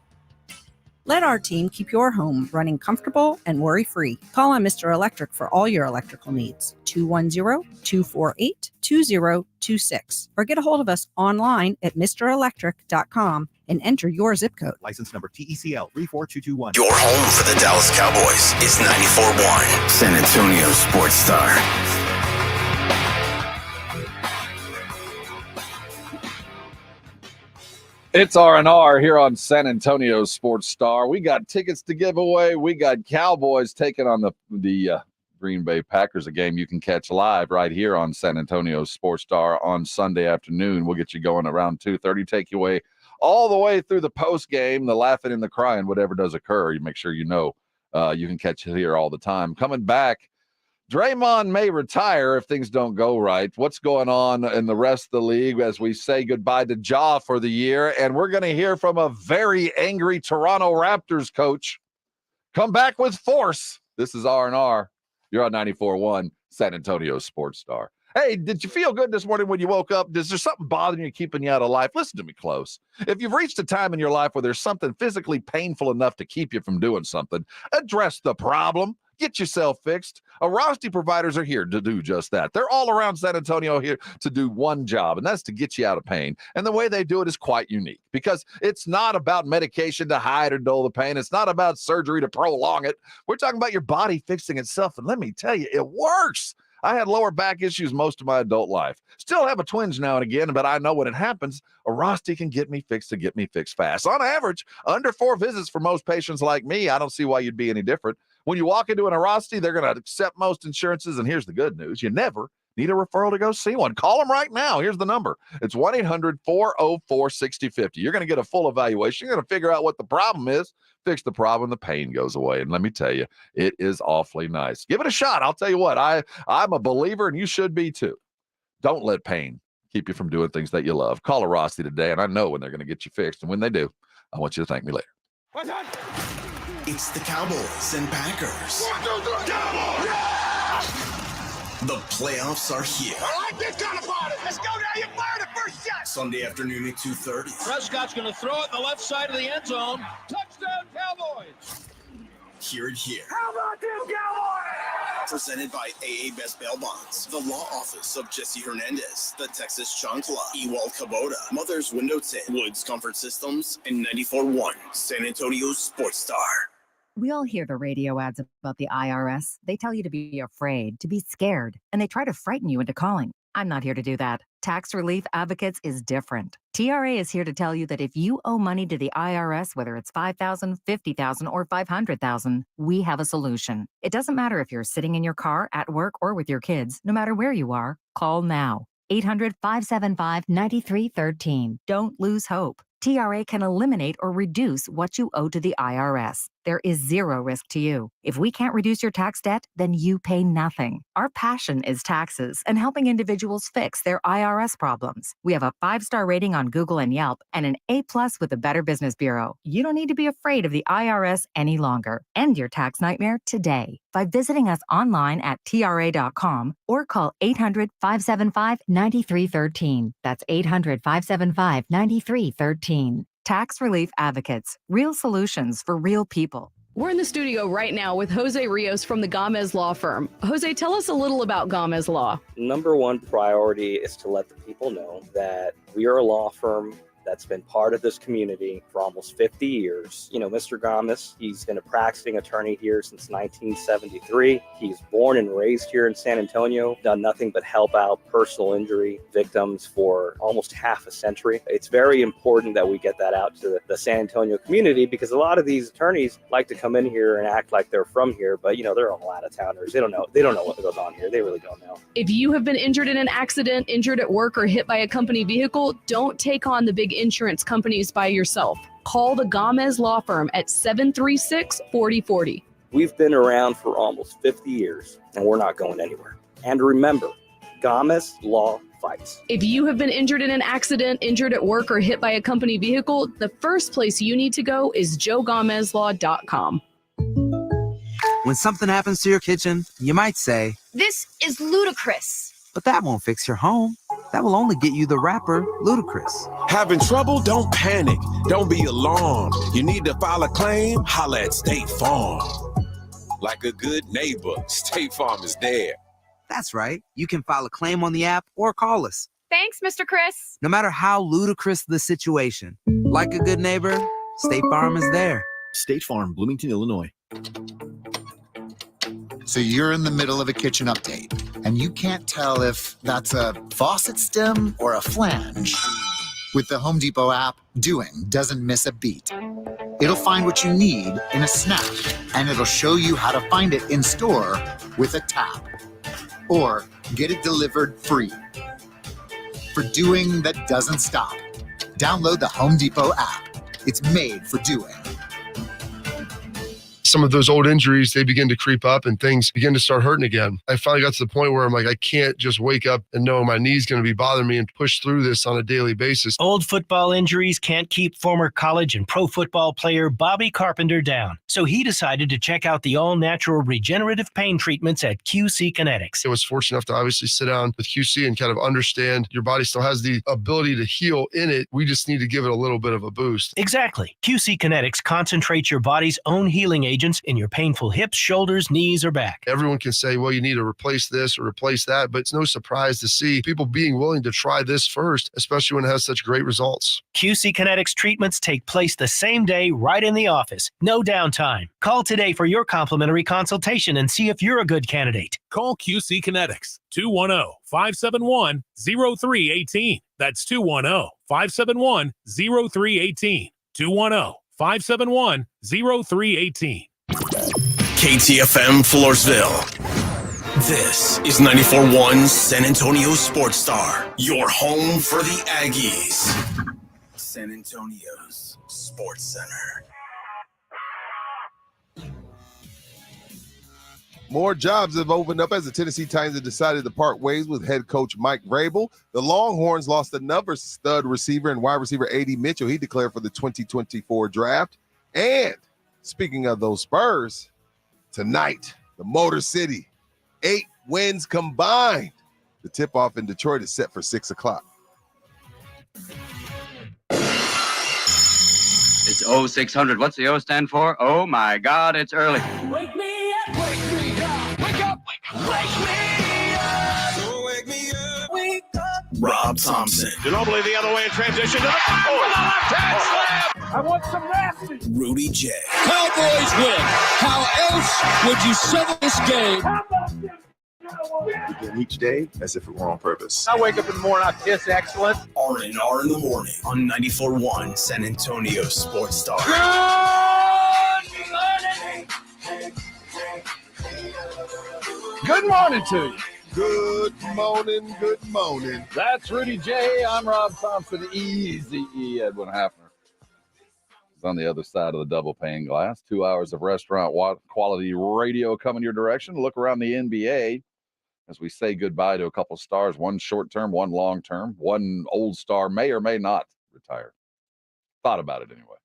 Let our team keep your home running comfortable and worry-free. Call on Mr. Electric for all your electrical needs. 210-248-2026. Or get a hold of us online at mrelectric.com and enter your zip code. License number TECL 34221. Your home for the Dallas Cowboys is 94.1 San Antonio Sports Star. It's R&R here on San Antonio Sports Star. We got tickets to give away. We got Cowboys taking on the Green Bay Packers, a game you can catch live right here on San Antonio Sports Star on Sunday afternoon. We'll get you going around 2:30, take you away all the way through the post game, the laughing and the crying, whatever does occur. You make sure you know you can catch it here all the time. Coming back, Draymond may retire if things don't go right. What's going on in the rest of the league as we say goodbye to Ja for the year? And we're going to hear from a very angry Toronto Raptors coach. Come back with force. This is R&R. You're on 94.1 San Antonio Sports Star. Hey, did you feel good this morning when you woke up? Is there something bothering you, keeping you out of life? Listen to me close. If you've reached a time in your life where there's something physically painful enough to keep you from doing something, address the problem. Get yourself fixed. Arasti providers are here to do just that. They're all around San Antonio here to do one job, and that's to get you out of pain. And the way they do it is quite unique because it's not about medication to hide or dull the pain. It's not about surgery to prolong it. We're talking about your body fixing itself, and let me tell you, it works. I had lower back issues most of my adult life. Still have a twinge now and again, but I know when it happens, Arasti can get me fixed to get me fixed fast. On average, under 4 visits for most patients like me. I don't see why you'd be any different. When you walk into an Arasti, they're going to accept most insurances, and here's the good news. You never need a referral to go see one. Call them right now. Here's the number. It's 1-800-404-6050. You're going to get a full evaluation. You're going to figure out what the problem is, fix the problem, the pain goes away. And let me tell you, it is awfully nice. Give it a shot. I'll tell you what, I'm a believer, and you should be too. Don't let pain keep you from doing things that you love. Call Arasti today, and I know when they're going to get you fixed. And when they do, I want you to thank me later. It's the Cowboys and Packers. Cowboys! Yeah! The playoffs are here. I like this kind of party. Let's go now. You fire the first shot. Sunday afternoon at 2:30. Prescott's going to throw it in the left side of the end zone. Touchdown, Cowboys. Hear it here. How about them Cowboys? Presented by AA Best Bail Bonds, the law office of Jesse Hernandez, the Texas Chancla, Ewald Kubota, Mother's Window Tint, Woods Comfort Systems, and 94.1 San Antonio Sports Star. We all hear the radio ads about the IRS. They tell you to be afraid, to be scared, and they try to frighten you into calling. I'm not here to do that. Tax Relief Advocates is different. TRA is here to tell you that if you owe money to the IRS, whether it's $5,000, $50,000, or $500,000, we have a solution. It doesn't matter if you're sitting in your car, at work, or with your kids. No matter where you are, call now. 800-575-9313. Don't lose hope. TRA can eliminate or reduce what you owe to the IRS. There is zero risk to you. If we can't reduce your tax debt, then you pay nothing. Our passion is taxes and helping individuals fix their IRS problems. We have a 5-star rating on Google and Yelp and an A+ with the Better Business Bureau. You don't need to be afraid of the IRS any longer. End your tax nightmare today by visiting us online at TRA.com or call 800-575-9313. That's 800-575-9313. Tax Relief Advocates. Real solutions for real people. We're in the studio right now with Jose Rios from the Gomez Law Firm. Jose, tell us a little about Gomez Law. Number one priority is to let the people know that we are a law firm that's been part of this community for almost 50 years. You know, Mr. Gomez, he's been a practicing attorney here since 1973. He's born and raised here in San Antonio, done nothing but help out personal injury victims for almost half a century. It's very important that we get that out to the San Antonio community because a lot of these attorneys like to come in here and act like they're from here, but you know, they're all out-of-towners. They don't know what goes on here. They really don't know. If you have been injured in an accident, injured at work, or hit by a company vehicle, don't take on the big insurance companies by yourself. Call the Gomez Law Firm at 736-4040. We've been around for almost 50 years, and we're not going anywhere. And remember, Gomez Law fights. If you have been injured in an accident, injured at work, or hit by a company vehicle, the first place you need to go is joegomezlaw.com. When something happens to your kitchen, you might say, "This is ludicrous." but that won't fix your home. That will only get you the rapper, Ludacris. Having trouble? Don't panic. Don't be alarmed. You need to file a claim? Holla at State Farm. Like a good neighbor, State Farm is there. That's right. You can file a claim on the app or call us. Thanks, Mr. Chris. No matter how ludicrous the situation, like a good neighbor, State Farm is there. State Farm, Bloomington, Illinois. So you're in the middle of a kitchen update, and you can't tell if that's a faucet stem or a flange. With the Home Depot app, doing doesn't miss a beat. It'll find what you need in a snap, and it'll show you how to find it in store with a tap. Or get it delivered free. For doing that doesn't stop. Download the Home Depot app. It's made for doing. Some of those old injuries, they begin to creep up and things begin to start hurting again. I finally got to the point where I'm like, I can't just wake up and know my knee's going to be bothering me and push through this on a daily basis. Old football injuries can't keep former college and pro football player Bobby Carpenter down. So he decided to check out the all-natural regenerative pain treatments at QC Kinetics. I was fortunate enough to obviously sit down with QC and kind of understand your body still has the ability to heal in it. We just need to give it a little bit of a boost. Exactly. QC Kinetics concentrates your body's own healing agents in your painful hips, shoulders, knees, or back. Everyone can say, well, you need to replace this or replace that, but it's no surprise to see people being willing to try this first, especially when it has such great results. QC Kinetics treatments take place the same day right in the office. No downtime. Call today for your complimentary consultation and see if you're a good candidate. Call QC Kinetics, 210-571-0318. That's 210-571-0318. 210-571-0318. KTFM Floresville. This is 94.1 San Antonio Sports Star, your home for the Aggies. San Antonio's Sports Center. More jobs have opened up as the Tennessee Titans have decided to part ways with head coach Mike Vrabel. The Longhorns lost another stud receiver and wide receiver A.D. Mitchell. He declared for the 2024 draft. And speaking of those Spurs, tonight, the Motor City, 8 wins combined. The tip-off in Detroit is set for 6 o'clock. It's 0600. What's the O stand for? Oh, my God, it's early. Wake me up, wake me up, wake up, wake me up. So wake me up, wake up. Rob Thompson. Ginobili the other way in transition. With a left-hand slam. I want some nasty. Rudy J. Cowboys win. How else would you settle this game? Begin each day as if it were on purpose. I wake up in the morning, I kiss excellence. R&R in the morning on 94.1 San Antonio Sports Star. Good morning to you. Good morning, good morning. That's Rudy J. I'm Rob Thompson, Easy E. Edwin Hafner. He's on the other side of the double pane glass. 2 hours of restaurant quality radio coming your direction. Look around the NBA as we say goodbye to a couple stars, one short term, one long term. One old star may or may not retire. Thought about it anyway.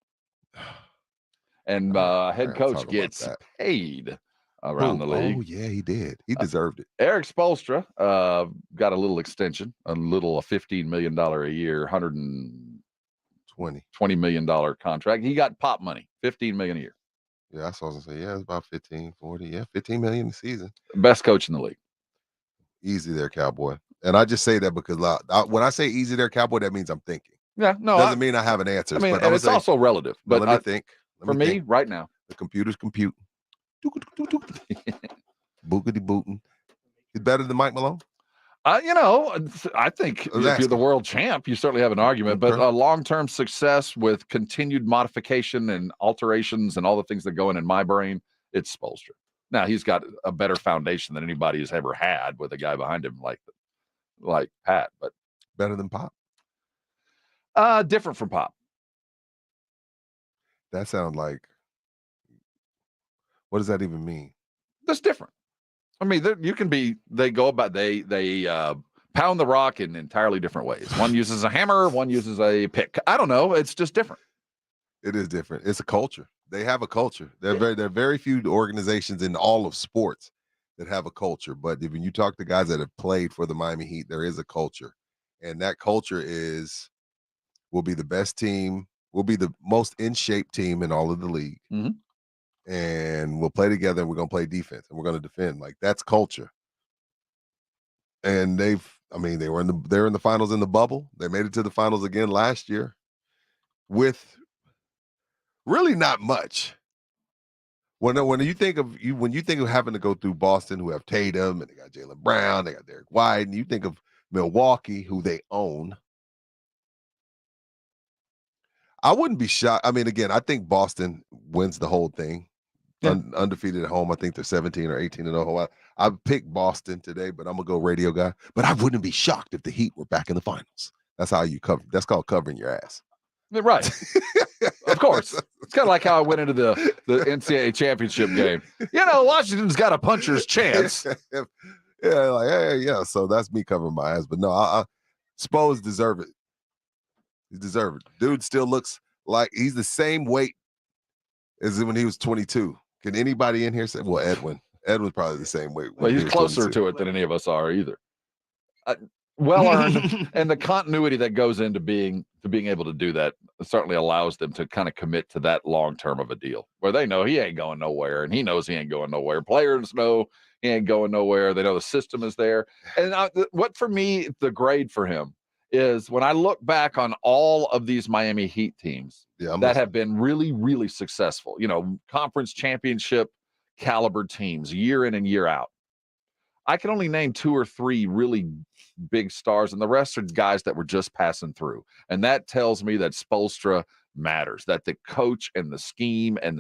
And head coach gets paid around the league. Oh, yeah, he did. He deserved it. Eric Spoelstra got a little extension, a $15 million a year, $120 million contract. He got pop money, $15 million a year. Yeah, I saw him say, yeah, it's about 15, 40. Yeah, $15 million a season. Best coach in the league. Easy there, Cowboy. And I just say that because when I say easy there, Cowboy, that means I'm thinking. Yeah, no. Doesn't mean I have an answer. I mean, and it's also relative. But let me think. For me, right now. The computer's computing. Boogity booting. He's better than Mike Malone? I think if you're the world champ, you certainly have an argument. But long-term success with continued modification and alterations and all the things that go in my brain, it's Spoelstra. Now, he's got a better foundation than anybody has ever had with a guy behind him like Pat. But better than Pop? Different from Pop. That sounds like, what does that even mean? That's different. I mean, they go about, they pound the rock in entirely different ways. One uses a hammer, one uses a pick. I don't know. It's just different. It is different. It's a culture. They have a culture. There are very few organizations in all of sports that have a culture. But when you talk to guys that have played for the Miami Heat, there is a culture. And that culture we'll be the best team. We'll be the most in shape team in all of the league. Mm-hmm. And we'll play together and we're going to play defense and we're going to defend. Like, that's culture. And they were in the finals in the bubble. They made it to the finals again last year with really not much. When you think of having to go through Boston, who have Tatum and they got Jaylen Brown, they got Derek White, and you think of Milwaukee, who they own, I wouldn't be shocked. I mean, again, I think Boston wins the whole thing. Yeah. Undefeated at home. I think they're 17 or 18-0. I picked Boston today, but I'm gonna go radio guy. But I wouldn't be shocked if the Heat were back in the finals. That's how you cover. That's called covering your ass. Right. Of course. It's kind of like how I went into the NCAA championship game. Washington's got a puncher's chance. Yeah. So that's me covering my ass. But no, I Spurs deserve it. He deserves it. Dude still looks like he's the same weight as when he was 22. Can anybody in here say? Well, Edwin's probably the same weight. Well, he's closer to it than any of us are either. Well earned, and the continuity that goes into being able to do that certainly allows them to kind of commit to that long term of a deal where they know he ain't going nowhere, and he knows he ain't going nowhere. Players know he ain't going nowhere. They know the system is there. And what for me, the grade for him is when I look back on all of these Miami Heat teams that have been really, really successful, conference championship caliber teams year in and year out. I can only name 2 or 3 really big stars, and the rest are guys that were just passing through. And that tells me that Spoelstra matters, that the coach and the scheme and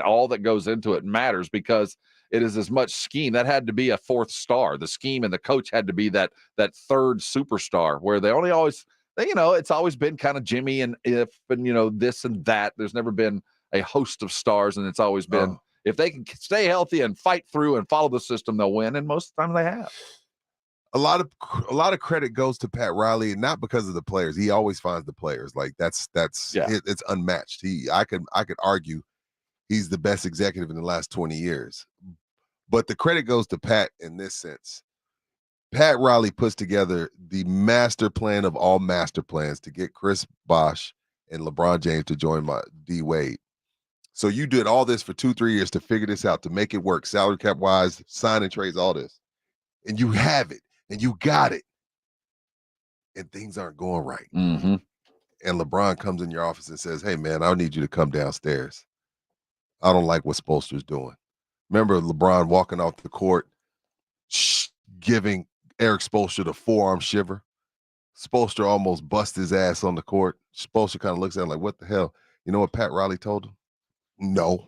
all that goes into it matters, because it is as much scheme. That had to be a 4th star. The scheme and the coach had to be that 3rd superstar, where they only always, it's always been kind of Jimmy and this and that. There's never been a host of stars, and it's always been, if they can stay healthy and fight through and follow the system, they'll win. And most of the time they have. A lot of credit goes to Pat Riley, and not because of the players. He always finds the players. Like it's unmatched. I could argue he's the best executive in the last 20 years. But the credit goes to Pat in this sense. Pat Riley puts together the master plan of all master plans to get Chris Bosh and LeBron James to join D Wade. So you did all this for 2-3 years to figure this out, to make it work, salary cap wise, signing trades, all this. And you have it, and you got it. and things aren't going right. Mm-hmm. And LeBron comes in your office and says, hey, man, I need you to come downstairs. I don't like what Spoelstra's doing. Remember LeBron walking off the court, giving Eric Spoelstra the forearm shiver. Spoelstra almost bust his ass on the court. Spoelstra kind of looks at him like, what the hell? You know what Pat Riley told him? No.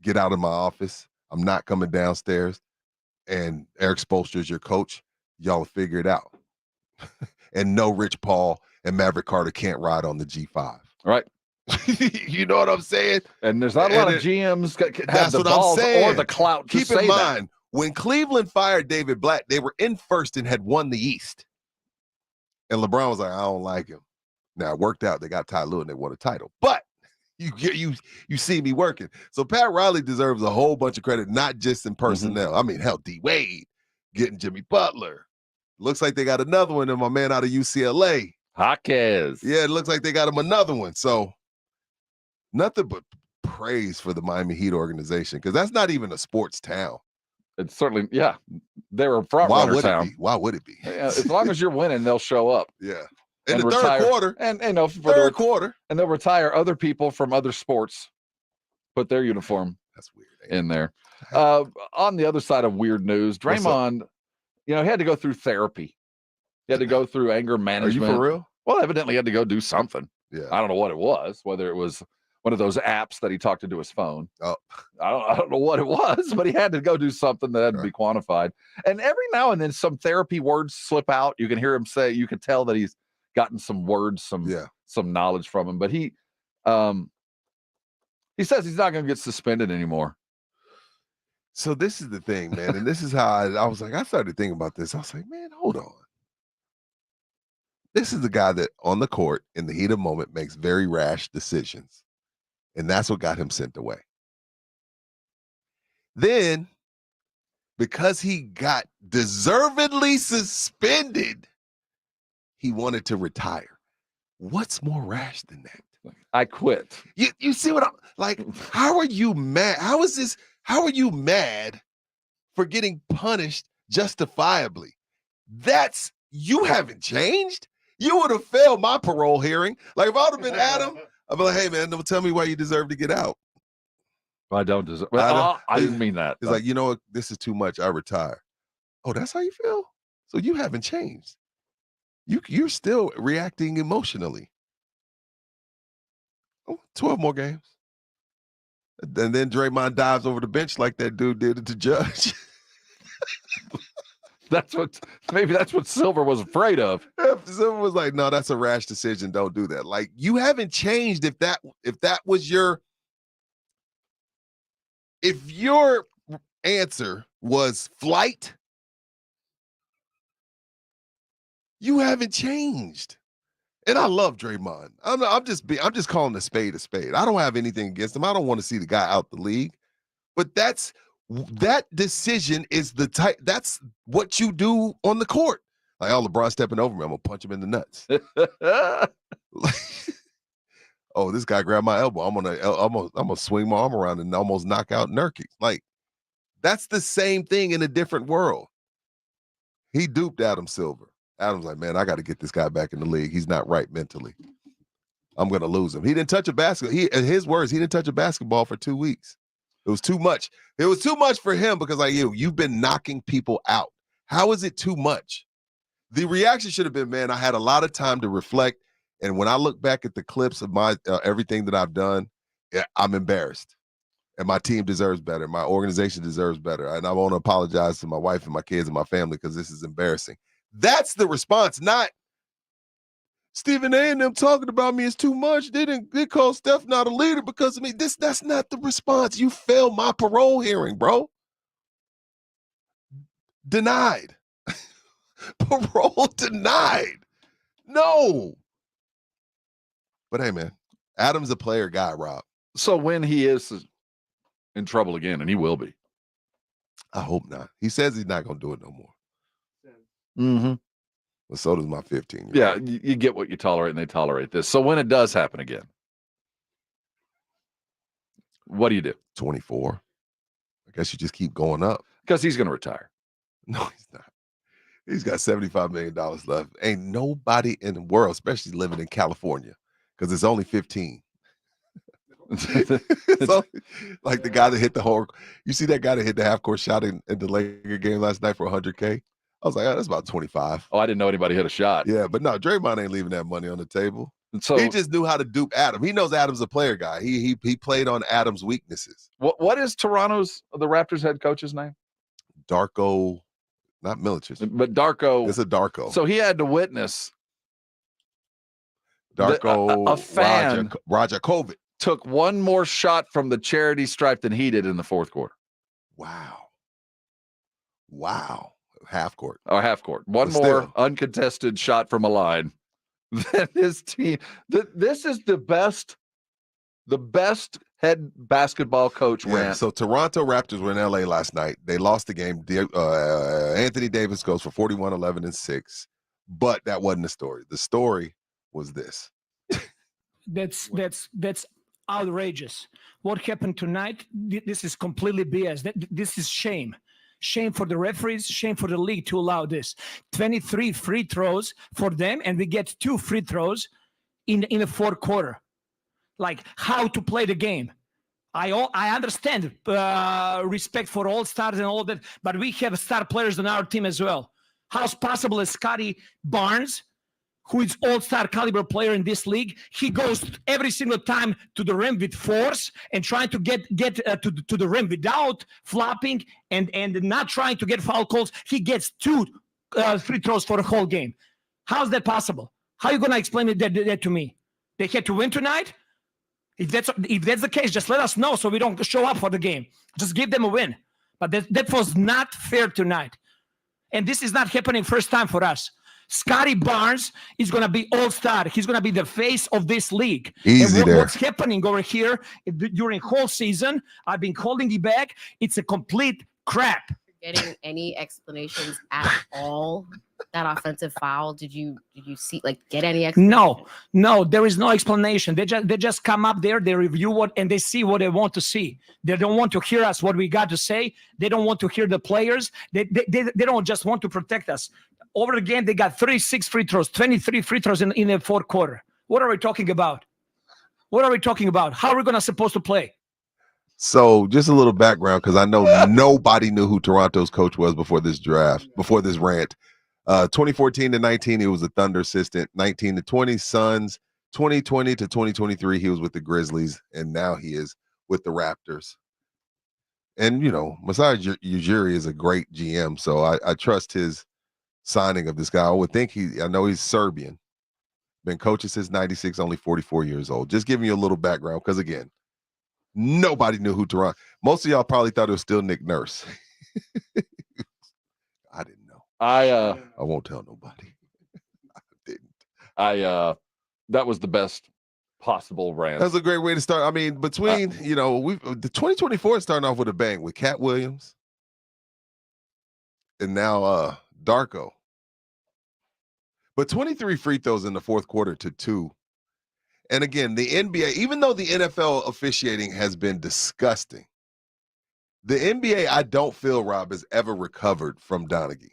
Get out of my office. I'm not coming downstairs. And Eric Spoelstra is your coach. Y'all figure it out. And no, Rich Paul and Maverick Carter can't ride on the G5. Right. You know what I'm saying? And there's not a lot of GMs have that's the what balls I'm saying. or the clout to Keep say in mind, that. when Cleveland fired David Blatt, they were in first and had won the East. And LeBron was like, I don't like him. Now it worked out. They got Ty Lue and they won a title. But you see me working. So Pat Riley deserves a whole bunch of credit, not just in personnel. I mean, hell, D Wade getting Jimmy Butler. Looks like they got another one and my man out of UCLA. Jaquez. Yeah, it looks like they got him another one. So nothing but praise for the Miami Heat organization, because that's not even a sports town. It's certainly, yeah. They're a front runner town. Why would it be? Yeah, as long as you're winning, they'll show up. Yeah. In And the retire, third quarter. And you know, for third quarter. And they'll retire other people from other sports, put their uniform that's weird in there. On the other side of weird news, Draymond, you know, he had to go through therapy. He had to go through anger management. Are you for real? Well, evidently he had to go do something. Yeah. I don't know what it was, whether it was one of those apps that he talked into his phone. Oh. I don't know what it was, but he had to go do something that had to be quantified. And every now and then some therapy words slip out. You can hear him say, you can tell that he's gotten some words, some knowledge from him. But he says he's not going to get suspended anymore. So this is the thing, man. And this is how I was like, I started thinking about this. I was like, man, hold on. This is the guy that on the court in the heat of the moment makes very rash decisions. And that's what got him sent away. Then, because he got deservedly suspended, he wanted to retire. What's more rash than that? I quit. You see what I'm like? How are you mad? How are you mad for getting punished justifiably? You haven't changed. You would have failed my parole hearing. Like if I would have been Adam, I'd be like, hey man, don't tell me why you deserve to get out. I don't deserve. Well, I didn't mean that. It's like, you know what? This is too much. I retire. Oh, that's how you feel? So you haven't changed. You're still reacting emotionally. 12 more games. And then Draymond dives over the bench like that dude did to Judge. Maybe that's what Silver was afraid of. Silver was like, no, that's a rash decision. Don't do that. Like, you haven't changed. If that was if your answer was flight, you haven't changed. And I love Draymond. I'm just calling a spade a spade. I don't have anything against him. I don't want to see the guy out the league. But that decision is the type. That's what you do on the court. Like, oh, LeBron stepping over me, I'm gonna punch him in the nuts. Oh, this guy grabbed my elbow. I'm gonna swing my arm around and almost knock out Nurkic. Like, that's the same thing in a different world. He duped Adam Silver. Adam's like, man, I got to get this guy back in the league. He's not right mentally. I'm gonna lose him. He didn't touch a basketball. In his words, he didn't touch a basketball for 2 weeks. It was too much. It was too much for him because, like, you've been knocking people out. How is it too much? The reaction should have been, man, I had a lot of time to reflect. And when I look back at the clips of my everything that I've done, I'm embarrassed. And my team deserves better. My organization deserves better. And I want to apologize to my wife and my kids and my family because this is embarrassing. That's the response, not Stephen A. and them talking about me is too much. They call Steph not a leader because of me. That's not the response. You failed my parole hearing, bro. Denied. Parole denied. No. But hey, man, Adam's a player guy, Rob. So when he is in trouble again, and he will be. I hope not. He says he's not going to do it no more. Mm-hmm. But so does my 15-year-old. Yeah, you get what you tolerate, and they tolerate this. So when it does happen again, what do you do? 24. I guess you just keep going up. Because he's going to retire. No, he's not. He's got $75 million left. Ain't nobody in the world, especially living in California, because it's only 15. So, like the guy that hit the whole, you see that guy that hit the half-court shot in the Laker game last night for $100K? I was like, oh, that's about 25. Oh, I didn't know anybody hit a shot. Yeah, but no, Draymond ain't leaving that money on the table. And so he just knew how to dupe Adam. He knows Adam's a player guy. He played on Adam's weaknesses. What is the Raptors head coach's name? Darko, not Milicic, but Darko. It's a Darko. So he had to witness Darko. A fan Rajakovic took one more shot from the charity stripe than he did in the fourth quarter. Wow. Half court. Half court. One more uncontested shot from a line than his team. This is the best head basketball coach rant. So Toronto Raptors were in LA last night. They lost the game. Anthony Davis goes for 41, 11, and 6. But that wasn't the story. The story was this. That's outrageous. What happened tonight? This is completely BS. This is shame. Shame for the referees, shame for the league to allow this. 23 free throws for them, and we get 2 free throws in the fourth quarter. Like how to play the game. I understand respect for all stars and all that, but we have star players on our team as well. How's possible that Scotty Barnes, who is all-star caliber player in this league, he goes every single time to the rim with force and trying to get to the rim without flopping and not trying to get foul calls. He gets 2 free throws for the whole game. How's that possible? How are you going to explain that to me? They had to win tonight? If that's the case, just let us know so we don't show up for the game. Just give them a win. But that was not fair tonight. And this is not happening first time for us. Scotty Barnes is going to be all-star. He's going to be the face of this league. What's happening over here during whole season, I've been holding it back. It's a complete crap. Getting any explanations at all? That offensive foul, did you see, get any explanation? No, there is no explanation. They just come up there, they review and they see what they want to see. They don't want to hear us, what we got to say. They don't want to hear the players. They don't just want to protect us. Over the game, they got 36 free throws, 23 free throws in the fourth quarter. What are we talking about? How are we supposed to play? So just a little background, because I know nobody knew who Toronto's coach was before this rant. 2014 to 19, he was a Thunder assistant. 19 to 20, Suns. 2020 to 2023, he was with the Grizzlies, and now he is with the Raptors. And, Masai Ujiri is a great GM, so I trust his signing of this guy. I would think I know he's Serbian. Been coaching since 96, only 44 years old. Just giving you a little background, because, again, nobody knew who Toronto. Most of y'all probably thought it was still Nick Nurse. I didn't know. I won't tell nobody. I didn't. That was the best possible rant. That's a great way to start. I mean, between the 2024 is starting off with a bang with Cat Williams and now Darko. But 23 free throws in the fourth quarter to 2. And again, the NBA, even though the NFL officiating has been disgusting, the NBA, I don't feel, Rob, has ever recovered from Donaghy.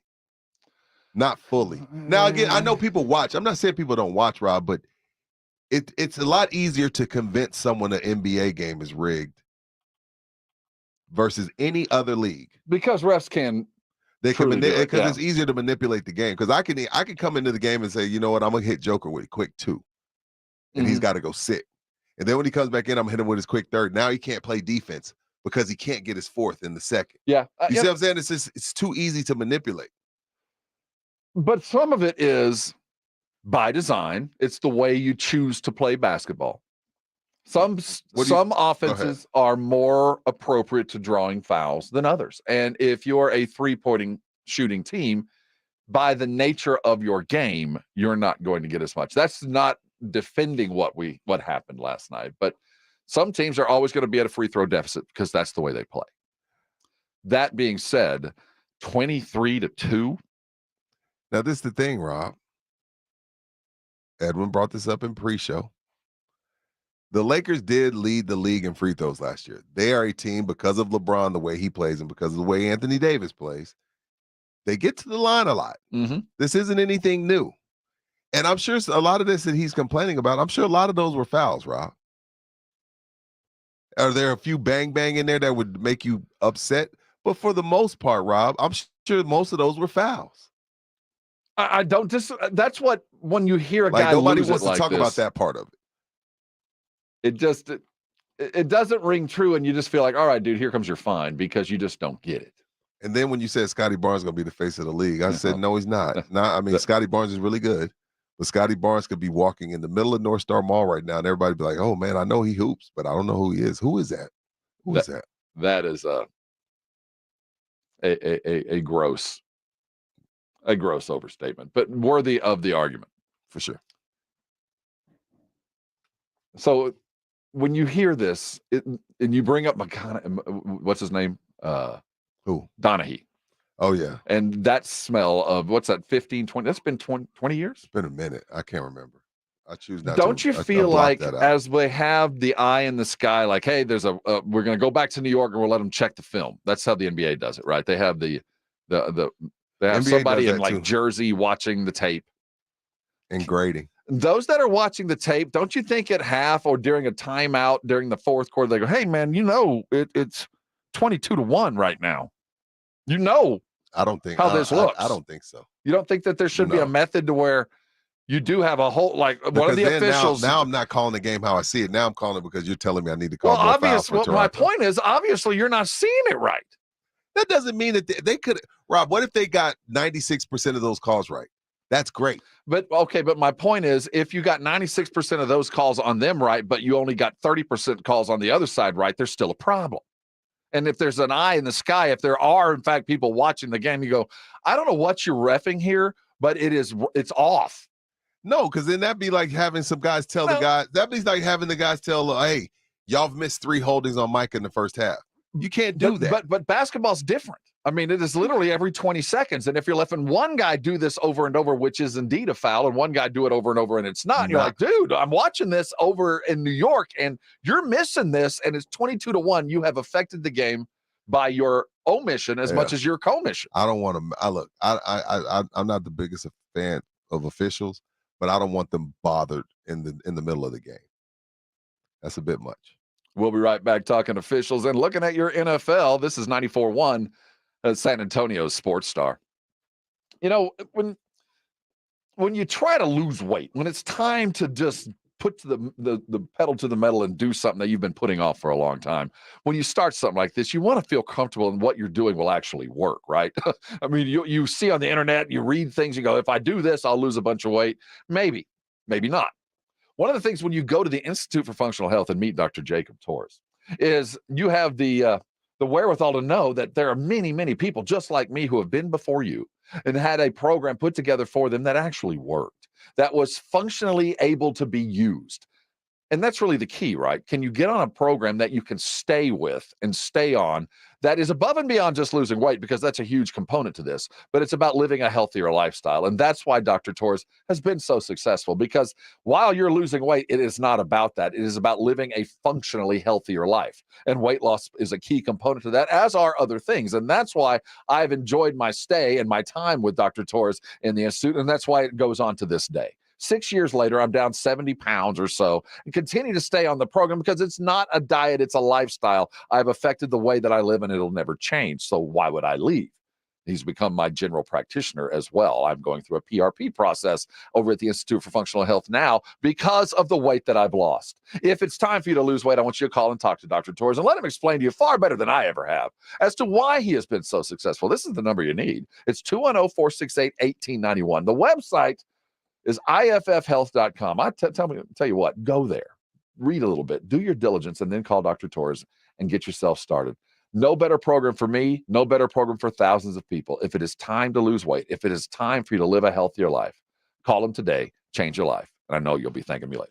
Not fully. Now, again, I know people watch. I'm not saying people don't watch, Rob, but it's a lot easier to convince someone an NBA game is rigged versus any other league. Because refs can. Because it's easier to manipulate the game. Because I can come into the game and say, you know what, I'm gonna hit Joker with a quick 2, and he's got to go sit. And then when he comes back in, I'm hitting him with his quick 3rd. Now he can't play defense because he can't get his 4th in the 2nd. Yeah, you see what I'm saying? It's too easy to manipulate. But some of it is by design. It's the way you choose to play basketball. Some offenses are more appropriate to drawing fouls than others. And if you're a 3-point shooting team, by the nature of your game, you're not going to get as much. That's not defending what happened last night. But some teams are always going to be at a free throw deficit because that's the way they play. That being said, 23 to 2. Now, this is the thing, Rob. Edwin brought this up in pre-show. The Lakers did lead the league in free throws last year. They are a team, because of LeBron, the way he plays, and because of the way Anthony Davis plays, They get to the line a lot. Mm-hmm. This isn't anything new. And I'm sure a lot of this that he's complaining about, I'm sure a lot of those were fouls, Rob. Are there a few bang in there that would make you upset? But for the most part, Rob, I'm sure most of those were fouls. I don't that's what, when you hear a like guy nobody lose wants it to like talk this, about that part of it. It doesn't ring true, and you just feel like, all right, dude, here comes your fine, because you just don't get it. And then when you said Scotty Barnes is going to be the face of the league, I said, no, he's not. I mean, Scotty Barnes is really good, but Scotty Barnes could be walking in the middle of North Star Mall right now, and everybody be like, oh, man, I know he hoops, but I don't know who he is. Who is that? Who is that? That is a gross overstatement, but worthy of the argument. For sure. So when you hear this, and you bring up McConaughey, what's his name? Who? Donahue. Oh, yeah. And that smell of, what's that, 15, 20? That's been 20 years? It's been a minute. I can't remember. I choose not Don't to. you feel like, as they have the eye in the sky, like, hey, there's we're going to go back to New York and we'll let them check the film. That's how the NBA does it, right? They have they have somebody in like Jersey watching the tape. And grading. Those that are watching the tape, don't you think at half or during a timeout during the fourth quarter, they go, hey, man, it's 22-1 right now. I don't think how this looks. I don't think so. You don't think that there should be a method to where you do have a whole, like, because one of the officials. Now I'm not calling the game how I see it. Now I'm calling it because you're telling me I need to call more fouls for Toronto. My point is, obviously, you're not seeing it right. That doesn't mean that they could. Rob, what if they got 96% of those calls right? That's great. But my point is, if you got 96% of those calls on them right, but you only got 30% calls on the other side right, there's still a problem. And if there's an eye in the sky, if there are, in fact, people watching the game, you go, I don't know what you're reffing here, but it's off. No, because then that'd be like having some guys tell the guys, that'd be like having the guys tell, hey, y'all have missed 3 holdings on Mike in the first half. You can't do that. But basketball's different. I mean, it is literally every 20 seconds. And if you're letting one guy do this over and over, which is indeed a foul, and one guy do it over and over and it's not, you're like, dude, I'm watching this over in New York and you're missing this, and it's 22-1. You have affected the game by your omission as much as your commission. I don't want to. I'm not the biggest fan of officials, but I don't want them bothered in the middle of the game. That's a bit much. We'll be right back talking officials and looking at your NFL. This is 94.1 San Antonio's Sports Star. You know, when you try to lose weight, when it's time to just put the pedal to the metal and do something that you've been putting off for a long time, when you start something like this, you want to feel comfortable in what you're doing will actually work, right? I mean, you see on the internet, you read things, you go, if I do this, I'll lose a bunch of weight. Maybe not. One of the things when you go to the Institute for Functional Health and meet Dr. Jacob Torres is you have the wherewithal to know that there are many, many people just like me who have been before you and had a program put together for them that actually worked, that was functionally able to be used. And that's really the key, right? Can you get on a program that you can stay with and stay on that is above and beyond just losing weight, because that's a huge component to this, but it's about living a healthier lifestyle. And that's why Dr. Torres has been so successful, because while you're losing weight, it is not about that. It is about living a functionally healthier life. And weight loss is a key component to that, as are other things. And that's why I've enjoyed my stay and my time with Dr. Torres in the Institute. And that's why it goes on to this day. 6 years later, I'm down 70 pounds or so and continue to stay on the program because it's not a diet, it's a lifestyle. I've affected the way that I live and it'll never change. So why would I leave? He's become my general practitioner as well. I'm going through a PRP process over at the Institute for Functional Health now because of the weight that I've lost. If it's time for you to lose weight, I want you to call and talk to Dr. Torres and let him explain to you far better than I ever have as to why he has been so successful. This is the number you need. It's 210-468-1891. The website is iffhealth.com. Tell you what, go there, read a little bit, do your diligence, and then call Dr. Torres and get yourself started. No better program for me, no better program for thousands of people. If it is time to lose weight, if it is time for you to live a healthier life, call him today, change your life. And I know you'll be thanking me later.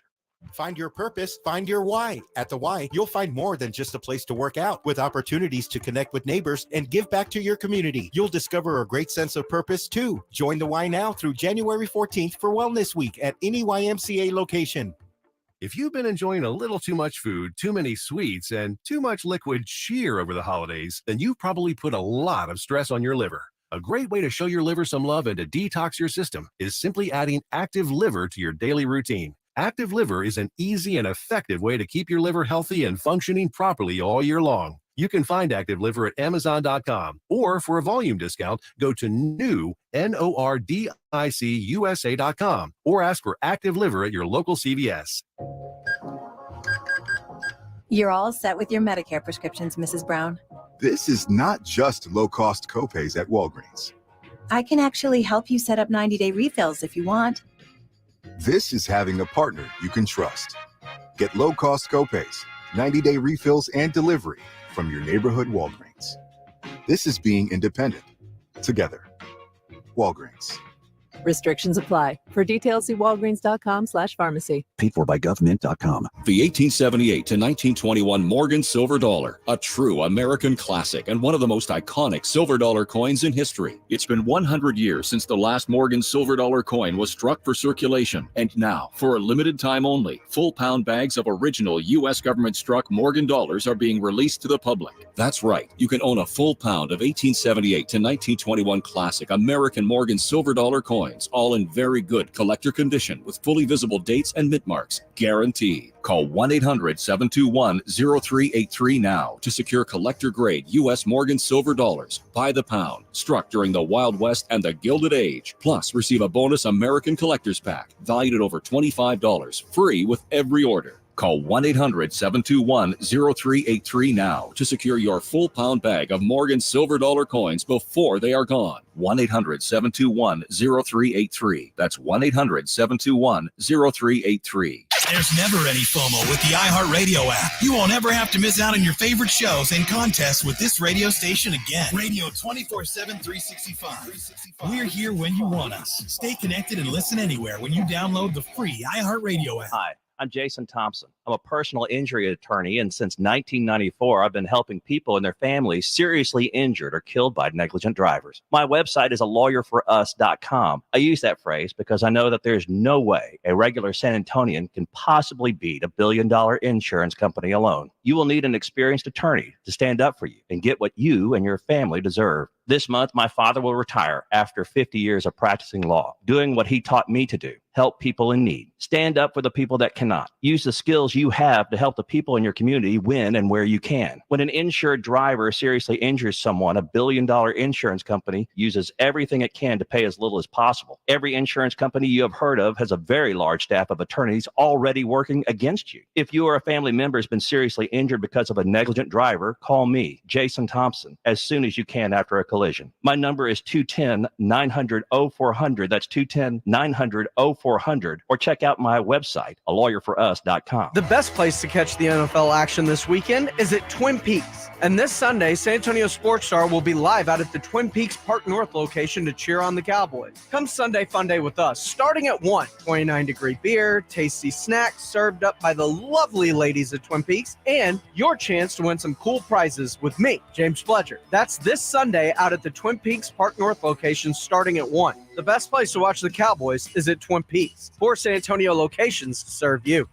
Find your purpose, find your why. At the Y, you'll find more than just a place to work out. With opportunities to connect with neighbors and give back to your community, you'll discover a great sense of purpose too. Join the Y now through January 14th for Wellness Week at any YMCA location. If you've been enjoying a little too much food, too many sweets, and too much liquid cheer over the holidays, then you've probably put a lot of stress on your liver. A great way to show your liver some love and to detox your system is simply adding Active Liver to your daily routine. Active Liver is an easy and effective way to keep your liver healthy and functioning properly all year long. You can find Active Liver at Amazon.com, or for a volume discount, go to NORDICUSA.com or ask for Active Liver at your local CVS. You're all set with your Medicare prescriptions, Mrs. Brown. This is not just low-cost copays at Walgreens. I can actually help you set up 90-day refills if you want. This is having a partner you can trust. Get low-cost copays, 90-day refills, and delivery from your neighborhood Walgreens. This is being independent. Together. Walgreens. Restrictions apply. For details, see walgreens.com/pharmacy. Paid for by government.com. The 1878 to 1921 Morgan Silver Dollar, a true American classic and one of the most iconic silver dollar coins in history. It's been 100 years since the last Morgan Silver Dollar coin was struck for circulation, and now, for a limited time only, full pound bags of original U.S. government struck Morgan dollars are being released to the public. That's right, you can own a full pound of 1878 to 1921 classic American Morgan Silver Dollar coins, all in very good collector condition with fully visible dates and mint marks, guaranteed. Call 1-800-721-0383 now to secure collector-grade U.S. Morgan Silver Dollars by the pound, struck during the Wild West and the Gilded Age. Plus, receive a bonus American Collector's Pack valued at over $25, free with every order. Call 1-800-721-0383 now to secure your full pound bag of Morgan Silver Dollar coins before they are gone. 1-800-721-0383. That's 1-800-721-0383. There's never any FOMO with the iHeartRadio app. You won't ever have to miss out on your favorite shows and contests with this radio station again. Radio 24/7, 365. We're here when you want us. Stay connected and listen anywhere when you download the free iHeartRadio app. Hi, I'm Jason Thompson. I'm a personal injury attorney, and since 1994, I've been helping people and their families seriously injured or killed by negligent drivers. My website is alawyer4us.com. I use that phrase because I know that there's no way a regular San Antonian can possibly beat $1 billion insurance company alone. You will need an experienced attorney to stand up for you and get what you and your family deserve. This month, my father will retire after 50 years of practicing law, doing what he taught me to do, help people in need. Stand up for the people that cannot. Use the skills you have to help the people in your community win and where you can. When an insured driver seriously injures someone, $1 billion insurance company uses everything it can to pay as little as possible. Every insurance company you have heard of has a very large staff of attorneys already working against you. If you or a family member has been seriously injured because of a negligent driver, call me, Jason Thompson, as soon as you can after a collision. My number is 210-900-0400. That's 210-900-0400. Or check out my website, alawyer4us.com. The best place to catch the NFL action this weekend is at Twin Peaks. And this Sunday, San Antonio Sports Star will be live out at the Twin Peaks Park North location to cheer on the Cowboys. Come Sunday Fun Day with us, starting at 1. 29-degree beer, tasty snacks served up by the lovely ladies at Twin Peaks, and your chance to win some cool prizes with me, James Fletcher. That's this Sunday out at the Twin Peaks Park North location starting at 1. The best place to watch the Cowboys is at Twin Peaks. 4 San Antonio locations to serve you.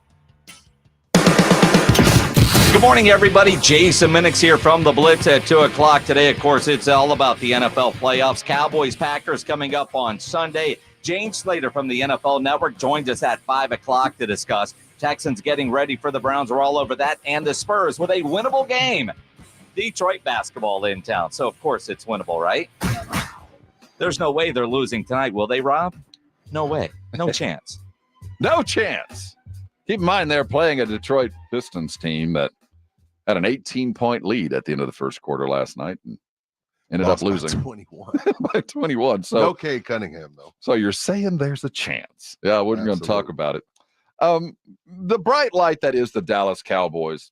Good morning, everybody. Jason Minix here from the Blitz at 2 o'clock today. Of course, it's all about the NFL playoffs. Cowboys-Packers coming up on Sunday. James Slater from the NFL Network joins us at 5 o'clock to discuss. Texans getting ready for the Browns. We're all over that. And the Spurs with a winnable game. Detroit basketball in town. So, of course, it's winnable, right? There's no way they're losing tonight, will they, Rob? No way. No chance. No chance. Keep in mind, they're playing a Detroit Pistons team that had an 18-point lead at the end of the first quarter last night and ended up losing by 21. by 21. So no Cade Cunningham, though. So you're saying there's a chance. Yeah, I wasn't going to talk about it. The bright light that is the Dallas Cowboys,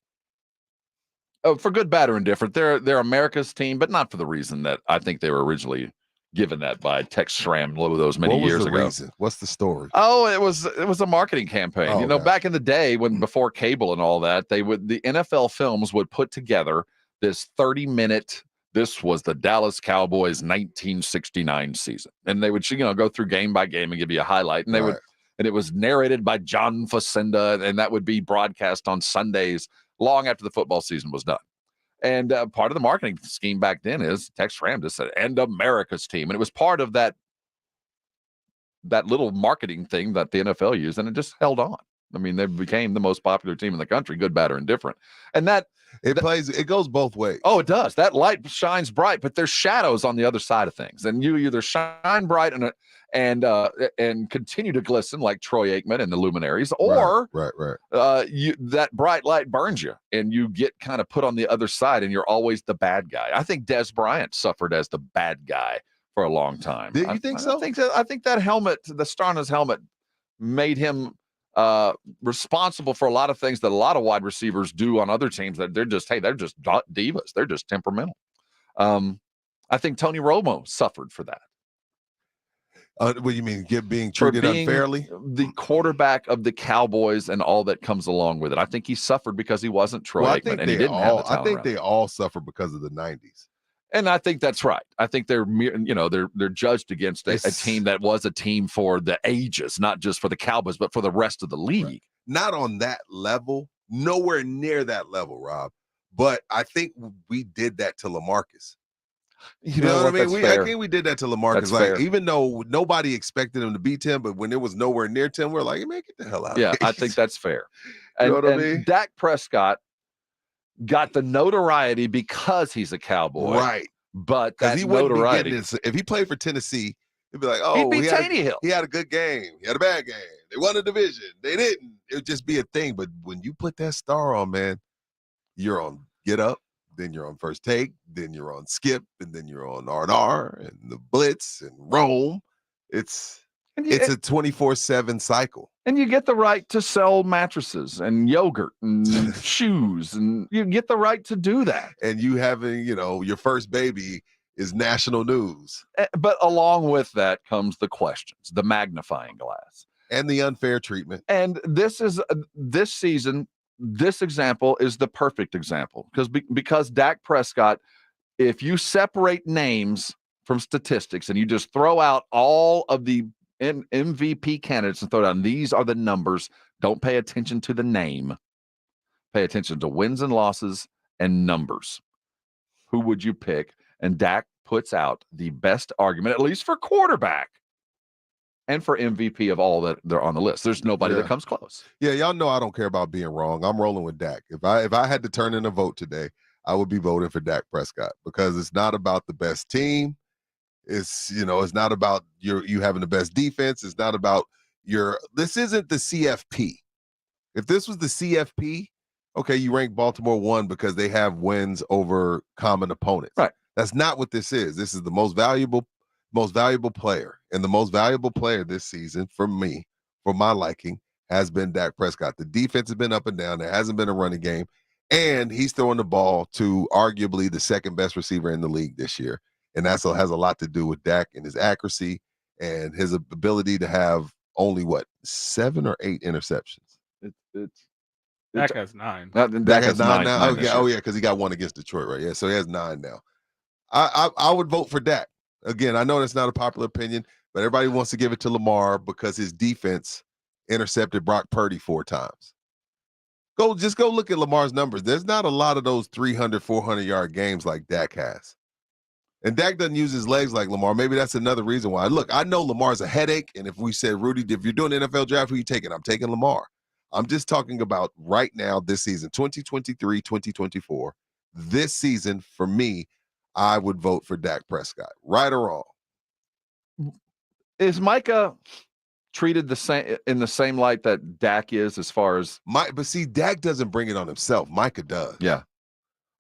for good, bad, or indifferent, they're America's team, but not for the reason that I think they were originally given that by Tex Schramm those many years ago. Reason? What's the story? Oh, it was a marketing campaign. Oh, you know, okay. back in the day before cable and all that, the NFL Films would put together this 30-minute. This was the Dallas Cowboys 1969 season, and they would go through game by game and give you a highlight, and and it was narrated by John Facenda, and that would be broadcast on Sundays long after the football season was done. And part of the marketing scheme back then is Tex Ram just said, "And America's team," and it was part of that little marketing thing that the NFL used, and it just held on. I mean, they became the most popular team in the country, good, bad, or indifferent. And it goes both ways. Oh, it does. That light shines bright, but there's shadows on the other side of things, and you either shine bright and continue to glisten like Troy Aikman and the Luminaries, or right. that bright light burns you, and you get kind of put on the other side, and you're always the bad guy. I think Des Bryant suffered as the bad guy for a long time. Did you think so? I think that helmet, the star on his helmet, made him responsible for a lot of things that a lot of wide receivers do on other teams. That they're just divas. They're just temperamental. I think Tony Romo suffered for that. What do you mean? Being treated unfairly? The quarterback of the Cowboys and all that comes along with it. I think he suffered because he wasn't Troy Aikman, and he didn't have the talent. I think they all suffer because of the 90s. And I think that's right. I think they're judged against a team that was a team for the ages, not just for the Cowboys, but for the rest of the league. Right. Not on that level, nowhere near that level, Rob. But I think we did that to LaMarcus. You know what I mean? I think we did that to LaMarcus. Like, even though nobody expected him to beat Tim, but when it was nowhere near Tim, we're like, man, get the hell out of here. Yeah, I think that's fair. You know what I mean? Dak Prescott got the notoriety because he's a Cowboy. Right. But because that notoriety. If he played for Tennessee, he'd be like, oh, he'd beat Tannehill. He had a good game. He had a bad game. They won a division. They didn't. It would just be a thing. But when you put that star on, man, you're on Get Up, then you're on First Take, then you're on Skip, and then you're on R&R and the Blitz and Rome. It's a 24/7 cycle. And you get the right to sell mattresses and yogurt and shoes, and you get the right to do that. And you having, your first baby is national news. But along with that comes the questions, the magnifying glass. And the unfair treatment. And this season, this example is the perfect example. Because Dak Prescott, if you separate names from statistics and you just throw out all of the MVP candidates and throw down, these are the numbers. Don't pay attention to the name. Pay attention to wins and losses and numbers. Who would you pick? And Dak puts out the best argument, at least for quarterback and for MVP of all that they're on the list. There's nobody that comes close. Yeah, y'all know I don't care about being wrong. I'm rolling with Dak. If I had to turn in a vote today, I would be voting for Dak Prescott because it's not about the best team. It's not about you having the best defense. It's not about this isn't the CFP. If this was the CFP, okay, you rank Baltimore 1 because they have wins over common opponents. Right. That's not what this is. This is the most valuable player. And the most valuable player this season for me, for my liking, has been Dak Prescott. The defense has been up and down. There hasn't been a running game. And he's throwing the ball to arguably the second best receiver in the league this year. And that has a lot to do with Dak and his accuracy and his ability to have only 7 or 8 interceptions. Dak has 9. Dak has 9 now. Oh yeah, because he got 1 against Detroit, right? Yeah, so he has 9 now. I would vote for Dak. Again, I know that's not a popular opinion, but everybody wants to give it to Lamar because his defense intercepted Brock Purdy 4 times. Just go look at Lamar's numbers. There's not a lot of those 300, 400-yard games like Dak has. And Dak doesn't use his legs like Lamar. Maybe that's another reason why. Look, I know Lamar's a headache, and if we said, Rudy, if you're doing an NFL draft, who are you taking? I'm taking Lamar. I'm just talking about right now, this season, 2023, 2024. This season, for me, I would vote for Dak Prescott. Right or wrong? Is Micah treated in the same light that Dak is as far as but see, Dak doesn't bring it on himself. Micah does. Yeah.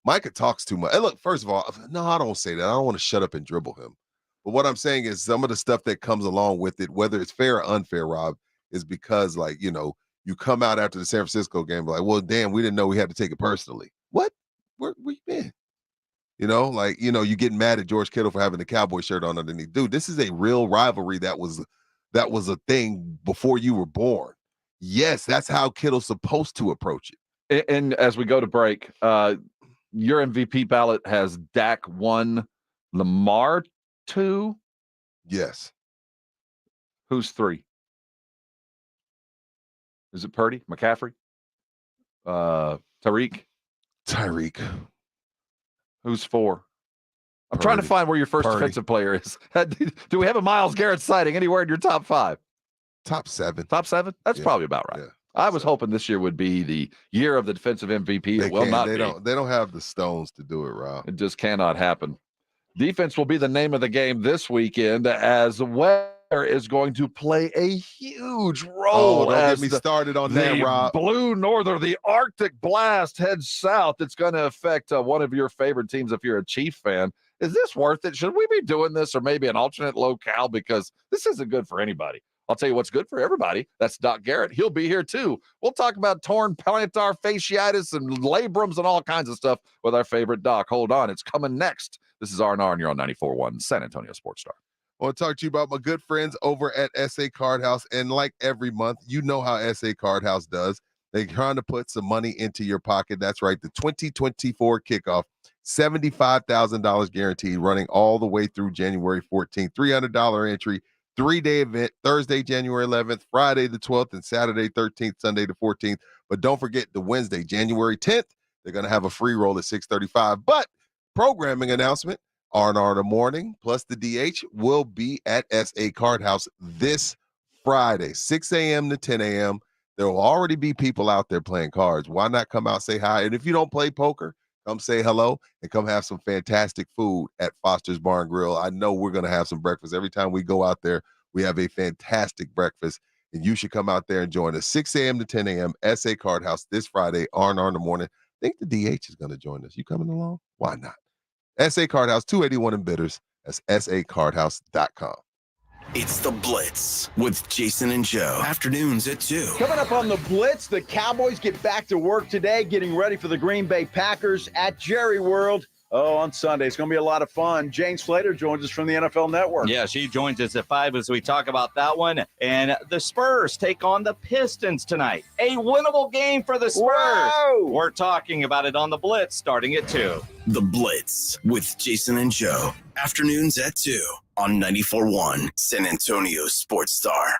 Micah talks too much. And look, first of all, no, I don't say that. I don't want to shut up and dribble him. But what I'm saying is some of the stuff that comes along with it, whether it's fair or unfair, Rob, is because you come out after the San Francisco game like, well, damn, we didn't know we had to take it personally. What? Where you been? You get mad at George Kittle for having the Cowboy shirt on underneath. Dude, this is a real rivalry that was a thing before you were born. Yes, that's how Kittle's supposed to approach it. And as we go to break, your MVP ballot has Dak 1, Lamar 2. Yes. Who's 3? Is it Purdy, McCaffrey, Tyreek? Tyreek. Who's 4? I'm trying to find where your first defensive player is. Do we have a Myles Garrett sighting anywhere in your top 5? Top 7. Top 7? That's probably about right. Yeah. I was hoping this year would be the year of the defensive MVP. It will not be. They don't have the stones to do it, Rob. It just cannot happen. Defense will be the name of the game this weekend, as weather is going to play a huge role. Don't get me started on that, Rob. Blue Norther, the Arctic blast heads south. It's going to affect one of your favorite teams if you're a Chief fan. Is this worth it? Should we be doing this, or maybe an alternate locale? Because this isn't good for anybody. I'll tell you what's good for everybody. That's Doc Garrett. He'll be here too. We'll talk about torn plantar fasciitis and labrums and all kinds of stuff with our favorite Doc. Hold on. It's coming next. This is R&R, and you're on 94.1 San Antonio Sports Star. I want to talk to you about my good friends over at SA Card House. And like every month, you know how SA Card House does. They're trying to put some money into your pocket. That's right. The 2024 kickoff, $75,000 guaranteed, running all the way through January 14th. $300 entry, 3-day event, Thursday, January 11th, Friday the 12th, and Saturday 13th, Sunday the 14th. But don't forget the Wednesday, January 10th, they're going to have a free roll at 6:35. But programming announcement, R&R in the morning, plus the DH will be at SA Card House this Friday, 6 a.m. to 10 a.m. There will already be people out there playing cards. Why not come out, say hi? And if you don't play poker, come say hello and come have some fantastic food at Foster's Bar and Grill. I know we're going to have some breakfast. Every time we go out there, we have a fantastic breakfast, and you should come out there and join us. 6 a.m. to 10 a.m. SA Card House this Friday, R&R in the morning. I think the DH is going to join us. You coming along? Why not? SA Card House, 281 in Bitters. That's sacardhouse.com. It's The Blitz with Jason and Joe. Afternoons at 2. Coming up on The Blitz, the Cowboys get back to work today, getting ready for the Green Bay Packers at Jerry World. On Sunday. It's going to be a lot of fun. Jane Slater joins us from the NFL Network. Yeah, she joins us at 5 as we talk about that one. And the Spurs take on the Pistons tonight. A winnable game for the Spurs. Whoa! We're talking about it on The Blitz starting at 2. The Blitz with Jason and Joe. Afternoons at 2 on 94.1 San Antonio Sports Star.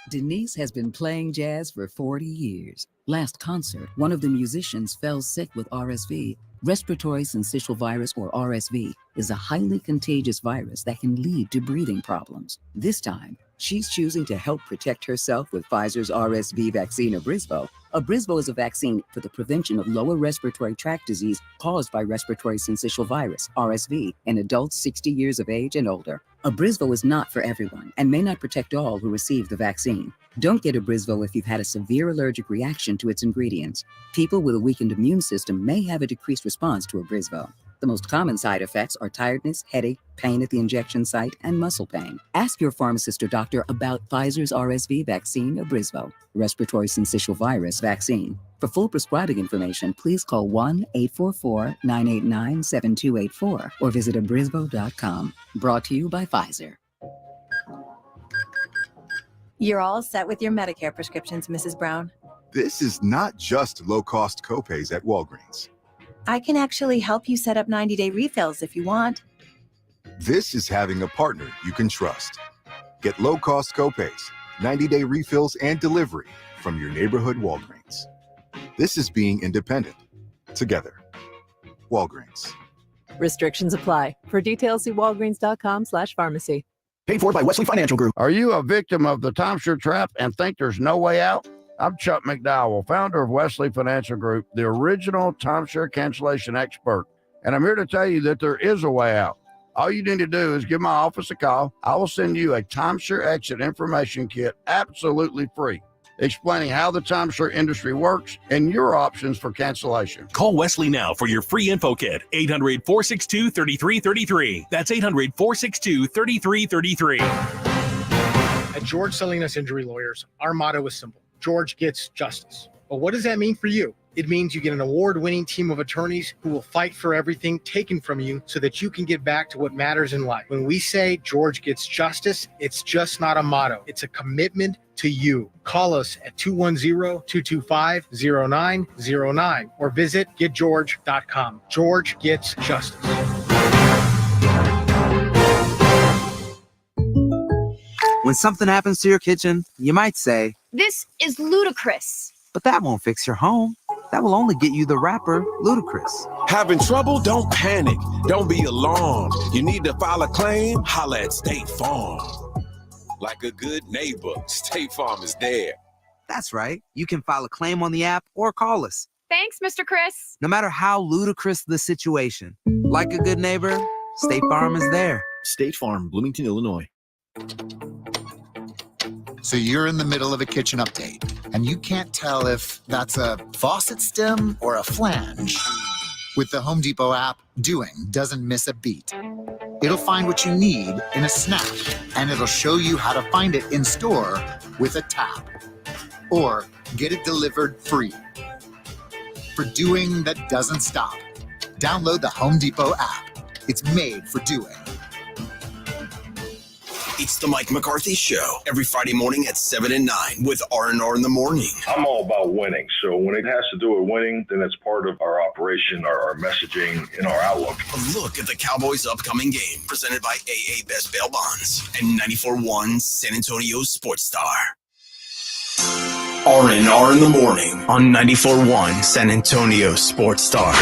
Denise has been playing jazz for 40 years. Last concert, one of the musicians fell sick with RSV. Respiratory syncytial virus, or RSV, is a highly contagious virus that can lead to breathing problems. This time, she's choosing to help protect herself with Pfizer's RSV vaccine, Abrysvo. Abrysvo is a vaccine for the prevention of lower respiratory tract disease caused by respiratory syncytial virus, RSV, in adults 60 years of age and older. Abrysvo is not for everyone and may not protect all who receive the vaccine. Don't get Abrysvo if you've had a severe allergic reaction to its ingredients. People with a weakened immune system may have a decreased response to Abrysvo. The most common side effects are tiredness, headache, pain at the injection site, and muscle pain. Ask your pharmacist or doctor about Pfizer's RSV vaccine, Abrysvo, respiratory syncytial virus vaccine. For full prescribing information, please call 1-844-989-7284 or visit abrysvo.com. Brought to you by Pfizer. You're all set with your Medicare prescriptions, Mrs. Brown. This is not just low-cost copays at Walgreens. I can actually help you set up 90-day refills if you want. This is having a partner you can trust. Get low-cost copays, 90-day refills, and delivery from your neighborhood Walgreens. This is being independent. Together. Walgreens. Restrictions apply. For details, see walgreens.com/pharmacy. Paid for by Wesley Financial Group. Are you a victim of the timeshare trap and think there's no way out? I'm Chuck McDowell, founder of Wesley Financial Group, the original timeshare cancellation expert. And I'm here to tell you that there is a way out. All you need to do is give my office a call. I will send you a timeshare exit information kit absolutely free, explaining how the timeshare industry works and your options for cancellation. Call Wesley now for your free info kit. 800-462-3333. That's 800-462-3333. At George Salinas Injury Lawyers, our motto is simple. George gets justice. But what does that mean for you? It means you get an award-winning team of attorneys who will fight for everything taken from you so that you can get back to what matters in life. When we say George gets justice, it's just not a motto. It's a commitment to you. Call us at 210-225-0909 or visit getgeorge.com. George gets justice. When something happens to your kitchen, you might say, "This is ludicrous." but that won't fix your home. that will only get you the rapper, Ludacris. Having trouble? Don't panic. Don't be alarmed. You need to file a claim? Holla at State Farm. Like a good neighbor, State Farm is there. That's right. You can file a claim on the app or call us. Thanks, Mr. Chris. No matter how ludicrous the situation, like a good neighbor, State Farm is there. State Farm, Bloomington, Illinois. So you're in the middle of a kitchen update, and you can't tell if that's a faucet stem or a flange. With the Home Depot app, doing doesn't miss a beat. It'll find what you need in a snap, and it'll show you how to find it in store with a tap. Or get it delivered free. For doing that doesn't stop, download the Home Depot app. It's made for doing. It's the Mike McCarthy Show every Friday morning at 7 and 9 with R&R in the morning. I'm all about winning. So when it has to do with winning, then it's part of our operation, our messaging, and our outlook. A look at the Cowboys' upcoming game presented by AA Best Bail Bonds and 94.1 San Antonio Sports Star. R&R in the morning on 94.1 San Antonio Sports Star.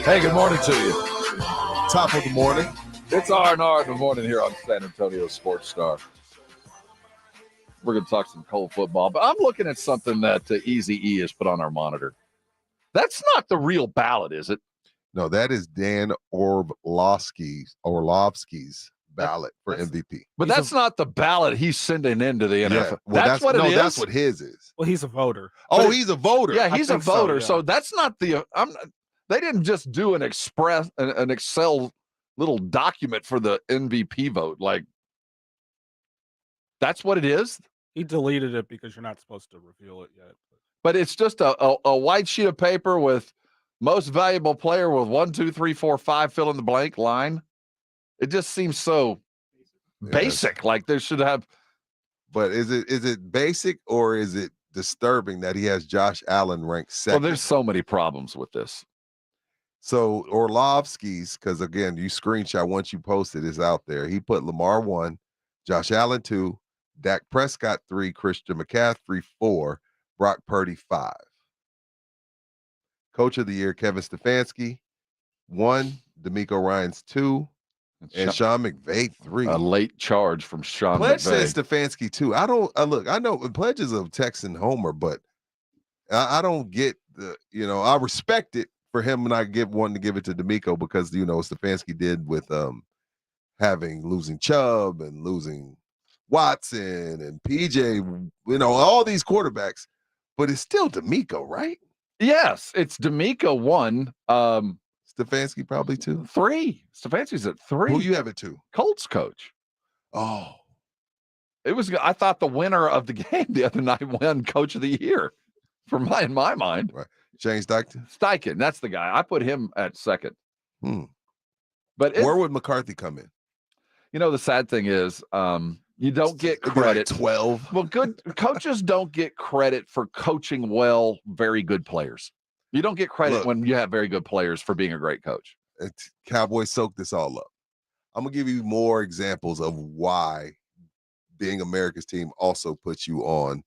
Hey, good morning to you. Top of the morning. It's R&R in the morning here on San Antonio Sports Star. We're going to talk some cold football, but I'm looking at something that Easy E has put on our monitor. That's not the real ballot, is it? No, that is Dan Orlovsky's ballot for MVP. But that's not the ballot he's sending into the NFL. Yeah, well, that's what it is. That's what his is. Well, he's a voter. Oh, he's a voter. Yeah, he's a voter. So that's not the. They didn't just do an Excel little document for the MVP vote. Like, that's what it is. He deleted it because you're not supposed to reveal it yet. But it's just a white sheet of paper with most valuable player with 1, 2, 3, 4, 5 fill in the blank line. It just seems so basic. Like there should have. But is it basic or is it disturbing that he has Josh Allen ranked second? Well, there's so many problems with this. So Orlovsky's, because again, you screenshot once you post it, is out there. He put Lamar 1, Josh Allen 2, Dak Prescott 3, Christian McCaffrey 4, Brock Purdy 5. Coach of the Year, Kevin Stefanski 1, D'Amico Ryans 2, and Sean McVay 3. A late charge from Sean Pledge McVay. says Stefanski 2. I know Pledge is a Texan homer, but I don't get I respect it for him and I wanting to give it to D'Amico because Stefanski did with losing Chubb and losing Watson and PJ, all these quarterbacks, but it's still D'Amico, right? Yes, it's D'Amico 1. Stefanski probably 2. 3. Stefanski's at 3. Who you have at 2? Colts coach. Oh. I thought the winner of the game the other night won Coach of the Year in my mind. Right. James Steichen, that's the guy. I put him at second. But where would McCarthy come in? The sad thing is, you don't get credit. Like 12. Well, good coaches don't get credit for coaching well very good players. You don't get credit when you have very good players for being a great coach. Cowboys soak this all up. I'm going to give you more examples of why being America's team also puts you on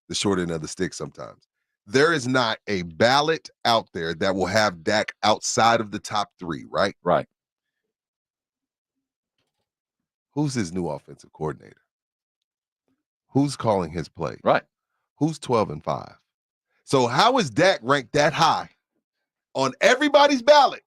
the short end of the stick sometimes. There is not a ballot out there that will have Dak outside of the top 3, right? Right. Who's his new offensive coordinator? Who's calling his play? Right. Who's 12-5? So how is Dak ranked that high on everybody's ballot?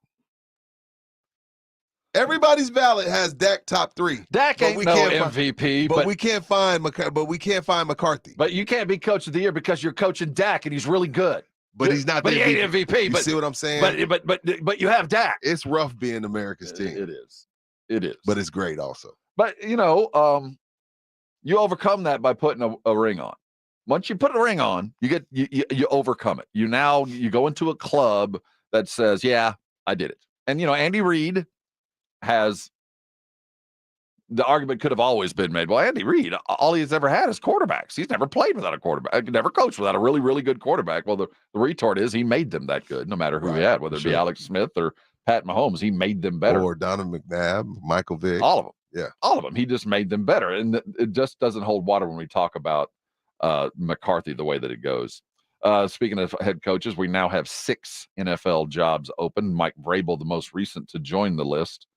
Everybody's ballot has Dak top 3. Dak ain't no MVP, but we can't find McCarthy. But you can't be Coach of the Year because you're coaching Dak and he's really good. But he's not. But he ain't MVP. You see what I'm saying? But you have Dak. It's rough being America's team. It is. It is. But it's great also. But you overcome that by putting a ring on. Once you put a ring on, you overcome it. You go into a club that says, "Yeah, I did it." And Andy Reid has the argument could have always been made. Well, Andy Reid, all he's ever had is quarterbacks. He's never played without a quarterback. Never coached without a really, really good quarterback. Well, the retort is he made them that good, no matter who he had, whether it be Alex Smith or Pat Mahomes. He made them better. Or Donovan McNabb, Michael Vick. All of them. Yeah. All of them. He just made them better. And it just doesn't hold water when we talk about McCarthy the way that it goes. Speaking of head coaches, we now have 6 NFL jobs open. Mike Vrabel, the most recent to join the list.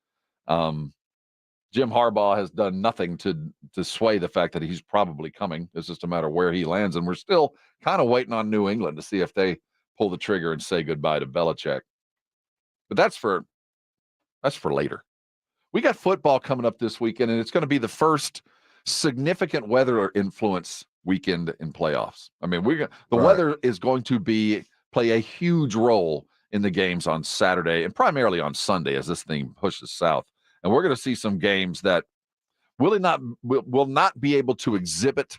Jim Harbaugh has done nothing to sway the fact that he's probably coming. It's just a matter of where he lands, and we're still kind of waiting on New England to see if they pull the trigger and say goodbye to Belichick. But that's for later. We got football coming up this weekend, and it's going to be the first significant weather influence weekend in playoffs. I mean, the weather is going to play a huge role in the games on Saturday and primarily on Sunday as this thing pushes south. And we're going to see some games that will not be able to exhibit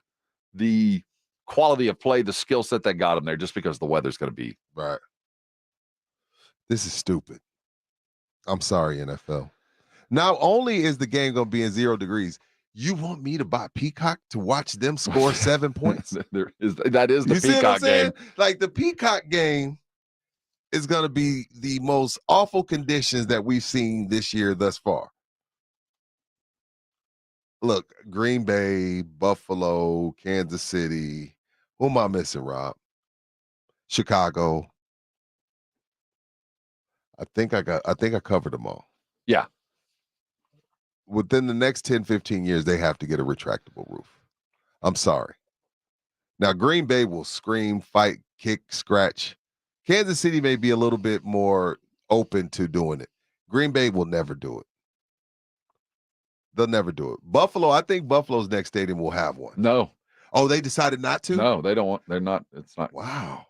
the quality of play, the skill set that got them there, just because the weather's going to be right. This is stupid. I'm sorry, NFL. Not only is the game going to be in 0 degrees, you want me to buy Peacock to watch them score 7 points? That is the Peacock game. Like, the Peacock game is going to be the most awful conditions that we've seen this year thus far. Look, Green Bay, Buffalo, Kansas City. Who am I missing, Rob? Chicago. I think I covered them all. Yeah. Within the next 10, 15 years, they have to get a retractable roof. I'm sorry. Now, Green Bay will scream, fight, kick, scratch. Kansas City may be a little bit more open to doing it. Green Bay will never do it. They'll never do it. Buffalo, I think Buffalo's next stadium will have one. No. Oh, they decided not to? No, they don't want. They're not. It's not. Wow.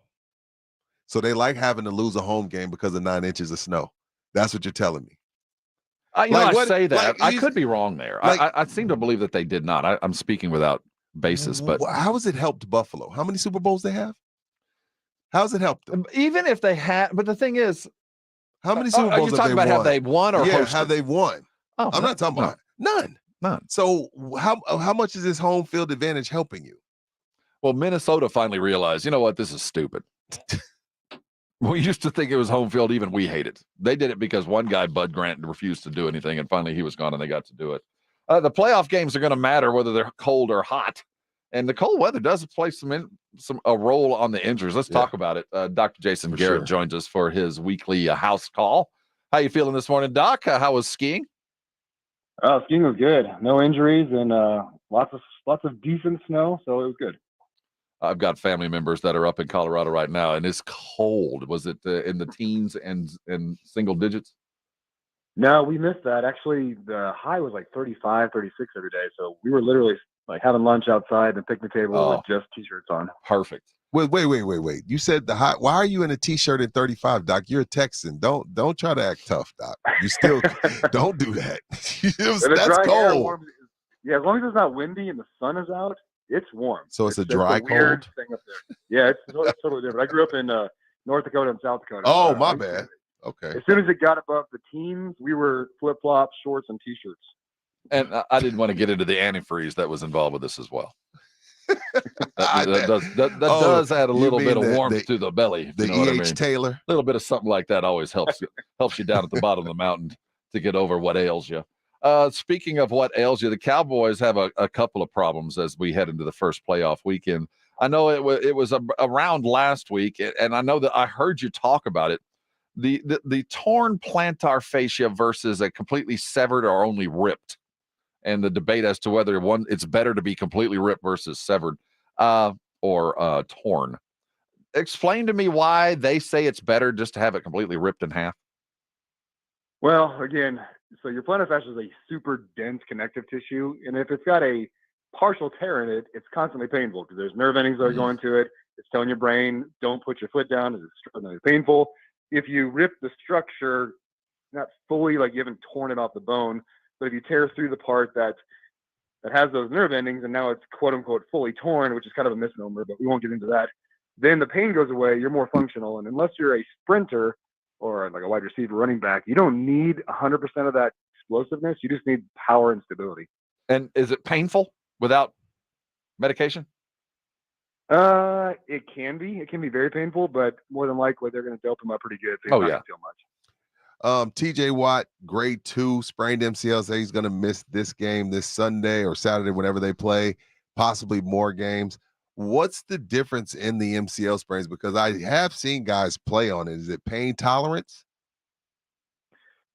So they like having to lose a home game because of 9 inches of snow. That's what you're telling me. I say that. I could be wrong there. I seem to believe that they did not. I'm speaking without basis. But how has it helped Buffalo? How many Super Bowls they have? How has it helped them? Even if they had, but the thing is, how many Super Bowls have they won? Have they won or hosted? Have they won? Oh, I'm not talking about none. So how much is this home field advantage helping you? Well, Minnesota finally realized, you know what, this is stupid. We used to think it was home field. Even we hate it. They did it because one guy, Bud Grant, refused to do anything, and finally he was gone, and they got to do it. The playoff games are going to matter whether they're cold or hot, and the cold weather does play a role on the injuries. Let's talk about it. Dr. Jason Garrett joins us for his weekly house call. How you feeling this morning, Doc? How was skiing? Skiing was good. No injuries and lots of decent snow, so it was good. I've got family members that are up in Colorado right now, and it's cold. Was it in the teens and single digits? No, we missed that. Actually, the high was like 35, 36 every day. So we were literally like having lunch outside and a picnic table with just T-shirts on. Perfect. Wait. You said the high. Why are you in a T-shirt at 35, Doc? You're a Texan. Don't try to act tough, Doc. You still don't do that. That's cold. Yeah, as long as it's not windy and the sun is out, it's warm. So it's a dry weird cold? thing up there. Yeah, it's totally different. I grew up in North Dakota and South Dakota. Oh, my bad. Okay. As soon as it got above the teens, we were flip-flops, shorts, and T-shirts. And I didn't want to get into the antifreeze that was involved with this as well. that does add a little bit of warmth to the belly. The E.H. Taylor. A little bit of something like that always helps you down at the bottom of the mountain to get over what ails you. Speaking of what ails you, the Cowboys have a couple of problems as we head into the first playoff weekend. I know it was around last week, and I know that I heard you talk about it. The torn plantar fascia versus a completely severed or only ripped, and the debate as to whether it's better to be completely ripped versus severed or torn. Explain to me why they say it's better just to have it completely ripped in half. Well, again, so your plantar fascia is a super dense connective tissue, and if it's got a partial tear in it, it's constantly painful because there's nerve endings that are going to it. It's telling your brain, don't put your foot down. It's extraordinarily painful. If you rip the structure, not fully, like you haven't torn it off the bone, but if you tear through the part that has those nerve endings and now it's quote unquote fully torn, which is kind of a misnomer, but we won't get into that, then the pain goes away. You're more functional. And unless you're a sprinter or like a wide receiver running back, you don't need 100% of that explosiveness. You just need power and stability. And is it painful without medication? It can be. It can be very painful, but more than likely they're going to dope him up pretty good. So he's not gonna feel much. TJ Watt, grade 2, sprained MCL. Say he's going to miss this game this Sunday or Saturday, whenever they play, possibly more games. What's the difference in the MCL sprains? Because I have seen guys play on it. Is it pain tolerance?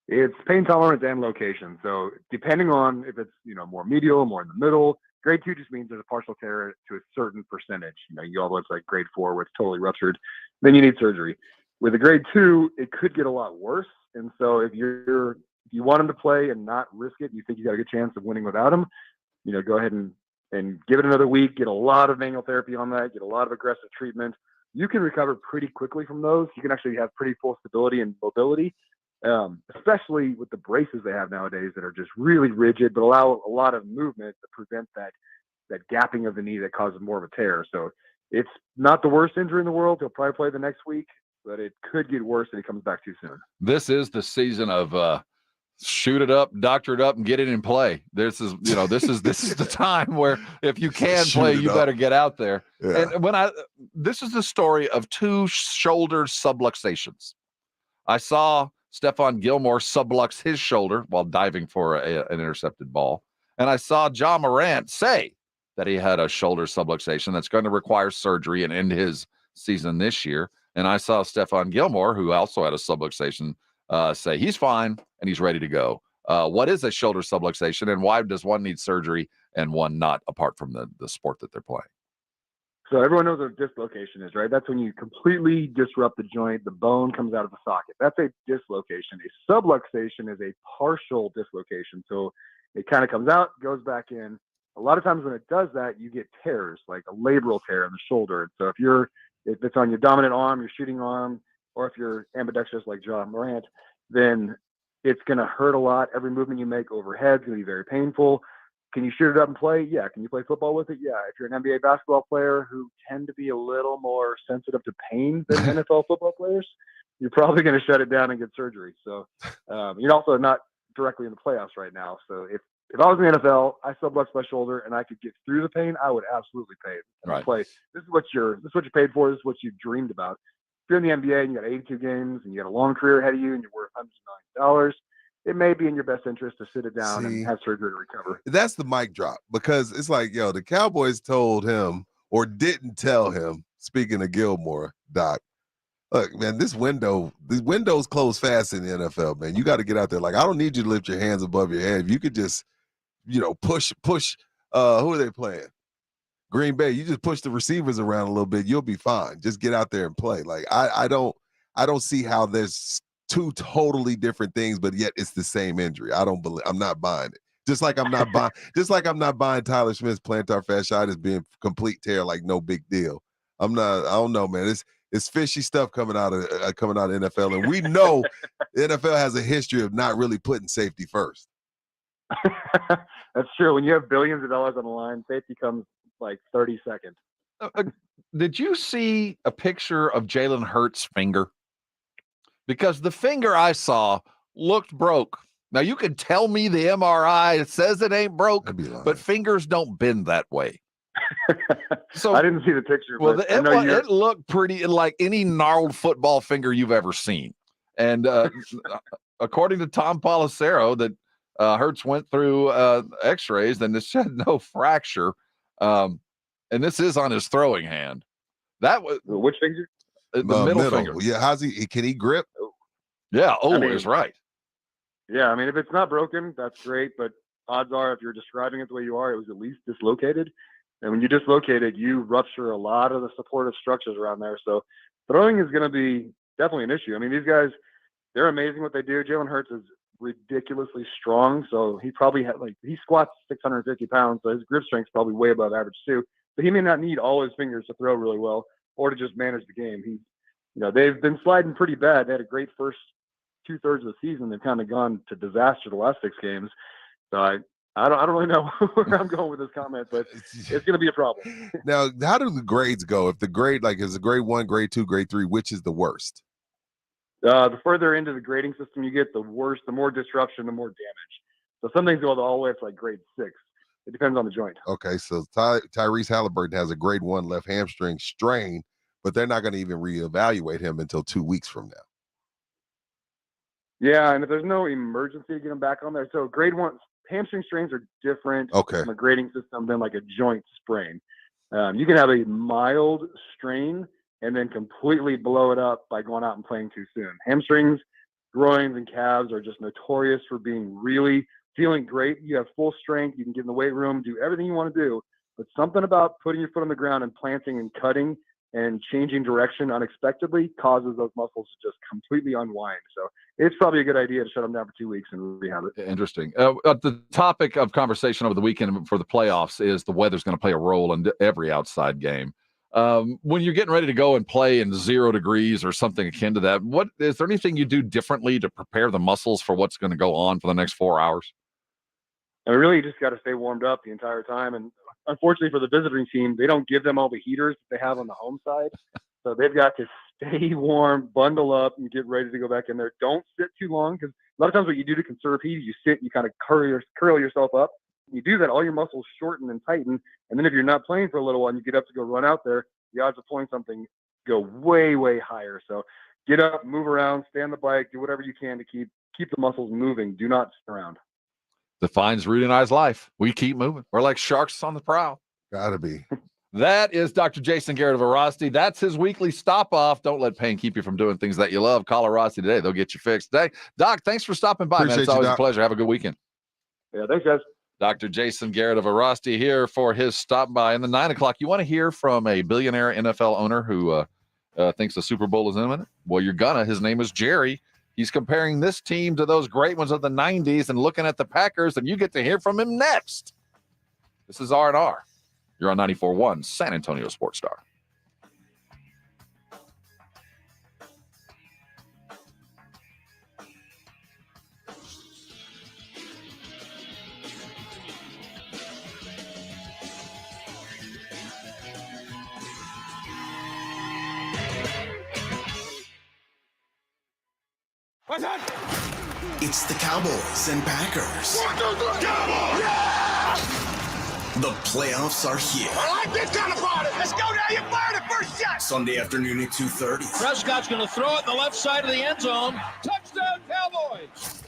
It's pain tolerance and location. So depending on if it's, more medial, more in the middle, grade 2 just means there's a partial tear to a certain percentage. You all it's like grade 4 where it's totally ruptured, then you need surgery. With a grade 2, it could get a lot worse. And so if you want him to play and not risk it, you think you got a good chance of winning without him, go ahead and give it another week, get a lot of manual therapy on that, get a lot of aggressive treatment. You can recover pretty quickly from those. You can actually have pretty full stability and mobility. Especially with the braces they have nowadays that are just really rigid, but allow a lot of movement to prevent that gapping of the knee that causes more of a tear. So it's not the worst injury in the world. He'll probably play the next week, but it could get worse if he comes back too soon. This is the season of shoot it up, doctor it up, and get it in play. This is the time where if you can play, you better get out there. Yeah. And this is the story of 2 shoulder subluxations. I saw Stephon Gilmore sublux his shoulder while diving for an intercepted ball. And I saw John Morant say that he had a shoulder subluxation that's going to require surgery and end his season this year. And I saw Stephon Gilmore, who also had a subluxation, say he's fine and he's ready to go. What is a shoulder subluxation, and why does one need surgery and one not, apart from the sport that they're playing? So everyone knows what a dislocation is, right? That's when you completely disrupt the joint, the bone comes out of the socket. That's a dislocation. A subluxation is a partial dislocation. So it kind of comes out, goes back in. A lot of times when it does that, you get tears, like a labral tear in the shoulder. So if it's on your dominant arm, your shooting arm, or if you're ambidextrous like John Morant, then it's going to hurt a lot. Every movement you make overhead is going to be very painful. Can you shoot it up and play? Yeah. Can you play football with it? Yeah. If you're an NBA basketball player who tend to be a little more sensitive to pain than NFL football players, you're probably going to shut it down and get surgery. So you're also not directly in the playoffs right now. So if I was in the NFL, I subluxed my shoulder and I could get through the pain, I would absolutely pay it. Right. Play. This is what you're paid for. This is what you dreamed about. If you're in the NBA and you got 82 games and you got a long career ahead of you and you're worth hundreds of millions of dollars, it may be in your best interest to sit it down and have surgery to recover. That's the mic drop, because it's like, the Cowboys told him or didn't tell him, speaking of Gilmore, Doc, look, man, these windows close fast in the NFL, man. You got to get out there. Like, I don't need you to lift your hands above your head. If you could just, push, who are they playing? Green Bay. You just push the receivers around a little bit, you'll be fine. Just get out there and play. Like, I don't see how there's 2 totally different things, but yet it's the same injury. I'm not buying it. Just like I'm not buying Tyler Smith's plantar fasciitis being complete tear, like no big deal. I don't know, man. It's fishy stuff coming out of NFL, and we know the NFL has a history of not really putting safety first. That's true. When you have billions of dollars on the line, safety comes like 30 seconds. Did you see a picture of Jalen Hurts' finger? Because the finger I saw looked broke. Now, you can tell me the MRI says it ain't broke, but fingers don't bend that way. So I didn't see the picture. Well, but it looked pretty like any gnarled football finger you've ever seen. And according to Tom Pelissero, that Hurts went through X-rays and this had no fracture. And this is on his throwing hand. That was which finger? The middle finger. Yeah, can he grip? Yeah, always right. Yeah, I mean, if it's not broken, that's great. But odds are, if you're describing it the way you are, it was at least dislocated. And when you dislocate it, you rupture a lot of the supportive structures around there. So throwing is going to be definitely an issue. I mean, these guys, they're amazing what they do. Jalen Hurts is ridiculously strong. So he probably he squats 650 pounds. So his grip strength is probably way above average too. But he may not need all his fingers to throw really well or to just manage the game. They've been sliding pretty bad. They had a great first 2/3 of the season. They've kind of gone to disaster the last 6 games. So I don't really know where I'm going with this comment, but it's going to be a problem. Now, how do the grades go? If the grade, is a grade 1, grade 2, grade 3, which is the worst? The further into the grading system you get, the worse, the more disruption, the more damage. So some things go all the way up to grade 6. It depends on the joint. Okay, so Tyrese Halliburton has a grade 1 left hamstring strain, but they're not going to even reevaluate him until 2 weeks from now. Yeah, and if there's no emergency to get him back on there, so grade 1 hamstring strains are different from a grading system than like a joint sprain. You can have a mild strain and then completely blow it up by going out and playing too soon. Hamstrings, groins, and calves are just notorious for being really feeling great. You have full strength. You can get in the weight room, do everything you want to do. But something about putting your foot on the ground and planting and cutting and changing direction unexpectedly causes those muscles to just completely unwind. So it's probably a good idea to shut them down for 2 weeks and rehab it. Interesting. The topic of conversation over the weekend for the playoffs is the weather's going to play a role in every outside game. When you're getting ready to go and play in 0 degrees or something akin to that, what is there anything you do differently to prepare the muscles for what's going to go on for the next 4 hours? And really, you just got to stay warmed up the entire time. And unfortunately for the visiting team, they don't give them all the heaters that they have on the home side. So they've got to stay warm, bundle up, and get ready to go back in there. Don't sit too long, because a lot of times what you do to conserve heat, you sit, you kind of curl yourself up. You do that, all your muscles shorten and tighten. And then if you're not playing for a little while and you get up to go run out there, the odds of pulling something go way, way higher. So get up, move around, stay on the bike, do whatever you can to keep the muscles moving. Do not sit around. Defines Rudy and I's life. We keep moving. We're like sharks on the prowl. Gotta be. That is Dr. Jason Garrett of Veracity. That's his weekly stop off. Don't let pain keep you from doing things that you love. Call Veracity today. They'll get you fixed today. Doc, thanks for stopping by, man. It's always a pleasure. Have a good weekend. Yeah, thanks, guys. Dr. Jason Garrett of Veracity here for his stop by. In the 9 o'clock, you want to hear from a billionaire NFL owner who thinks the Super Bowl is imminent? Well, you're gonna. His name is Jerry. He's comparing this team to those great ones of the 90s and looking at the Packers, and you get to hear from him next. This is R&R. You're on 94.1 San Antonio Sports Star. It's the Cowboys and Packers. Cowboys! Yeah! The playoffs are here. I like this kind of party. Let's go down. You fired the first shot. Sunday afternoon at 2:30. Prescott's going to throw it in the left side of the end zone. Touchdown, Cowboys.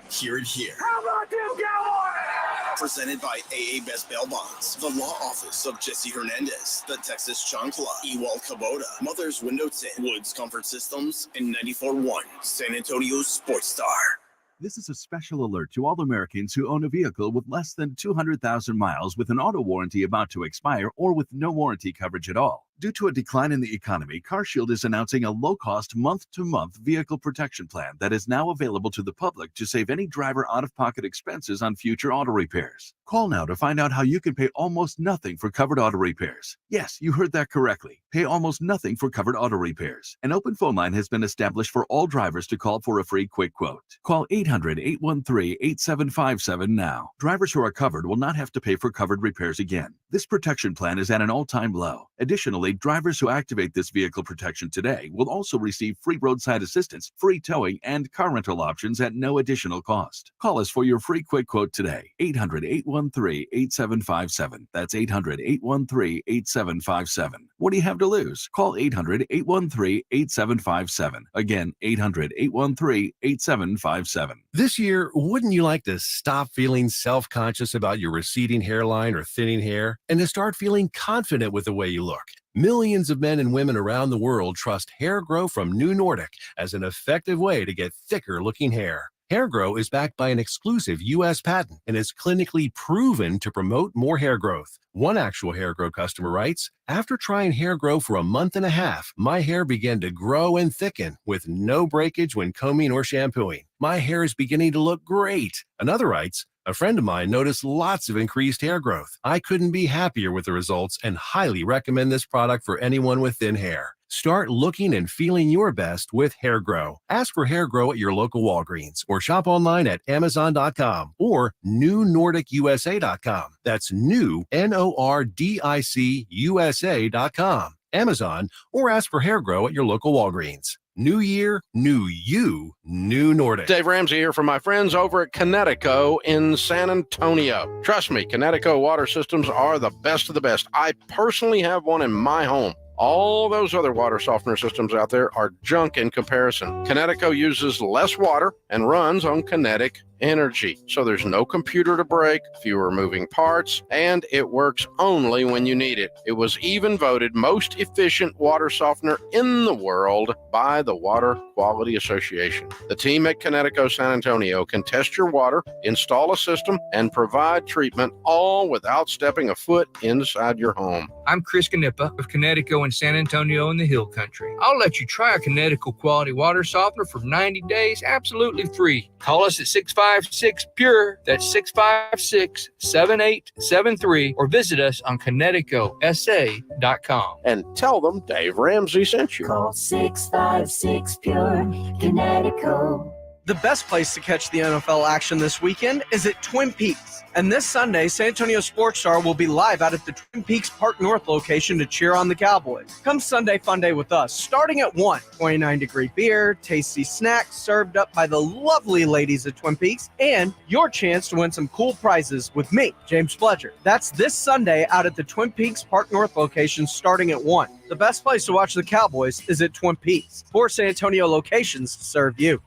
Hear it here. How about them Cowboys? Presented by AA Best Bail Bonds, the law office of Jesse Hernandez, the Texas Chancla, Ewald Kubota, Mother's Window Tint, Woods Comfort Systems, and 94.1 San Antonio Sports Star. This is a special alert to all Americans who own a vehicle with less than 200,000 miles with an auto warranty about to expire or with no warranty coverage at all. Due to a decline in the economy, CarShield is announcing a low-cost month-to-month vehicle protection plan that is now available to the public to save any driver out-of-pocket expenses on future auto repairs. Call now to find out how you can pay almost nothing for covered auto repairs. Yes, you heard that correctly. Pay almost nothing for covered auto repairs. An open phone line has been established for all drivers to call for a free quick quote. Call 800-813-8757 now. Drivers who are covered will not have to pay for covered repairs again. This protection plan is at an all-time low. Additionally, drivers who activate this vehicle protection today will also receive free roadside assistance, free towing, and car rental options at no additional cost. Call us for your free quick quote today. 800-813-8757. That's 800-813-8757. What do you have to lose? Call 800-813-8757. Again, 800-813-8757. This year, wouldn't you like to stop feeling self-conscious about your receding hairline or thinning hair and to start feeling confident with the way you look? Millions of men and women around the world trust Hair Grow from New Nordic as an effective way to get thicker looking hair. Hair Grow is backed by an exclusive U.S. patent and is clinically proven to promote more hair growth. One actual Hair Grow customer writes, "After trying Hair Grow for a month and a half, my hair began to grow and thicken with no breakage when combing or shampooing. My hair is beginning to look great." Another writes, "A friend of mine noticed lots of increased hair growth. I couldn't be happier with the results and highly recommend this product for anyone with thin hair." Start looking and feeling your best with Hair Grow. Ask for Hair Grow at your local Walgreens or shop online at Amazon.com or NewNordicUSA.com. That's new, NORDIC USA.com. Amazon, or ask for Hair Grow at your local Walgreens. New year, new you, New Nordic. Dave Ramsey here from my friends over at Connecticut in San Antonio. Trust me, Connecticut water systems are the best of the best. I personally have one in my home. All those other water softener systems out there are junk in comparison. Connecticut uses less water and runs on kinetic energy. So there's no computer to break, fewer moving parts, and it works only when you need it. It was even voted most efficient water softener in the world by the Water Quality Association. The team at Connecticut San Antonio can test your water, install a system, and provide treatment all without stepping a foot inside your home. I'm Chris Canepa of Connecticut and San Antonio in the Hill Country. I'll let you try a Connecticut quality water softener for 90 days absolutely free. Call us at 656-PURE, that's 656-7873, or visit us on ConnecticutSA.com. And tell them Dave Ramsey sent you. Call 656-PURE, Connecticut. The best place to catch the NFL action this weekend is at Twin Peaks. And this Sunday, San Antonio Sports Star will be live out at the Twin Peaks Park North location to cheer on the Cowboys. Come Sunday Fun Day with us, starting at 1. 29-degree beer, tasty snacks served up by the lovely ladies at Twin Peaks, and your chance to win some cool prizes with me, James Fletcher. That's this Sunday out at the Twin Peaks Park North location starting at 1. The best place to watch the Cowboys is at Twin Peaks. 4 San Antonio locations to serve you.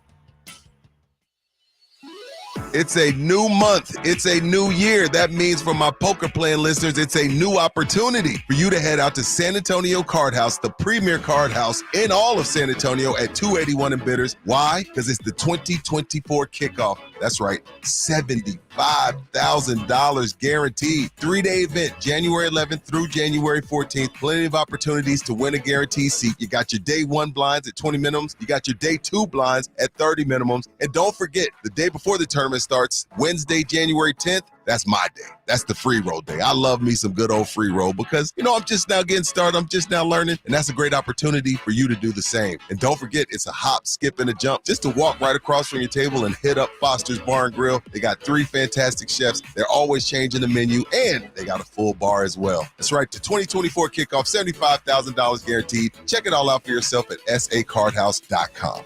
It's a new month. It's a new year. That means for my poker playing listeners, it's a new opportunity for you to head out to San Antonio Card House, the premier card house in all of San Antonio at 281 and Bitters. Why? Because it's the 2024 kickoff. That's right, $75,000 guaranteed. 3-day event, January 11th through January 14th. Plenty of opportunities to win a guaranteed seat. You got your day 1 blinds at 20 minimums. You got your day 2 blinds at 30 minimums. And don't forget, the day before the tournament starts, Wednesday, January 10th, that's my day. That's the free roll day. I love me some good old free roll because, I'm just now getting started. I'm just now learning. And that's a great opportunity for you to do the same. And don't forget, it's a hop, skip, and a jump just to walk right across from your table and hit up Foster's Bar and Grill. They got 3 fantastic chefs. They're always changing the menu, and they got a full bar as well. That's right. The 2024 kickoff, $75,000 guaranteed. Check it all out for yourself at sacardhouse.com.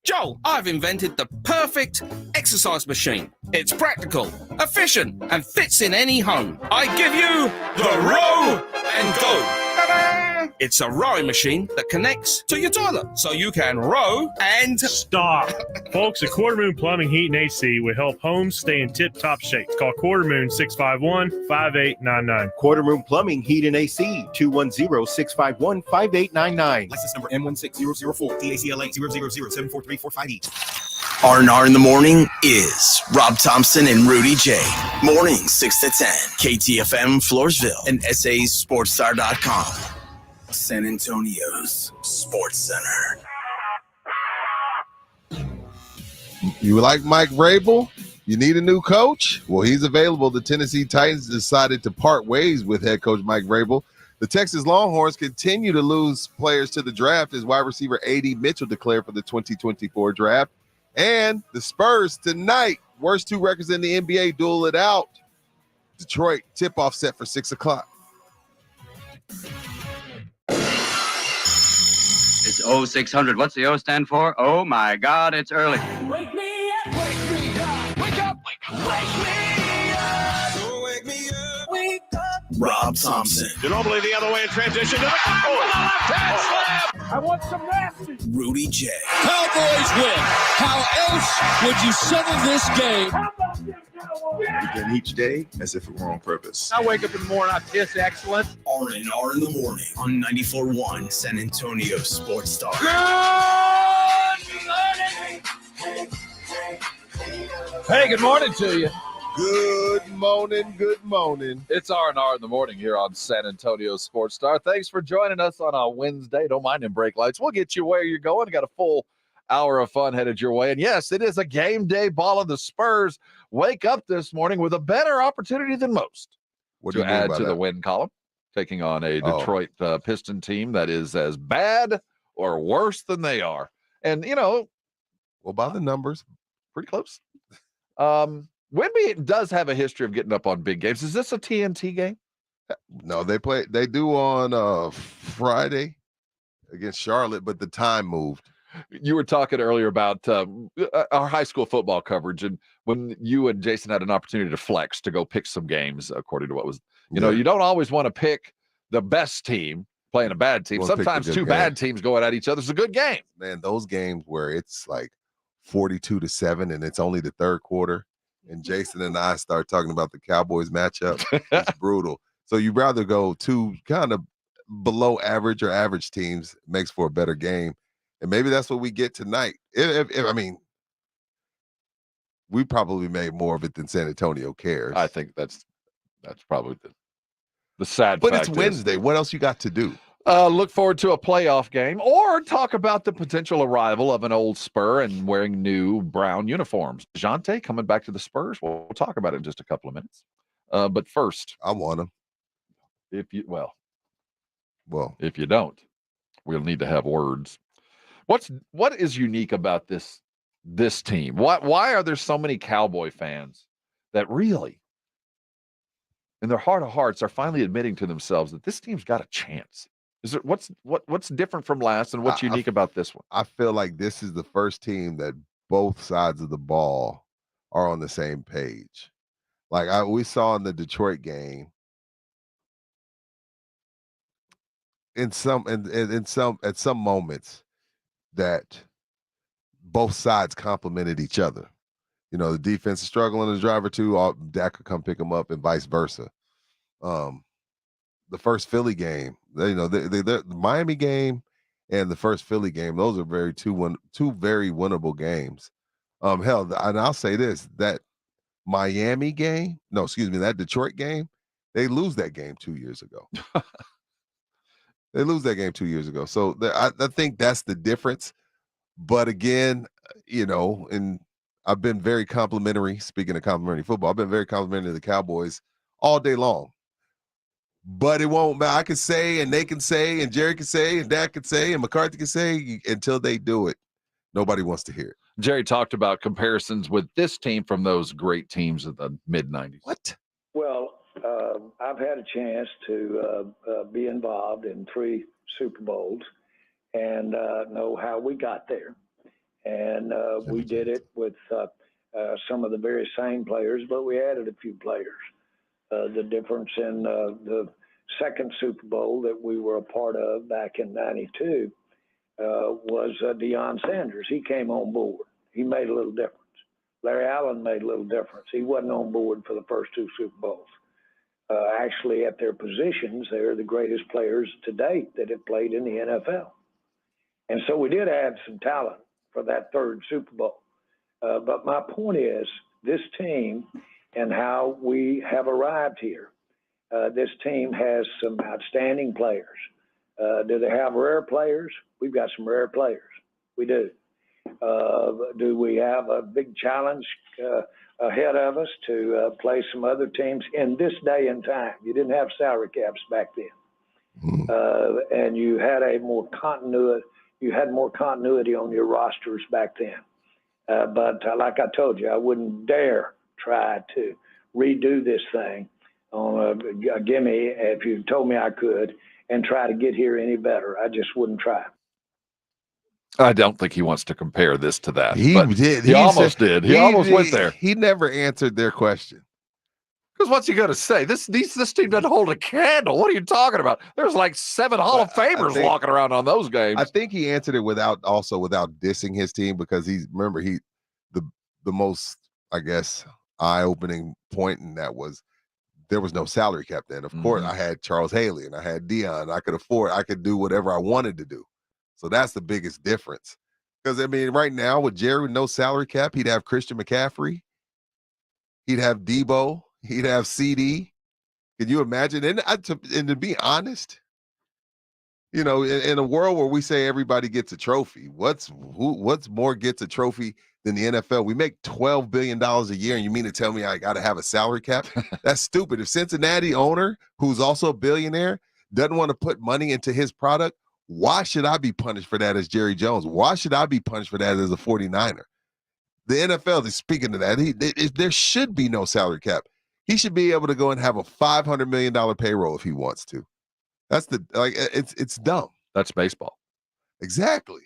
Joel, I've invented the perfect exercise machine. It's practical, efficient, and fits in any home. I give you the Row and Go. Ta-da! It's a rowing machine that connects to your toilet, so you can row and... Stop. Folks, at Quarter Moon Plumbing, Heat, and AC will help homes stay in tip-top shape. Call Quarter Moon 651-5899. Quarter Moon Plumbing, Heat, and AC, 210-651-5899. License number N16004, DACLA 000743458. R&R in the morning is Rob Thompson and Rudy J. Morning 6 to 10. KTFM Floresville and SASportsStar.com. San Antonio's Sports Center. You like Mike Vrabel? You need a new coach? Well, he's available. The Tennessee Titans decided to part ways with head coach Mike Vrabel. The Texas Longhorns continue to lose players to the draft as wide receiver A.D. Mitchell declared for the 2024 draft. And the Spurs tonight, worst 2 records in the NBA, duel it out. Detroit tip-off set for 6 o'clock. It's 0600. What's the O stand for? Oh, my God, it's early. Wake me up, wake me up, wake up, wake up, wake me up. So wake me up, wake up. Rob Thompson. Ginobili the other way in transition to the left-hand slap. I want some nasty. Rudy J. Cowboys win. How else would you settle this game? Begin each day as if it were on purpose. I wake up in the morning, I piss excellent. R&R in the morning on 94.1 San Antonio Sports Star. Hey, good morning to you. Good morning, good morning. It's R&R in the morning here on San Antonio Sports Star. Thanks for joining us on a Wednesday. Don't mind them brake lights. We'll get you where you're going. Got a full hour of fun headed your way. And yes, it is a game day ball, and the Spurs wake up this morning with a better opportunity than most to add to the win column, taking on a Detroit Piston team that is as bad or worse than they are. And, well, by the numbers, pretty close. Wemby does have a history of getting up on big games. Is this a TNT game? No, they do on Friday against Charlotte, but the time moved. You were talking earlier about our high school football coverage, and when you and Jason had an opportunity to flex to go pick some games, according to what was, you don't always want to pick the best team playing a bad team. Sometimes 2 bad teams going at each other is a good game. Man, those games where it's like 42-7, and it's only the third quarter, and Jason and I start talking about the Cowboys matchup, it's brutal. So you'd rather go two kind of below average or average teams, makes for a better game. And maybe that's what we get tonight. I mean, we probably made more of it than San Antonio cares. I think that's probably the sad but fact. It's Wednesday. What else you got to do? Look forward to a playoff game or talk about the potential arrival of an old Spur and wearing new brown uniforms. Dejounte coming back to the Spurs. We'll talk about it in just a couple of minutes. But first, I want him. If you don't, we'll need to have words. What is unique about this team? Why are there so many Cowboy fans that really, in their heart of hearts, are finally admitting to themselves that this team's got a chance? Is it what's different from last, and what's unique about this one? I feel like this is the first team that both sides of the ball are on the same page. Like we saw in the Detroit game, at some moments that both sides complemented each other. You know, the defense is struggling as a driver too. Dak could come pick them up, and vice versa. The first Philly game, the Miami game and the first Philly game, those are two very winnable games. Hell, and I'll say this: that that Detroit game, they lose that game 2 years ago. They lose that game 2 years ago. So I think that's the difference. But again, and I've been very complimentary. Speaking of complimentary football, I've been very complimentary to the Cowboys all day long. But it won't matter. I can say, and they can say, and Jerry can say, and Dak can say, and McCarthy can say, until they do it, nobody wants to hear it. Jerry talked about comparisons with this team from those great teams of the mid-'90s. What? Well, I've had a chance to be involved in 3 Super Bowls and know how we got there. And we did it with some of the very same players, but we added a few players. The difference in the second Super Bowl that we were a part of back in '92 was Deion Sanders. He came on board. He made a little difference. Larry Allen made a little difference. He wasn't on board for the first 2 Super Bowls. Actually, at their positions, they're the greatest players to date that have played in the NFL. And so we did add some talent for that third Super Bowl. But my point is, this team and how we have arrived here, this team has some outstanding players. Do they have rare players? We've got some rare players. We do. Do we have a big challenge ahead of us to play some other teams in this day and time? You didn't have salary caps back then. And you had more continuity. You had more continuity on your rosters back then. But like I told you, I wouldn't dare try to redo this thing on a gimme if you told me I could and try to get here any better. I just wouldn't try. I don't think he wants to compare this to that. He did. He almost did. He almost went there. He never answered their question. Because what's he going to say? This team doesn't hold a candle. What are you talking about? There's like 7 Hall of Famers walking around on those games. I think he answered it without dissing his team, because the most, I guess, eye-opening point in that was there was no salary cap then. Of course, I had Charles Haley and I had Dion. I could do whatever I wanted to do. So that's the biggest difference. Because, I mean, right now with Jerry with no salary cap, he'd have Christian McCaffrey. He'd have Debo. He'd have CD. Can you imagine? And to be honest, in a world where we say everybody gets a trophy, what's more gets a trophy than the NFL? We make $12 billion a year, and you mean to tell me I got to have a salary cap? That's stupid. If Cincinnati owner, who's also a billionaire, doesn't want to put money into his product, why should I be punished for that as Jerry Jones? Why should I be punished for that as a 49er? The NFL is speaking to that. There should be no salary cap. He should be able to go and have a $500 million payroll if he wants to. That's it's dumb. That's baseball. Exactly.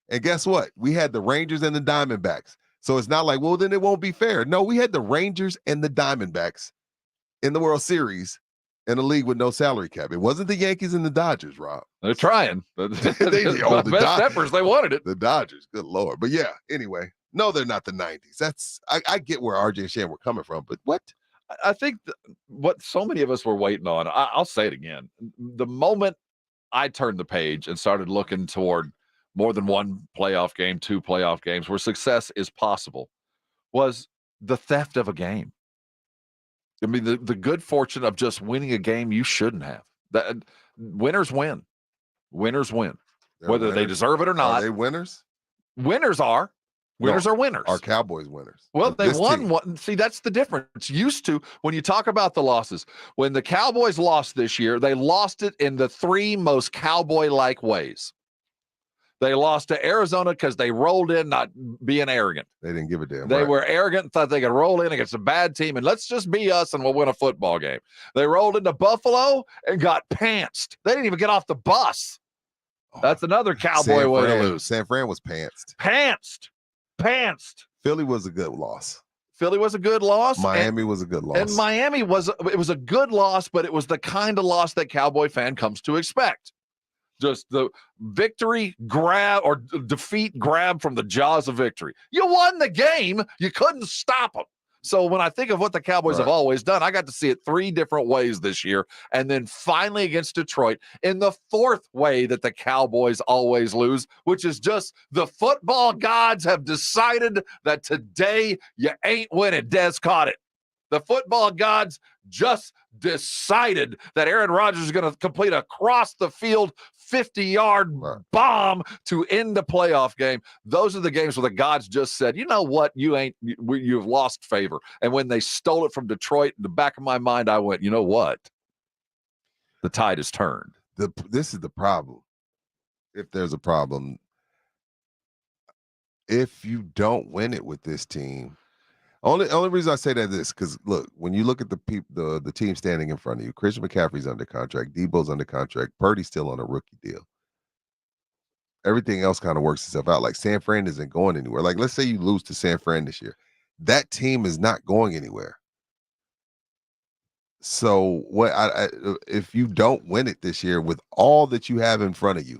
And guess what? We had the Rangers and the Diamondbacks. So it's not like, well, then it won't be fair. No, we had the Rangers and the Diamondbacks in the World Series in a league with no salary cap. It wasn't the Yankees and the Dodgers, Rob. They're trying. The best efforts, they wanted it. The Dodgers, good Lord. But yeah, anyway, No, they're not the 90s. I get where RJ and Shan were coming from, but what? I think what so many of us were waiting on, I'll say it again. The moment I turned the page and started looking toward more than one playoff game, 2 playoff games where success is possible, was the theft of a game. I mean, the good fortune of just winning a game you shouldn't have. That winners win. Winners win. They're Whether they winners. deserve it or not. Are they winners? Winners are. Winners are winners. Are Cowboys winners? Well, they This won team. one. See, that's the difference. Used to, when you talk about the losses, when the Cowboys lost this year, they lost it in the 3 most Cowboy-like ways. They lost to Arizona because they rolled in not being arrogant. They didn't give a damn. They right. were arrogant and thought they could roll in against a bad team and let's just be us and we'll win a football game. They rolled into Buffalo and got pantsed. They didn't even get off the bus. That's another Cowboy way to lose. San Fran was pantsed. Pantsed. Philly was a good loss. Philly was a good loss. Miami was a good loss. And Miami was a good loss, but it was the kind of loss that Cowboy fan comes to expect. Just the victory grab or defeat grab from the jaws of victory. You won the game. You couldn't stop them. So when I think of what the Cowboys have always done, I got to see it 3 different ways this year. And then finally against Detroit in the 4th way that the Cowboys always lose, which is just the football gods have decided that today you ain't winning. Des caught it. The football gods just decided that Aaron Rodgers is going to complete a across the field 50-yard bomb to end the playoff game. Those are the games where the gods just said, you know what, you've lost favor. And when they stole it from Detroit, in the back of my mind, I went, you know what? The tide has turned. This is the problem. If there's a problem, if you don't win it with this team, only reason I say that is because look, when you look at the team standing in front of you, Christian McCaffrey's under contract, Debo's under contract, Purdy's still on a rookie deal. Everything else kind of works itself out. Like San Fran isn't going anywhere. Like let's say you lose to San Fran this year, that team is not going anywhere. So what? If you don't win it this year with all that you have in front of you,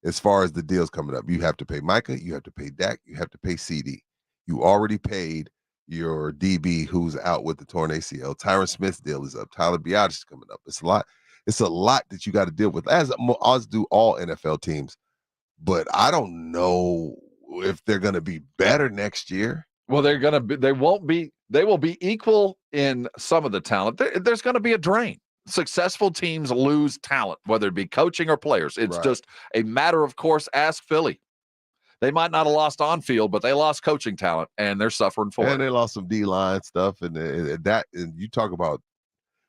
as far as the deals coming up, you have to pay Micah, you have to pay Dak, you have to pay CD. You already paid your DB who's out with the torn ACL. Tyron Smith's deal is up. Tyler Biadasz is coming up. It's a lot. It's a lot that you got to deal with, as do all NFL teams. But I don't know if they're going to be better next year. Well, they're going to be. They won't be. They will be equal in some of the talent. There's going to be a drain. Successful teams lose talent, whether it be coaching or players. It's just a matter of course. Ask Philly. They might not have lost on field, but they lost coaching talent, and they're suffering for it. And they lost some D-line stuff, and you talk about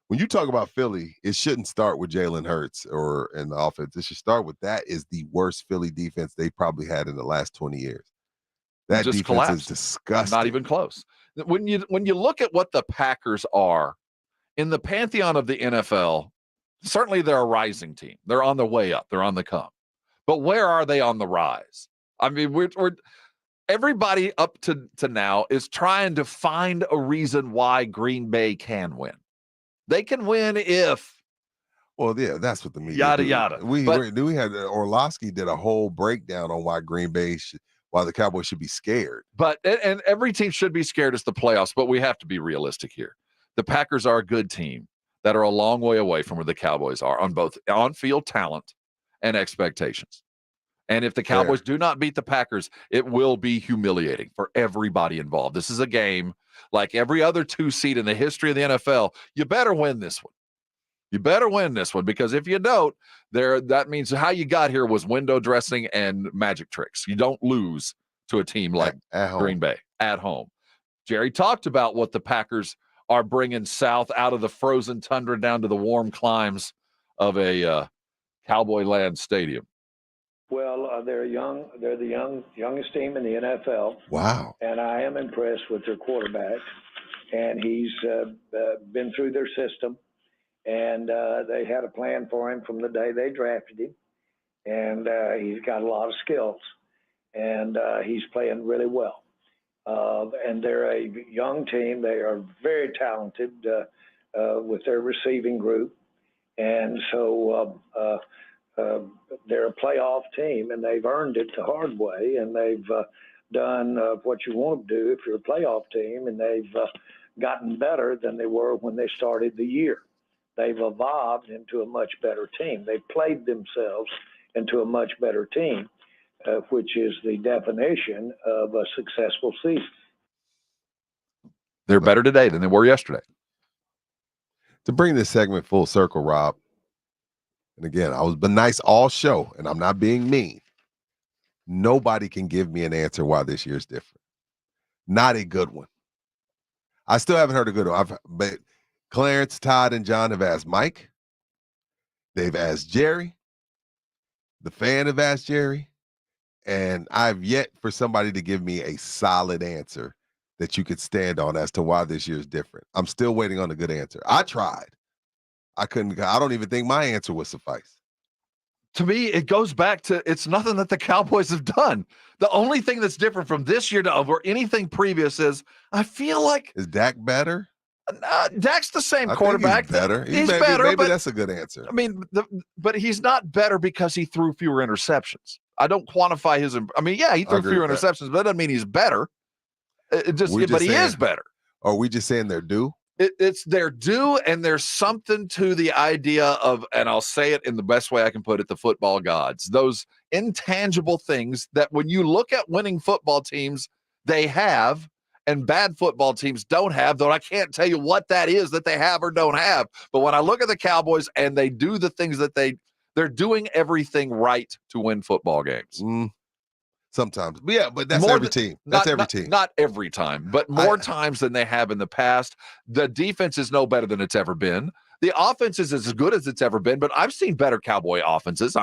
when you talk about Philly, it shouldn't start with Jalen Hurts or in the offense. It should start with that is the worst Philly defense they probably had in the last 20 years. That just defense collapsed. is disgusting. Not even close. When you look at what the Packers are in the pantheon of the NFL, certainly they're a rising team. They're on their way up. They're on the come. But where are they on the rise? I mean, we're everybody up to now is trying to find a reason why Green Bay can win. They can win if. Well, yeah, that's what the media yada do. yada. We had Orlovsky did a whole breakdown on why why the Cowboys should be scared. But and every team should be scared. It's the playoffs, but we have to be realistic here. The Packers are a good team that are a long way away from where the Cowboys are on both on-field talent and expectations. And if the Cowboys do not beat the Packers, it will be humiliating for everybody involved. This is a game like every other 2 seed in the history of the NFL. You better win this one. You better win this one, because if you don't, that means how you got here was window dressing and magic tricks. You don't lose to a team like Green Bay at home. Jerry talked about what the Packers are bringing south out of the frozen tundra down to the warm climes of a Cowboy Land stadium. Well, they're young. They're the youngest team in the NFL. Wow. And I am impressed with their quarterback. And he's been through their system. And they had a plan for him from the day they drafted him. And he's got a lot of skills. And he's playing really well. And they're a young team. They are very talented with their receiving group. And so they're a playoff team, and they've earned it the hard way, and they've done what you want them to do if you're a playoff team, and they've gotten better than they were when they started the year. They've evolved into a much better team. They've played themselves into a much better team, which is the definition of a successful season. They're better today than they were yesterday. To bring this segment full circle, Rob, and again, I was been nice all show, and I'm not being mean. Nobody can give me an answer why this year's different. Not a good one. I still haven't heard a good one. But Clarence, Todd, and John have asked Mike. They've asked Jerry. The fan have asked Jerry. And I've yet for somebody to give me a solid answer that you could stand on as to why this year's different. I'm still waiting on a good answer. I tried. I don't even think my answer would suffice. To me, it goes back to it's nothing that the Cowboys have done. The only thing that's different from this year to over anything previous is I feel like is Dak better? Dak's the same quarterback. He's better. He's better. Maybe but, that's a good answer. I mean, but he's not better because he threw fewer interceptions. I don't quantify his. I mean, yeah, he threw fewer interceptions, but that doesn't mean he's better. But he is better. Are we just saying they're due? It's their due, and there's something to the idea of, and I'll say it in the best way I can put it, the football gods. Those intangible things that when you look at winning football teams, they have, and bad football teams don't have, though I can't tell you what that is that they have or don't have. But when I look at the Cowboys and they do the things that they're doing everything right to win football games. Sometimes. But that's every team. That's every team. Not every time, but more times than they have in the past. The defense is no better than it's ever been. The offense is as good as it's ever been, but I've seen better Cowboy offenses.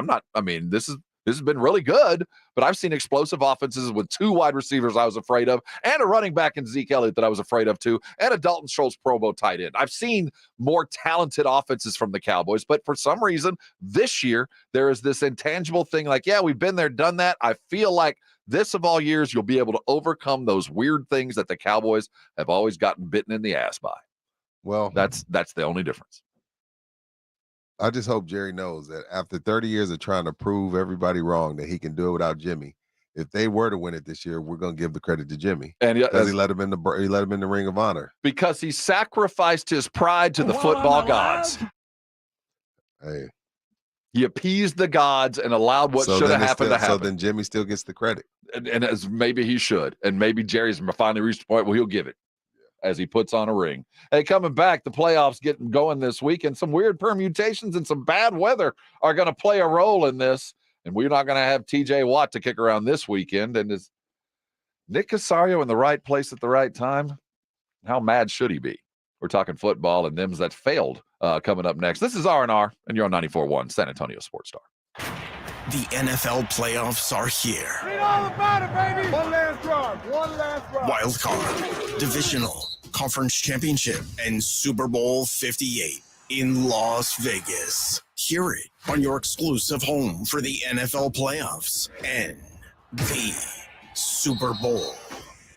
This has been really good, but I've seen explosive offenses with 2 wide receivers I was afraid of, and a running back in Zeke Elliott that I was afraid of too, and a Dalton Schultz Pro Bowl tight end. I've seen more talented offenses from the Cowboys, but for some reason this year there is this intangible thing like, yeah, we've been there, done that. I feel like this of all years, you'll be able to overcome those weird things that the Cowboys have always gotten bitten in the ass by. Well, that's the only difference. I just hope Jerry knows that after 30 years of trying to prove everybody wrong that he can do it without Jimmy, if they were to win it this year, we're going to give the credit to Jimmy. And because he let him in the Ring of Honor. Because he sacrificed his pride to the football gods. Hey. He appeased the gods and allowed what should have happened to happen. So then Jimmy still gets the credit. And as maybe he should. And maybe Jerry's finally reached the point where he'll give it as he puts on a ring. Hey, coming back, the playoffs getting going this week, and some weird permutations and some bad weather are going to play a role in this. And we're not going to have TJ Watt to kick around this weekend. And is Nick Casario in the right place at the right time? How mad should he be? We're talking football and them's that failed coming up next. This is R&R, and you're on 94.1 San Antonio Sports Star. The NFL playoffs are here. Read all about it, baby. One last drive. Wild card, divisional, conference championship, and Super Bowl 58 in Las Vegas. Hear it on your exclusive home for the NFL playoffs and the Super Bowl.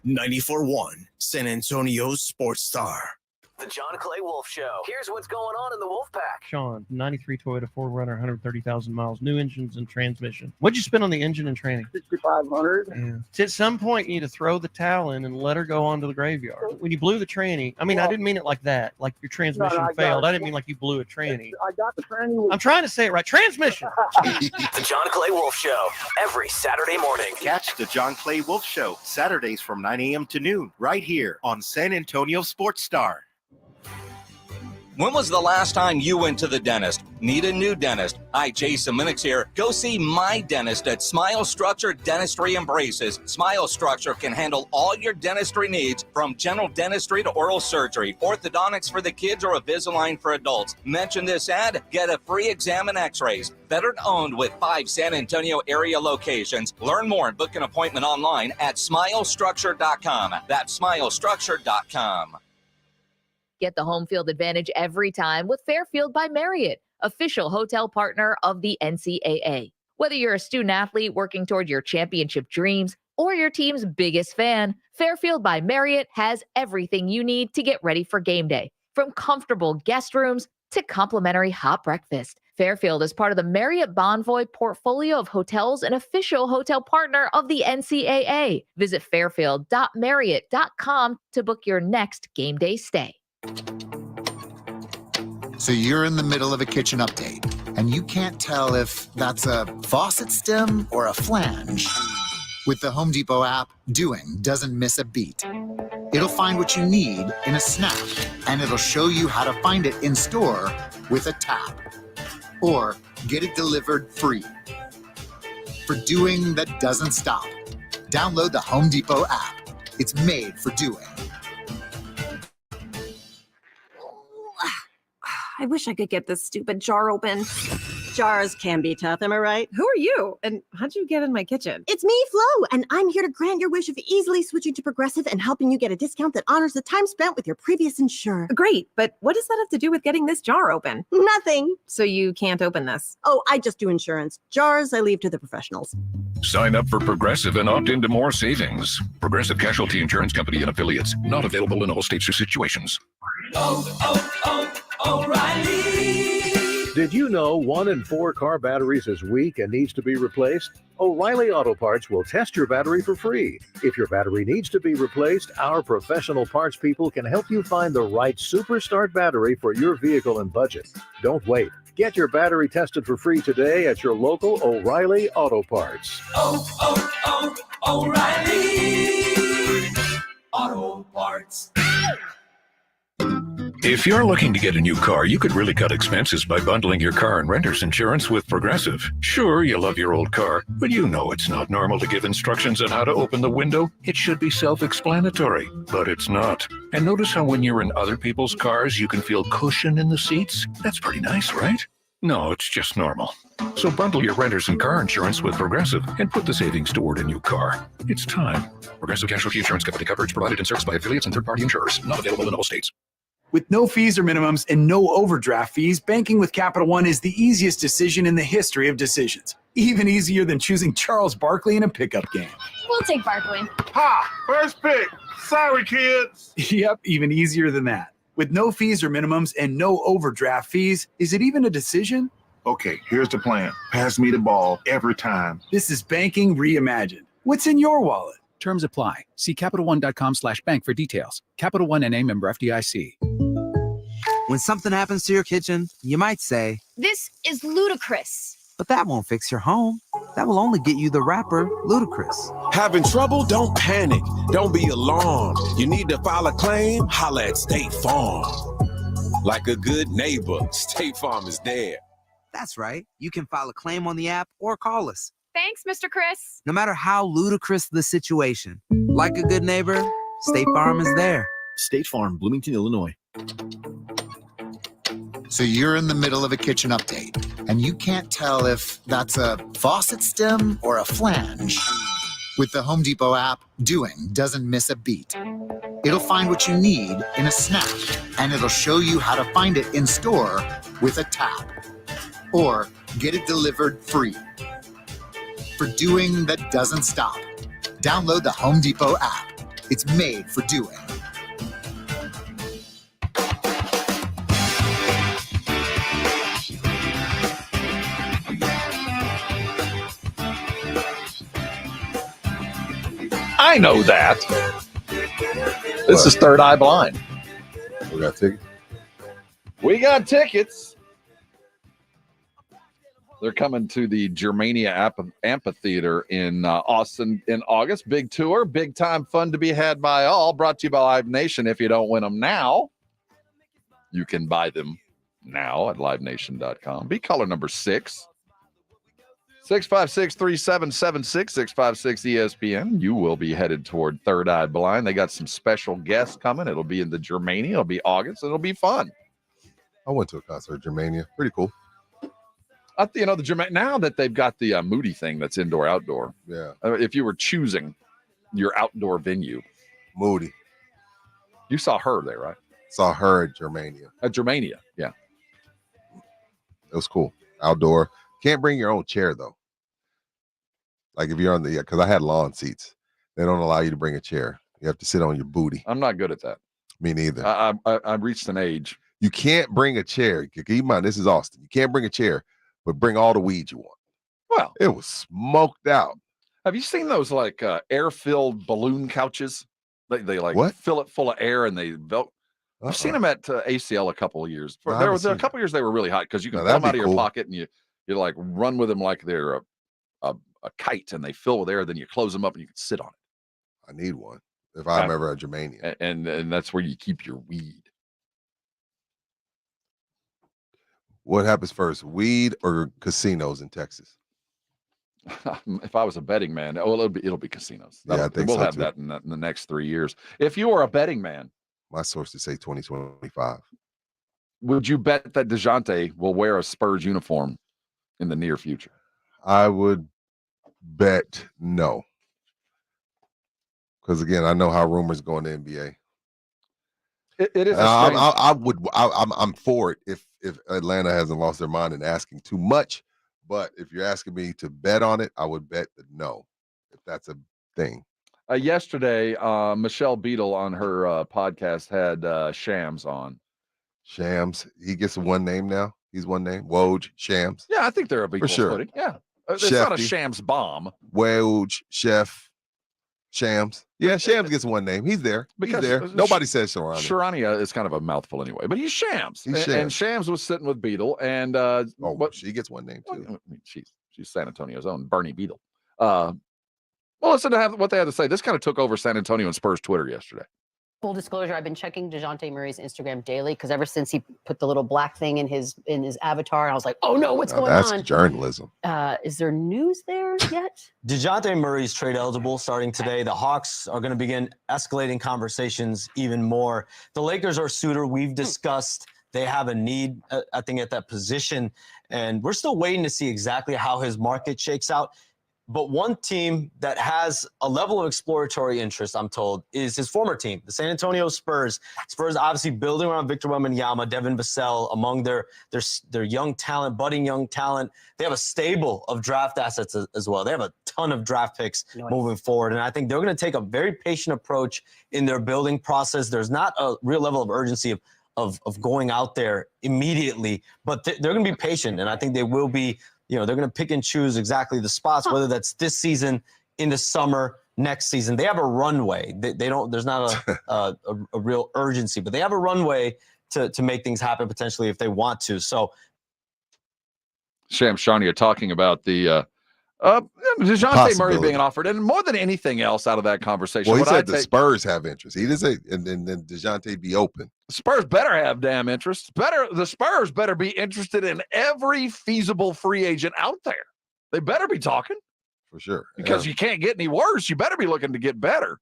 94.1 San Antonio Sports Star. The John Clay Wolf Show. Here's what's going on in the Wolf Pack. Sean, 93 Toyota 4Runner, 130,000 miles, new engines and transmission. What'd you spend on the engine and training? $6,500. Yeah. So at some point, you need to throw the towel in and let her go on to the graveyard. When you blew the tranny, I didn't mean it like that, like your transmission failed. I didn't mean like you blew a tranny. I got the tranny. I'm trying to say it right. Transmission. The John Clay Wolf Show, every Saturday morning. Catch the John Clay Wolf Show, Saturdays from 9 a.m. to noon, right here on San Antonio Sports Star. When was the last time you went to the dentist? Need a new dentist? Hi, Jason Minix here. Go see my dentist at Smile Structure Dentistry and Braces. Smile Structure can handle all your dentistry needs, from general dentistry to oral surgery, orthodontics for the kids, or Invisalign for adults. Mention this ad, get a free exam and x-rays. Veteran owned with 5 San Antonio area locations. Learn more and book an appointment online at smilestructure.com. That's smilestructure.com. Get the home field advantage every time with Fairfield by Marriott, official hotel partner of the NCAA. Whether you're a student athlete working toward your championship dreams or your team's biggest fan, Fairfield by Marriott has everything you need to get ready for game day. From comfortable guest rooms to complimentary hot breakfast, Fairfield is part of the Marriott Bonvoy portfolio of hotels and official hotel partner of the NCAA. Visit fairfield.marriott.com to book your next game day stay. So you're in the middle of a kitchen update, and you can't tell if that's a faucet stem or a flange. With the Home Depot app, doing doesn't miss a beat. It'll find what you need in a snap, and it'll show you how to find it in store with a tap. Or get it delivered free. For doing that doesn't stop. Download the Home Depot app. It's made for doing. I wish I could get this stupid jar open. Jars can be tough, am I right? Who are you? And how'd you get in my kitchen? It's me, Flo, and I'm here to grant your wish of easily switching to Progressive and helping you get a discount that honors the time spent with your previous insurer. Great, but what does that have to do with getting this jar open? Nothing. So you can't open this? Oh, I just do insurance. Jars, I leave to the professionals. Sign up for Progressive and opt into more savings. Progressive Casualty Insurance Company and Affiliates. Not available in all states or situations. O'Reilly. Did you know 1 in 4 car batteries is weak and needs to be replaced? O'Reilly Auto Parts will test your battery for free. If your battery needs to be replaced, our professional parts people can help you find the right Super Start battery for your vehicle and budget. Don't wait. Get your battery tested for free today at your local O'Reilly Auto Parts. O'Reilly Auto Parts. If you're looking to get a new car, you could really cut expenses by bundling your car and renter's insurance with Progressive. Sure, you love your old car, but you know it's not normal to give instructions on how to open the window. It should be self-explanatory, but it's not. And notice how when you're in other people's cars, you can feel cushion in the seats? That's pretty nice, right? No, it's just normal. So bundle your renter's and car insurance with Progressive and put the savings toward a new car. It's time. Progressive Casualty Insurance Company. Coverage provided and serviced by affiliates and third-party insurers. Not available in all states. With no fees or minimums and no overdraft fees, banking with Capital One is the easiest decision in the history of decisions. Even easier than choosing Charles Barkley in a pickup game. We'll take Barkley. Ha! First pick. Sorry, kids. Yep, even easier than that. With no fees or minimums and no overdraft fees, is it even a decision? Okay, here's the plan. Pass me the ball every time. This is banking reimagined. What's in your wallet? Terms apply. See CapitalOne.com/bank for details. Capital One NA, member FDIC. When something happens to your kitchen, you might say, This is ludicrous. but that won't fix your home. That will only get you the rapper, Ludacris. Having trouble? Don't panic. Don't be alarmed. You need to file a claim? Holla at State Farm. Like a good neighbor, State Farm is there. That's right. You can file a claim on the app or call us. Thanks, Mr. Chris. No matter how ludicrous the situation, like a good neighbor, State Farm is there. State Farm, Bloomington, Illinois. So you're in the middle of a kitchen update, and you can't tell if that's a faucet stem or a flange. With the Home Depot app, doing doesn't miss a beat. It'll find what you need in a snap, and it'll show you how to find it in store with a tap. Or get it delivered free. For doing that doesn't stop. Download the Home Depot app. It's made for doing. I know that. This is Third Eye Blind. We got tickets. We got tickets. They're coming to the Germania Amphitheater in Austin in August. Big tour, big time fun to be had by all. Brought to you by Live Nation. If you don't win them now, you can buy them now at livenation.com. Be caller number 6. 656-3776, 656-ESPN. You will be headed toward Third Eye Blind. They got some special guests coming. It'll be in the Germania. It'll be August. It'll be fun. I went to a concert at Germania. Pretty cool. You know, the Germania, now that they've got the Moody thing that's indoor-outdoor. Yeah. If you were choosing your outdoor venue. Moody. You saw her there, right? Saw her at Germania. At Germania, yeah. It was cool. Outdoor. Can't bring your own chair, though. Like if you're on the, because I had lawn seats. They don't allow you to bring a chair. You have to sit on your booty. I'm not good at that. Me neither. I've reached an age. You can't bring a chair. Keep in mind, this is Austin. You can't bring a chair, but bring all the weed you want. Well, it was smoked out. Have you seen those like air-filled balloon couches? They like What? fill it full of air and they I've seen them at ACL a couple of years. No, I There haven't was a seen couple of years they were really hot because you can No, pull them that'd out be of your cool. pocket and you like run with them like they're a kite and they fill with air. Then you close them up and you can sit on it. I need one if I'm ever a Germanian. And that's where you keep your weed. What happens first, weed or casinos in Texas? If I was a betting man, it'll be casinos. Yeah, I think we'll so, have too. that in the next 3 years. If you were a betting man, my sources say 2025. Would you bet that Dejounte will wear a Spurs uniform in the near future? I would bet no, because again, I know how rumors go in the NBA. It is. I'm for it if Atlanta hasn't lost their mind and asking too much. But if you're asking me to bet on it, I would bet that no, if that's a thing. Yesterday, Michelle Beadle on her podcast had Shams on. Shams, he gets one name now. He's one name. Woj, Shams. Yeah, I think they're a equal sure. footing. Yeah, it's not a Shams bomb. Woj, Chef, Shams. Yeah, Shams gets one name. He's there. Because he's there. Nobody says Sharania. Sharania is kind of a mouthful anyway, but he's Shams. And Shams was sitting with Beadle, and she gets one name too. I mean, she's San Antonio's own Bernie Beadle. Well, listen to what they had to say. This kind of took over San Antonio and Spurs Twitter yesterday. Full disclosure, I've been checking Dejounte Murray's Instagram daily because ever since he put the little black thing in his avatar, I was like, oh no, what's going on? That's journalism. Is there news there yet? Dejounte Murray's trade eligible starting today. The Hawks are going to begin escalating conversations even more. The Lakers are a suitor. We've discussed they have a need, I think, at that position, and we're still waiting to see exactly how his market shakes out. But one team that has a level of exploratory interest, I'm told, is his former team, the San Antonio Spurs. Spurs obviously building around Victor Wembanyama, Devin Vassell, among their young talent, budding young talent. They have a stable of draft assets as well. They have a ton of draft picks moving forward. And I think they're going to take a very patient approach in their building process. There's not a real level of urgency of going out there immediately, but they're going to be patient. And I think they will be. They're going to pick and choose exactly the spots, whether that's this season, in the summer, next season. They have a runway. They don't. There's not a real urgency, but they have a runway to make things happen potentially if they want to. So, Shams Charania talking about the Dejounte Murray being offered, and more than anything else out of that conversation. Well, he said the Spurs have interest. He didn't say, and then Dejounte be open. The Spurs better have damn interest. The Spurs better be interested in every feasible free agent out there. They better be talking. For sure. Because you can't get any worse. You better be looking to get better.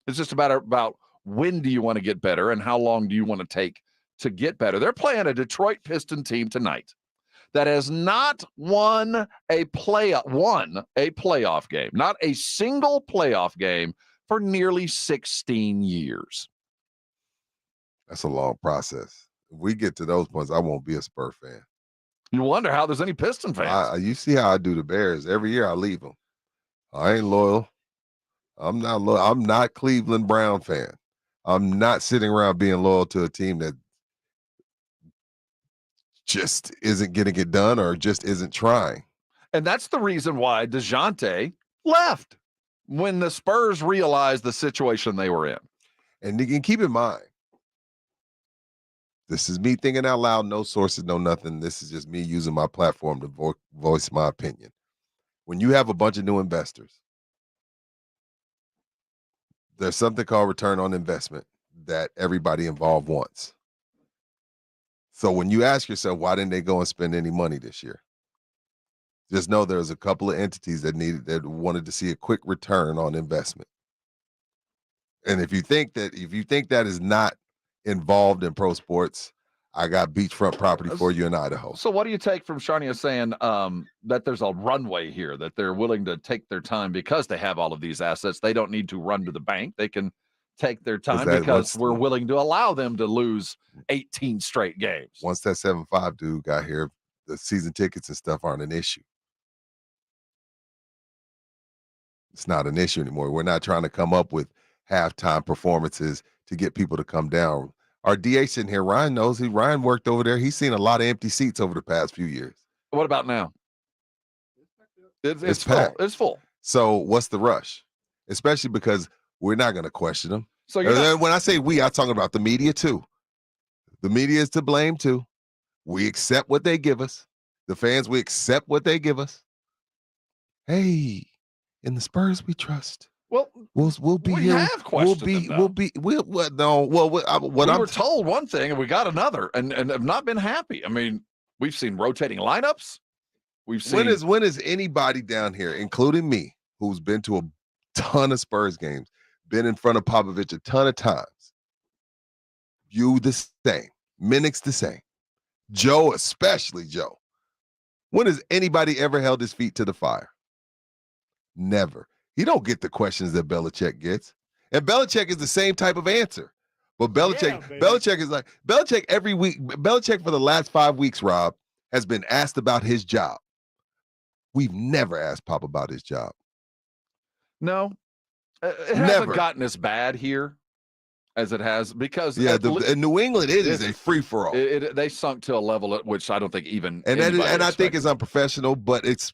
It's just about when do you want to get better and how long do you want to take to get better. They're playing a Detroit Piston team tonight that has not won a playoff game, not a single playoff game for nearly 16 years. That's a long process. If we get to those points, I won't be a Spurs fan. You wonder how there's any Piston fans. You see how I do the Bears. Every year I leave them. I ain't loyal. I'm not loyal. I'm not Cleveland Brown fan. I'm not sitting around being loyal to a team that just isn't getting it done or just isn't trying. And that's the reason why Dejounte left when the Spurs realized the situation they were in. And you can keep in mind, this is me thinking out loud, no sources, no nothing. This is just me using my platform to voice my opinion. When you have a bunch of new investors, there's something called return on investment that everybody involved wants. So when you ask yourself, why didn't they go and spend any money this year? Just know there's a couple of entities that wanted to see a quick return on investment. And if you think that is not involved in pro sports, I got beachfront property for you in Idaho. So what do you take from Charnia saying that there's a runway here, that they're willing to take their time because they have all of these assets? They don't need to run to the bank. They can take their time because we're willing to allow them to lose 18 straight games. Once that 7-5 dude got here, the season tickets and stuff aren't an issue. It's not an issue anymore. We're not trying to come up with halftime performances to get people to come down. Our DA sitting here, Ryan knows. Ryan worked over there. He's seen a lot of empty seats over the past few years. What about now? It's packed. full. It's full. So what's the rush? Especially because we're not going to question them. So when I say we, I'm talking about the media too. The media is to blame too. We accept what they give us. The fans, we accept what they give us. Hey, in the Spurs we trust. Well, we'll be we here. Have questioned We'll we were told one thing and we got another, and have not been happy. I mean, we've seen rotating lineups. We've seen when is anybody down here, including me, who's been to a ton of Spurs games, been in front of Popovich a ton of times. You the same, Minnick's the same, Joe, especially Joe. When has anybody ever held his feet to the fire? Never. He don't get the questions that Belichick gets. And Belichick is the same type of answer. But Belichick is like, Belichick every week, Belichick for the last 5 weeks, Rob, has been asked about his job. We've never asked Pop about his job. No. It hasn't gotten as bad here as it has because in New England, it is a free-for-all. They sunk to a level at which I don't think even and I think it's unprofessional, but it's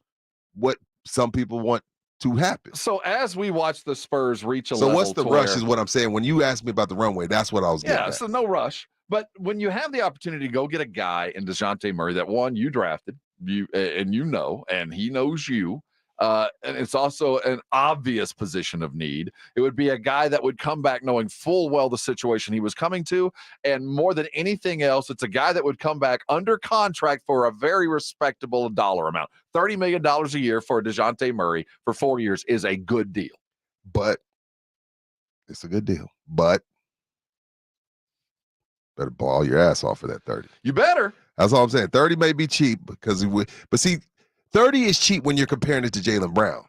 what some people want to happen. So as we watch the Spurs reach a level, so what's the rush is what I'm saying. When you asked me about the runway, that's what I was getting at. So no rush. But when you have the opportunity to go get a guy in Dejounte Murray that one you drafted, and he knows you, and it's also an obvious position of need. It would be a guy that would come back knowing full well the situation he was coming to, and more than anything else, it's a guy that would come back under contract for a very respectable dollar amount. $30 million a year for Dejounte Murray for 4 years is a good deal. But it's a good deal. But better ball your ass off for that 30. You better. That's all I'm saying. 30 may be cheap because he would, but see, 30 is cheap when you're comparing it to Jaylen Brown.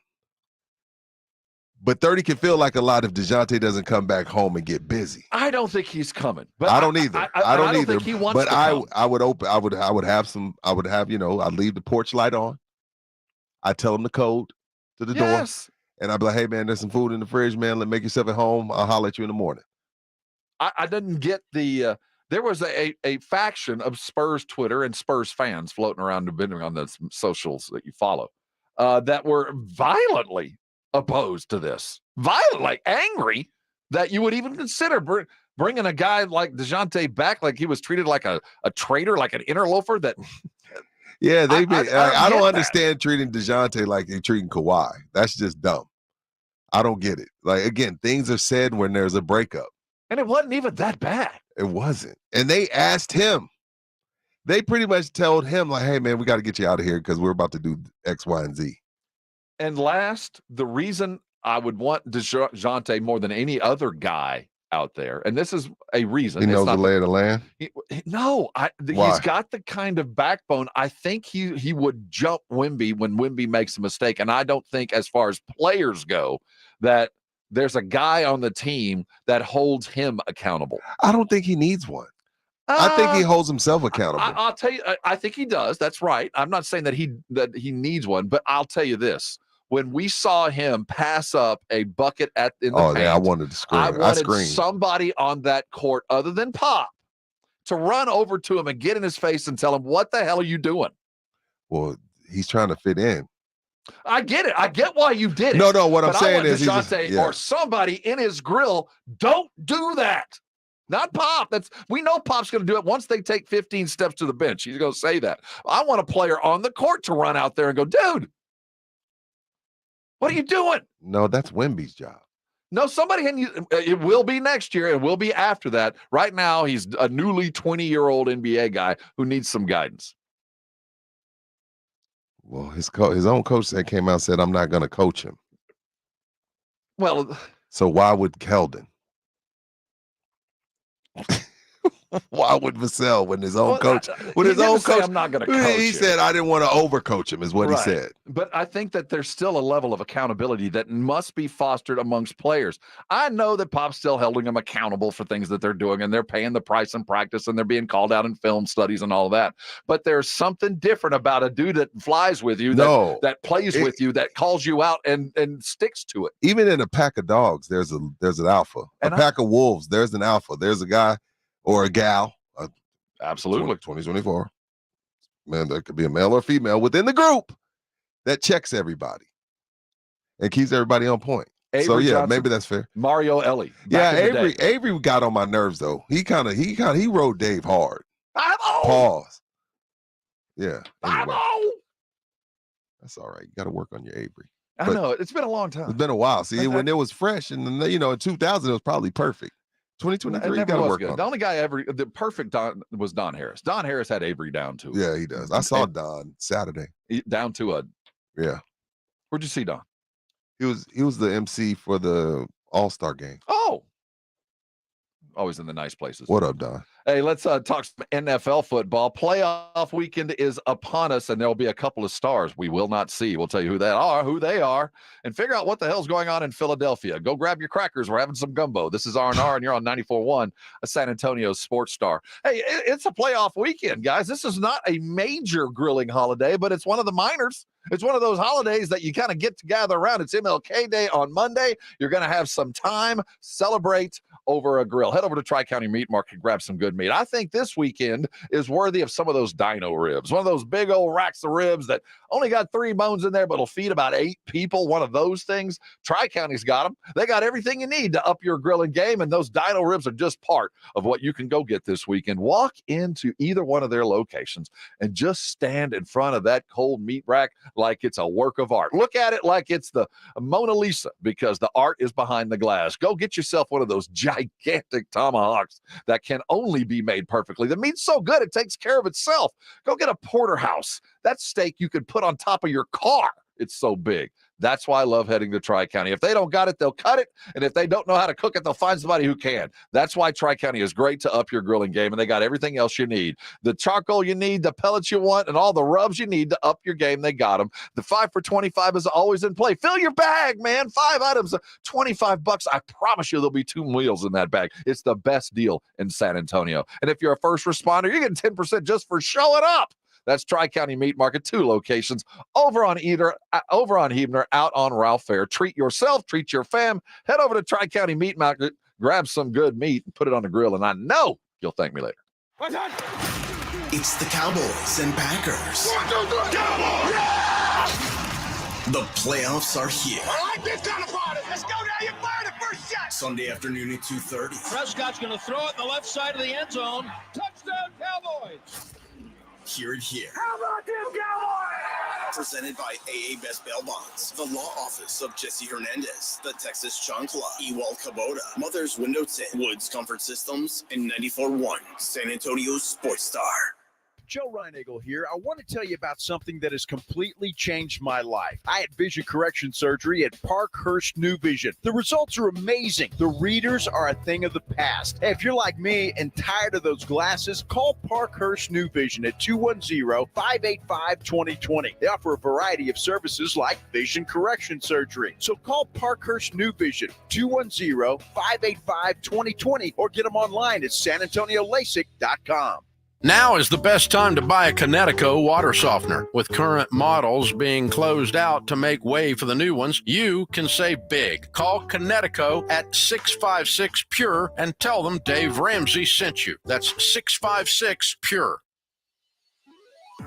But 30 can feel like a lot if Dejounte doesn't come back home and get busy. I don't think he's coming. But I don't either. I don't either. Think he wants but to come. I would have, I'd leave the porch light on. I'd tell him the code to the door. And I'd be like, hey man, there's some food in the fridge, man. Make yourself at home. I'll holler at you in the morning. I didn't get the there was a faction of Spurs Twitter and Spurs fans floating around, depending on the socials that you follow, that were violently opposed to this, violently angry that you would even consider bringing a guy like Dejounte back, like he was treated like a traitor, like an interloper. That yeah, I don't understand treating Dejounte like they're treating Kawhi. That's just dumb. I don't get it. Like again, things are said when there's a breakup. And it wasn't even that bad. It wasn't. And they asked him. They pretty much told him, like, hey, man, we got to get you out of here because we're about to do X, Y, and Z. And last, the reason I would want Dejounte more than any other guy out there, and this is a reason. He knows the lay of the land? He's got the kind of backbone. I think he would jump Wemby when Wemby makes a mistake. And I don't think, as far as players go, that there's a guy on the team that holds him accountable. I don't think he needs one. I think he holds himself accountable. I'll tell you, I think he does. That's right. I'm not saying that he needs one, but I'll tell you this. When we saw him pass up a bucket in the paint, I wanted to scream. I wanted somebody on that court other than Pop to run over to him and get in his face and tell him, what the hell are you doing? Well, he's trying to fit in. I get it. I get why you did it. No, what I'm saying is Dejounte or somebody in his grill, don't do that. Not Pop. We know Pop's going to do it once they take 15 steps to the bench. He's going to say that. I want a player on the court to run out there and go, dude, what are you doing? No, that's Wemby's job. No, it will be next year. It will be after that. Right now, he's a newly 20-year-old NBA guy who needs some guidance. Well, his own coach that came out and said, I'm not going to coach him. Well, so why would Keldon? Why would Vassell when his own coach? I'm not going to coach him. He said, I didn't want to overcoach him, is what he said. But I think that there's still a level of accountability that must be fostered amongst players. I know that Pop's still holding them accountable for things that they're doing, and they're paying the price in practice, and they're being called out in film studies and all of that. But there's something different about a dude that flies with you, that plays with you, that calls you out and sticks to it. Even in a pack of dogs, there's an alpha. A pack of wolves, there's an alpha. There's a guy. or a gal. Absolutely. 2024. Man, there could be a male or female within the group that checks everybody and keeps everybody on point. Avery So yeah, Johnson, maybe that's fair. Mario Ellie. Yeah, Avery got on my nerves though. He rode Dave hard. Pause. Yeah. Anyway. That's all right. You got to work on your Avery. I know. It's been a long time. It's been a while. See, when it was fresh, and then, in 2000, it was probably perfect. 2023, you got to work on it. The only guy the perfect Don was Don Harris. Don Harris had Avery down to it. Yeah, he does. I saw Don Saturday. Down to a. Yeah. Where'd you see Don? He was the MC for the All-Star game. Oh. Always in the nice places. What up, Don? Hey, let's talk some NFL football. Playoff weekend is upon us, and there'll be a couple of stars we will not see. We'll tell you who they are, and figure out what the hell's going on in Philadelphia. Go grab your crackers. We're having some gumbo. This is R&R, and you're on 94.1, a San Antonio sports star. Hey, it's a playoff weekend, guys. This is not a major grilling holiday, but it's one of the minors. It's one of those holidays that you kind of get to gather around. It's MLK Day on Monday. You're going to have some time, celebrate over a grill. Head over to Tri-County Meat Market and grab some good meat. I think this weekend is worthy of some of those dino ribs, one of those big old racks of ribs that only got 3 bones in there, but will feed about 8 people. One of those things. Tri-County's got them. They got everything you need to up your grilling game, and those dino ribs are just part of what you can go get this weekend. Walk into either one of their locations and just stand in front of that cold meat rack like it's a work of art. Look at it like it's the Mona Lisa, because the art is behind the glass. Go get yourself one of those gigantic tomahawks that can only be made perfectly. The meat's so good, it takes care of itself. Go get a porterhouse. That steak you could put on top of your car. It's so big. That's why I love heading to Tri-County. If they don't got it, they'll cut it. And if they don't know how to cook it, they'll find somebody who can. That's why Tri-County is great to up your grilling game. And they got everything else you need. The charcoal you need, the pellets you want, and all the rubs you need to up your game, they got them. The 5 for $25 is always in play. Fill your bag, man. 5 items, $25. I promise you there'll be 2 meals in that bag. It's the best deal in San Antonio. And if you're a first responder, you're getting 10% just for showing up. That's Tri-County Meat Market, 2 locations, over on Huebner, out on Ralph Fair. Treat yourself, treat your fam. Head over to Tri-County Meat Market, grab some good meat, and put it on the grill, and I know you'll thank me later. It's the Cowboys and Packers. 1, 2, 3, Cowboys! Yeah! The playoffs are here. I like this kind of party. Let's go down. You fire the first shot. Sunday afternoon at 2:30. Prescott's going to throw it in the left side of the end zone. Touchdown, Cowboys! Hear it here. How about them Cowboys? Presented by AA Best Bail Bonds, the law office of Jesse Hernandez, the Texas Chancla, Ewald Kubota, Mother's Window Tint, Woods Comfort Systems, and 94.1 San Antonio Sports Star. Joe Reinagle here. I want to tell you about something that has completely changed my life. I had vision correction surgery at Parkhurst New Vision. The results are amazing. The readers are a thing of the past. Hey, if you're like me and tired of those glasses, call Parkhurst New Vision at 210-585-2020. They offer a variety of services like vision correction surgery. So call Parkhurst New Vision, 210-585-2020, or get them online at sanantoniolasik.com. Now is the best time to buy a Connecticut water softener. With current models being closed out to make way for the new ones, you can save big. Call Connecticut at 656-PURE and tell them Dave Ramsey sent you. That's 656-PURE.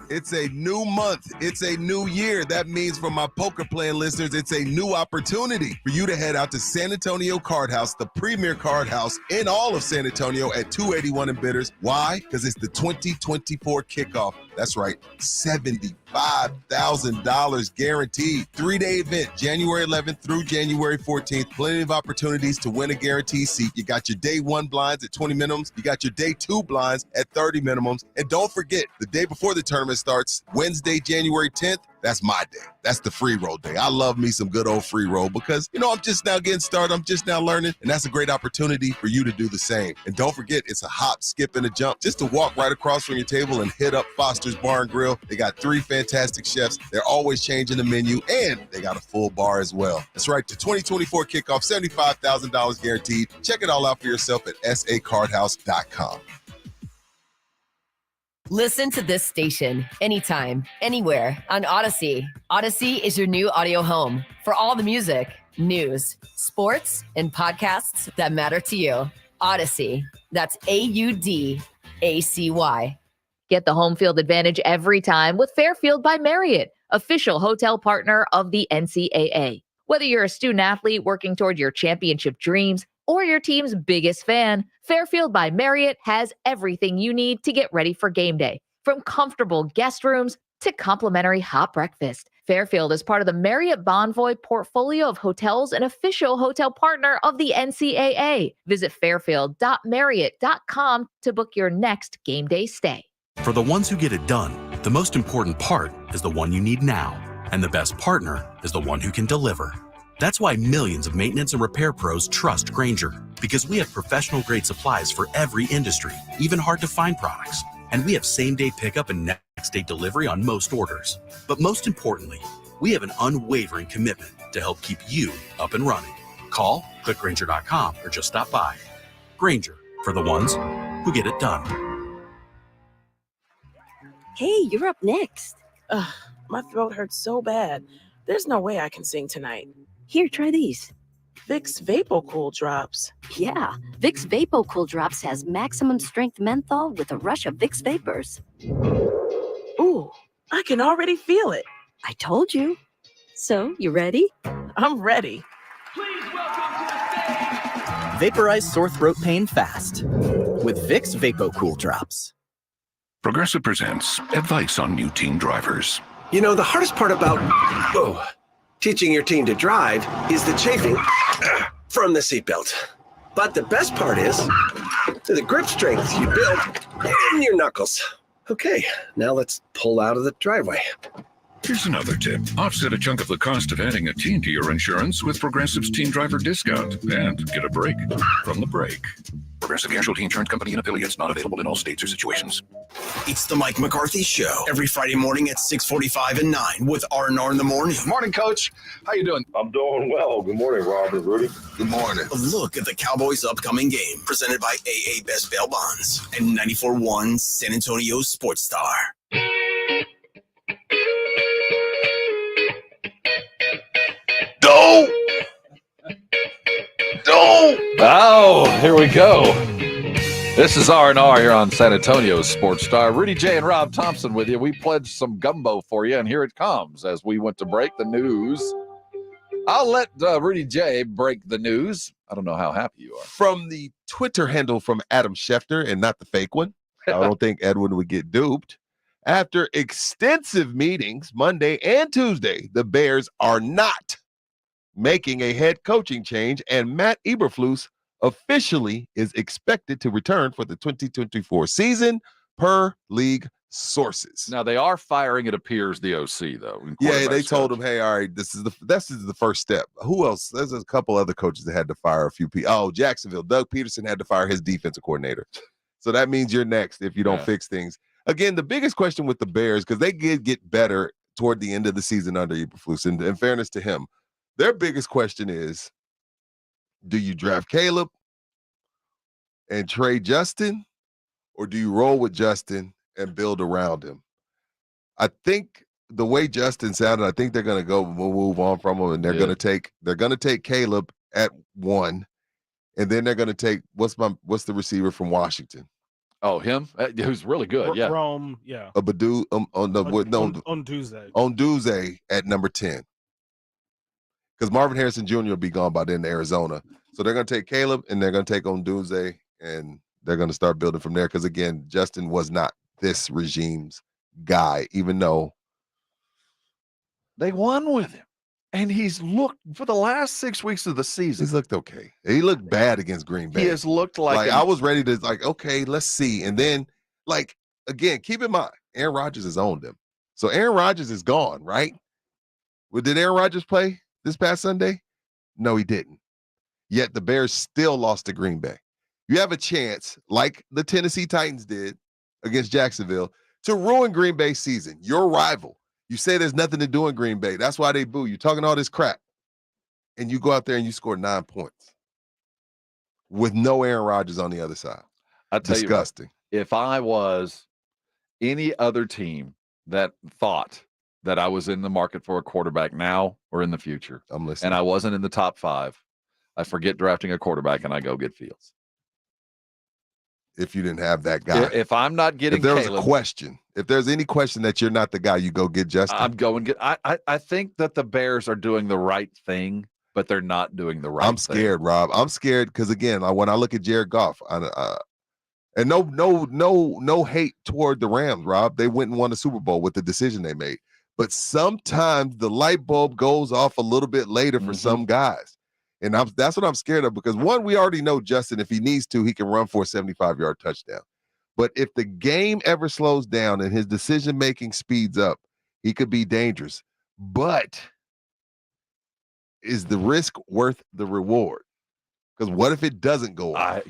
It's a new month. It's a new year. That means for my poker playing listeners, it's a new opportunity for you to head out to San Antonio Card House, the premier card house in all of San Antonio at 281 in Bitters. Why? Because it's the 2024 kickoff. That's right, $75,000 guaranteed. 3-day event, January 11th through January 14th. Plenty of opportunities to win a guaranteed seat. You got your day 1 blinds at 20 minimums. You got your day 2 blinds at 30 minimums. And don't forget, the day before the tournament starts, Wednesday, January 10th, that's my day. That's the free roll day. I love me some good old free roll because, I'm just now getting started. I'm just now learning. And that's a great opportunity for you to do the same. And don't forget, it's a hop, skip, and a jump just to walk right across from your table and hit up Foster's Bar and Grill. They got 3 fantastic chefs. They're always changing the menu, and they got a full bar as well. That's right. The 2024 kickoff, $75,000 guaranteed. Check it all out for yourself at sacardhouse.com. Listen to this station anytime, anywhere on Odyssey. Odyssey is your new audio home for all the music, news, sports, and podcasts that matter to you. Odyssey. That's AUDACY. Get the home field advantage every time with Fairfield by Marriott, official hotel partner of the NCAA. Whether you're a student athlete working toward your championship dreams or your team's biggest fan, Fairfield by Marriott has everything you need to get ready for game day. From comfortable guest rooms to complimentary hot breakfast, Fairfield is part of the Marriott Bonvoy portfolio of hotels and official hotel partner of the NCAA. Visit fairfield.marriott.com to book your next game day stay. For the ones who get it done, the most important part is the one you need now. And the best partner is the one who can deliver. That's why millions of maintenance and repair pros trust Grainger, because we have professional-grade supplies for every industry, even hard-to-find products. And we have same-day pickup and next-day delivery on most orders. But most importantly, we have an unwavering commitment to help keep you up and running. Call, click Grainger.com, or just stop by. Grainger, for the ones who get it done. Hey, you're up next. Ugh, my throat hurts so bad. There's no way I can sing tonight. Here, try these. Vicks VapoCool Drops. Yeah, Vicks VapoCool Drops has maximum strength menthol with a rush of Vicks vapors. Ooh, I can already feel it. I told you. So, you ready? I'm ready. Vaporize sore throat pain fast with Vicks VapoCool Drops. Progressive presents advice on new teen drivers. You know, the hardest part about teaching your teen to drive is the chafing from the seatbelt. But the best part is the grip strength you build in your knuckles. Okay, now let's pull out of the driveway. Here's another tip. Offset a chunk of the cost of adding a teen to your insurance with Progressive's Teen Driver Discount and get a break from the brake. Progressive Casualty Insurance Company and affiliates, not available in all states or situations. It's the Mike McCarthy Show every Friday morning at 6:45 and 9 with R&R in the morning. Morning, Coach. How you doing? I'm doing well. Good morning, Rob and Rudy. Good morning. A look at the Cowboys' upcoming game presented by AA Best Bail Bonds and 94.1 San Antonio Sports Star. Oh, here we go. This is R&R here on San Antonio Sports Star. Rudy J and Rob Thompson with you. We pledged some gumbo for you, and here it comes as we went to break the news. I'll let Rudy J break the news. I don't know how happy you are. From the Twitter handle from Adam Schefter, and not the fake one. I don't think Edwin would get duped. After extensive meetings Monday and Tuesday, the Bears are not making a head coaching change, and Matt Eberflus officially is expected to return for the 2024 season per league sources. Now they are firing, it appears, the OC though. Yeah, they told him, "Hey, all right, this is the first step." Who else? There's a couple other coaches that had to fire a few people. Oh, Jacksonville, Doug Peterson had to fire his defensive coordinator. So that means you're next if you don't fix things. Again, the biggest question with the Bears, because they did get better toward the end of the season under Eberflus, and in fairness to him, their biggest question is, do you draft Caleb and trade Justin, or do you roll with Justin and build around him? I think the way Justin sounded, I think they're going to go move on from him, and they're going to take Caleb at 1, and then they're going to take what's the receiver from Washington? Oh, him? Who's really good? Yeah, Rome. Yeah. Badu on Tuesday. On Tuesday at number 10. Because Marvin Harrison Jr. will be gone by then to Arizona. So they're going to take Caleb, and they're going to take Ondunze, and they're going to start building from there. Because, again, Justin was not this regime's guy, even though they won with him. And he's looked, for the last 6 weeks of the season, he's looked okay. He looked bad against Green Bay. He has looked like I was ready to, okay, let's see. And then, again, keep in mind, Aaron Rodgers has owned him. So Aaron Rodgers is gone, right? Well, did Aaron Rodgers play this past Sunday? No, he didn't. Yet the Bears still lost to Green Bay. You have a chance, like the Tennessee Titans did against Jacksonville, to ruin Green Bay's season. Your rival. You say there's nothing to do in Green Bay. That's why they boo. You're talking all this crap. And you go out there and you score 9 points with no Aaron Rodgers on the other side. I tell Disgusting. You what, if I was any other team that thought that I was in the market for a quarterback now or in the future, I'm listening, and I wasn't in the top 5, I forget drafting a quarterback and I go get Fields. if you didn't have that guy. If I'm not getting if there was Caleb, a question, if there's any question that you're not the guy, you go get Justin. I'm going get. I think that the Bears are doing the right thing, but they're not doing the right thing. I'm scared, Rob. I'm scared because again, when I look at Jared Goff, and no hate toward the Rams, Rob. They went and won the Super Bowl with the decision they made. But sometimes the light bulb goes off a little bit later for some guys. And that's what I'm scared of because, one, we already know Justin, if he needs to, he can run for a 75-yard touchdown. But if the game ever slows down and his decision-making speeds up, he could be dangerous. But is the risk worth the reward? Because what if it doesn't go off?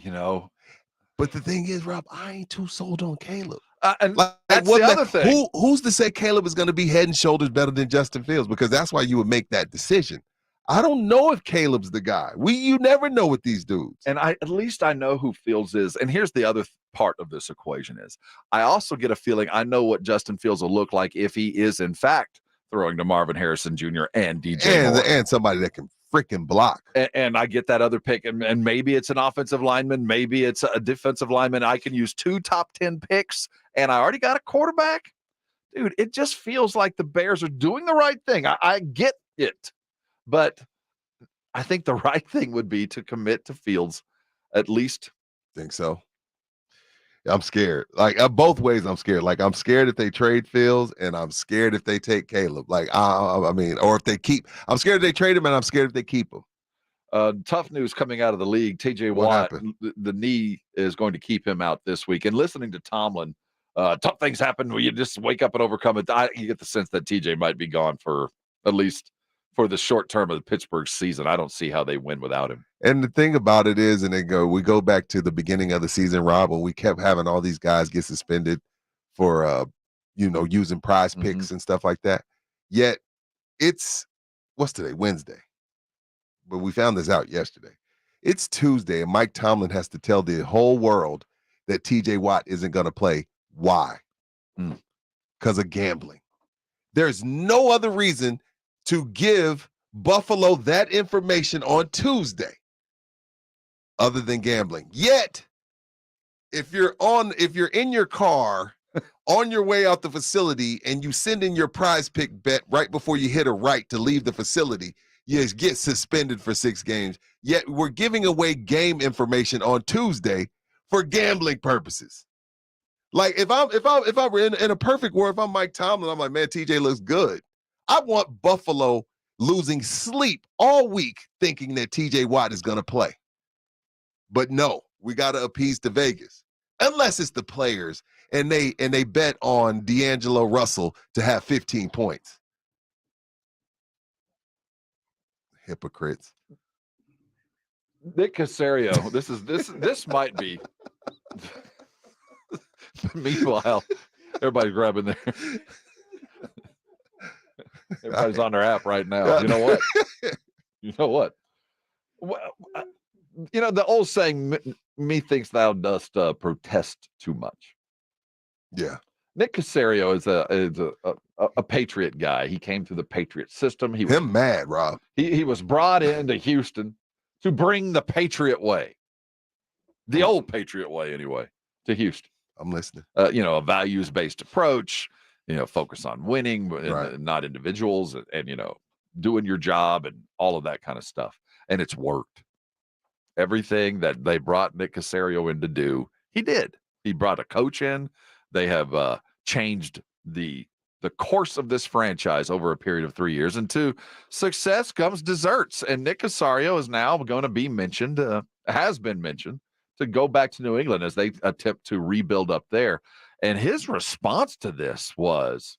But the thing is, Rob, I ain't too sold on Caleb. And that's the other thing. Who's to say Caleb is going to be head and shoulders better than Justin Fields? Because that's why you would make that decision. I don't know if Caleb's the guy. You never know with these dudes. And at least I know who Fields is. And here's the other part of this equation is I also get a feeling I know what Justin Fields will look like if he is in fact throwing to Marvin Harrison Jr. and DJ Moore. And somebody that can freaking block. And I get that other pick. And maybe it's an offensive lineman. Maybe it's a defensive lineman. I can use 2 top 10 picks and I already got a quarterback. Dude, it just feels like the Bears are doing the right thing. I get it. But I think the right thing would be to commit to Fields at least. Think so. I'm scared. Like both ways I'm scared. Like I'm scared if they trade Fields and I'm scared if they take Caleb. Like I mean, or if they keep, I'm scared if they trade him and I'm scared if they keep him. Tough news coming out of the league. TJ Watt, the knee is going to keep him out this week. And listening to Tomlin, tough things happen where you just wake up and overcome it. You get the sense that TJ might be gone for at least for the short term of the Pittsburgh season. I don't see how they win without him. And the thing about it is, and we go back to the beginning of the season, Rob, when we kept having all these guys get suspended for, using prize picks and stuff like that. Yet it's, what's today? Wednesday. But we found this out yesterday. It's Tuesday, and Mike Tomlin has to tell the whole world that TJ Watt isn't going to play. Why? Because of gambling. There's no other reason to give Buffalo that information on Tuesday other than gambling. Yet, if you're in your car on your way out the facility and you send in your prize pick bet right before you hit a right to leave the facility, you get suspended for 6 games. Yet we're giving away game information on Tuesday for gambling purposes. Like if I were in a perfect world, if I'm Mike Tomlin, I'm like, man, TJ looks good. I want Buffalo losing sleep all week thinking that TJ Watt is going to play. But no, we got to appease to Vegas. Unless it's the players and they bet on D'Angelo Russell to have 15 points. Hypocrites. Nick Caserio, this might be. Meanwhile, everybody's grabbing their. Everybody's on their app right now. You know what? You know what? Well, the old saying, "Methinks thou dost protest too much." Yeah. Nick Caserio is a Patriot guy. He came through the Patriot system. Mad, Rob. He was brought into Houston to bring the Patriot way, the old Patriot way, anyway, to Houston. I'm listening. A values-based approach. Focus on winning, right. Not individuals, and doing your job and all of that kind of stuff. And it's worked. Everything that they brought Nick Caserio in to do, he did. He brought a coach in. They have changed the course of this franchise over a period of 3 years. And to success comes desserts. And Nick Caserio is now going to be mentioned, has been mentioned, to go back to New England as they attempt to rebuild up there. And his response to this was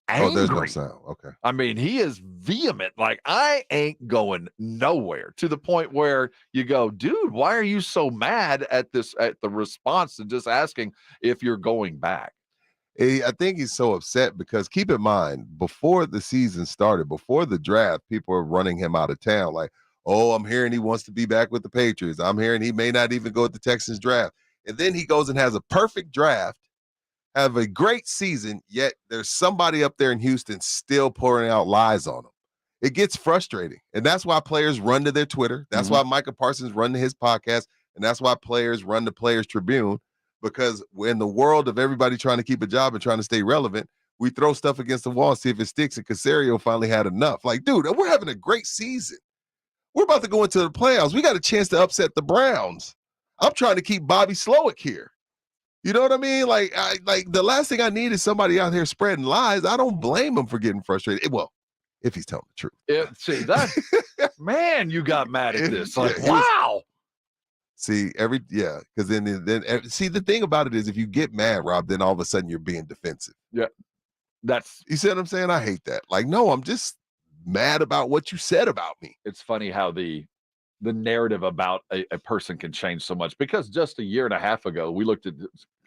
angry. Oh, there's no sound. Okay. I mean, he is vehement. Like, I ain't going nowhere, to the point where you go, dude, why are you so mad at the response and just asking if you're going back? I think he's so upset because keep in mind, before the season started, before the draft, people were running him out of town. Like, oh, I'm hearing he wants to be back with the Patriots. I'm hearing he may not even go at the Texans draft. And then he goes and has a perfect draft, have a great season, yet there's somebody up there in Houston still pouring out lies on him. It gets frustrating. And that's why players run to their Twitter. That's why Micah Parsons run to his podcast. And that's why players run the Players Tribune, because in the world of everybody trying to keep a job and trying to stay relevant, we throw stuff against the wall and see if it sticks. And Casario finally had enough. Like, dude, we're having a great season. We're about to go into the playoffs. We got a chance to upset the Browns. I'm trying to keep Bobby Slowick here. You know what I mean? Like the last thing I need is somebody out here spreading lies. I don't blame him for getting frustrated. Well, if he's telling the truth. See that, man, you got mad at this. Like, Yeah, wow. See, because then see, the thing about it is if you get mad, Rob, then all of a sudden you're being defensive. Yeah. You see what I'm saying? I hate that. Like, no, I'm just mad about what you said about me. It's funny how the narrative about a person can change so much, because just a year and a half ago, we looked at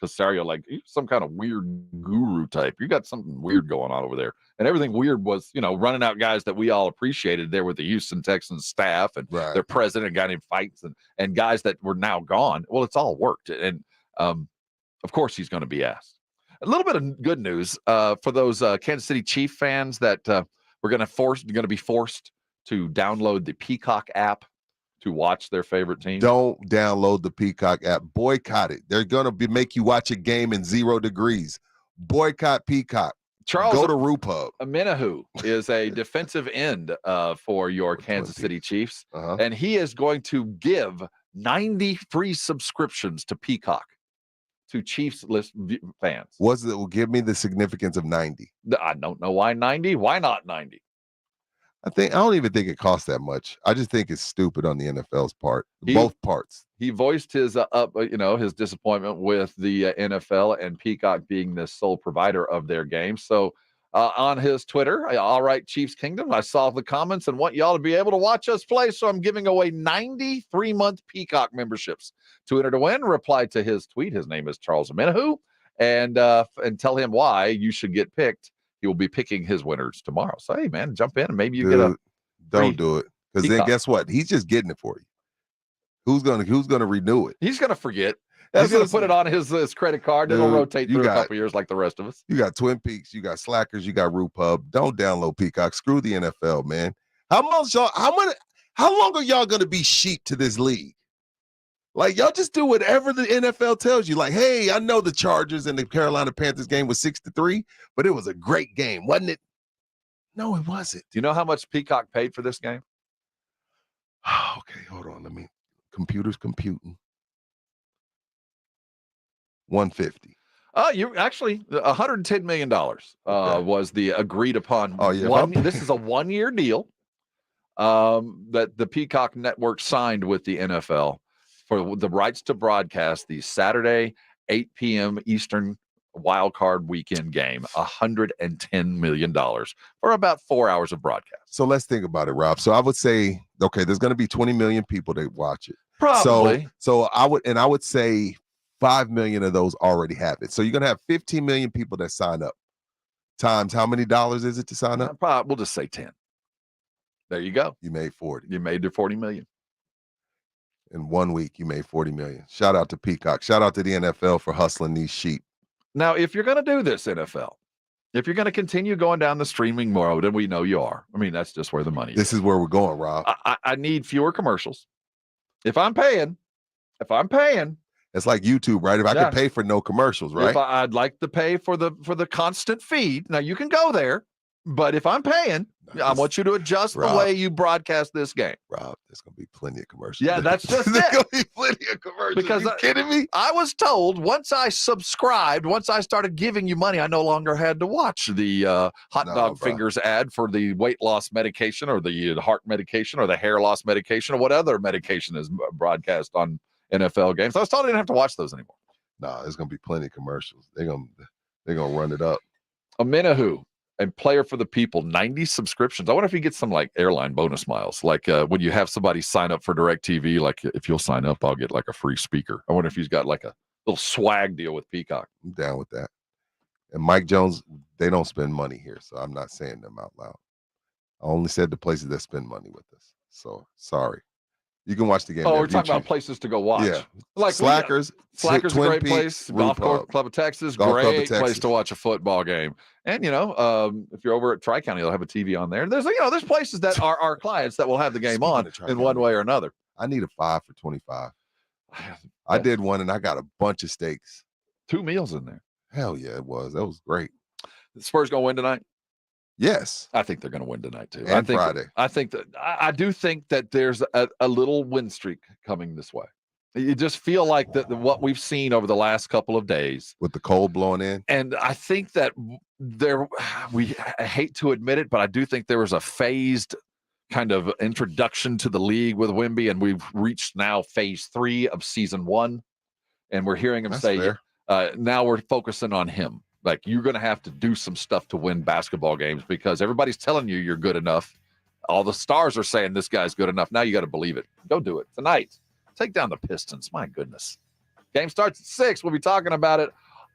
Casario like he's some kind of weird guru type. You got something weird going on over there. And everything weird was, running out guys that we all appreciated there with the Houston Texans staff and their president, a guy named Fights, and guys that were now gone. Well, it's all worked. And of course he's going to be asked. A little bit of good news for those Kansas City Chief fans that we're going to be forced to download the Peacock app to watch their favorite team. Don't download the Peacock app. Boycott it. They're going to make you watch a game in 0 degrees. Boycott Peacock. Charles, go to RuPub. Amenahu is a defensive end for your Kansas City Chiefs, and he is going to give 90 free subscriptions to Peacock to Chiefs list fans. Give me the significance of 90. I don't know why 90. Why not 90? I don't even think it costs that much. I just think it's stupid on the NFL's part. Both parts. He voiced his his disappointment with the NFL and Peacock being the sole provider of their game. So on his Twitter, all right, Chiefs Kingdom, I saw the comments and want y'all to be able to watch us play. So I'm giving away 90 3-month Peacock memberships. To enter to win, reply to his tweet. His name is Charles Amenahu, and tell him why you should get picked. He will be picking his winners tomorrow. So, hey, man, jump in and maybe you don't do it, because then guess what? He's just getting it for you. Who's gonna renew it? He's gonna forget. He's gonna put it on his credit card. Then it'll rotate through a couple years like the rest of us. You got Twin Peaks, you got Slackers, you got RuPub. Don't download Peacock. Screw the NFL, man. How long are y'all gonna be sheep to this league? Like, y'all just do whatever the NFL tells you. Like, hey, I know the Chargers and the Carolina Panthers game was 6-3, but it was a great game, wasn't it? No, it wasn't. Do you know how much Peacock paid for this game? Okay, hold on. Computer's computing. $150. You actually $110 million was the agreed upon. Oh, yeah. This is a 1-year deal that the Peacock Network signed with the NFL for the rights to broadcast the Saturday 8 p.m. Eastern wild card weekend game. $110 million for about 4 hours of broadcast. So let's think about it, Rob. So I would say, okay, there's going to be 20 million people that watch it. Probably. So I would say 5 million of those already have it. So you're going to have 15 million people that sign up. Times how many dollars is it to sign up? We'll just say 10. There you go. You made 40. You made your 40 million. In 1 week, you made 40 million. Shout out to Peacock. Shout out to the NFL for hustling these sheep. Now, if you're going to do this, NFL, if you're going to continue going down the streaming road, and we know you are, that's just where the money is. This is where we're going, Rob. I need fewer commercials. If I'm paying, it's like YouTube, right? If I could pay for no commercials, right? I'd like to pay for the constant feed. Now you can go there, but if I'm paying, I want you to adjust the way you broadcast this game. Rob, there's going to be plenty of commercials. Yeah, that's just it. There's going to be plenty of commercials. Because are you kidding me? I was told once I started giving you money, I no longer had to watch the hot dog fingers ad for the weight loss medication or the heart medication or the hair loss medication or what other medication is broadcast on NFL games. I was told I didn't have to watch those anymore. Nah, there's going to be plenty of commercials. They're going to run it up. Amenahu. And player for the people, 90 subscriptions. I wonder if he gets some like airline bonus miles. Like when you have somebody sign up for DirecTV, like if you'll sign up, I'll get like a free speaker. I wonder if he's got like a little swag deal with Peacock. I'm down with that. And Mike Jones, they don't spend money here, so I'm not saying them out loud. I only said the places that spend money with us. So sorry. You can watch the game. Oh, we're talking about places to go watch. Yeah. Like Slackers. Slackers Twin a great Peaks, place. Golf Club of Texas, great place to watch a football game. And if you're over at Tri-County, they'll have a TV on there. There's there's places that are our clients that will have the game on in one way or another. I need a 5 for $25. I did one and I got a bunch of steaks. 2 meals in there. Hell yeah, it was. That was great. The Spurs gonna win tonight? Yes. I think they're gonna win tonight too. And Friday. I do think that there's a little win streak coming this way. You just feel like what we've seen over the last couple of days with the cold blowing in. And I think that I hate to admit it, but I do think there was a phased kind of introduction to the league with Wemby, and we've reached now phase 3 of season 1. And we're hearing him say, now we're focusing on him. Like, you're going to have to do some stuff to win basketball games because everybody's telling you you're good enough. All the stars are saying this guy's good enough. Now you got to believe it. Go do it tonight. Take down the Pistons. My goodness. Game starts at 6. We'll be talking about it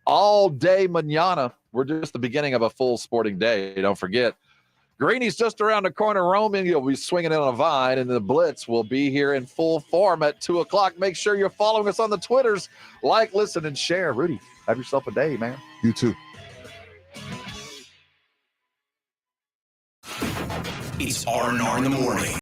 all day mañana. We're just the beginning of a full sporting day. Don't forget, Greeny's just around the corner roaming. You'll be swinging in on a vine, and the Blitz will be here in full form at 2 o'clock. Make sure you're following us on the Twitters. Like, listen, and share. Rudy, have yourself a day, man. You too. It's R&R in the morning.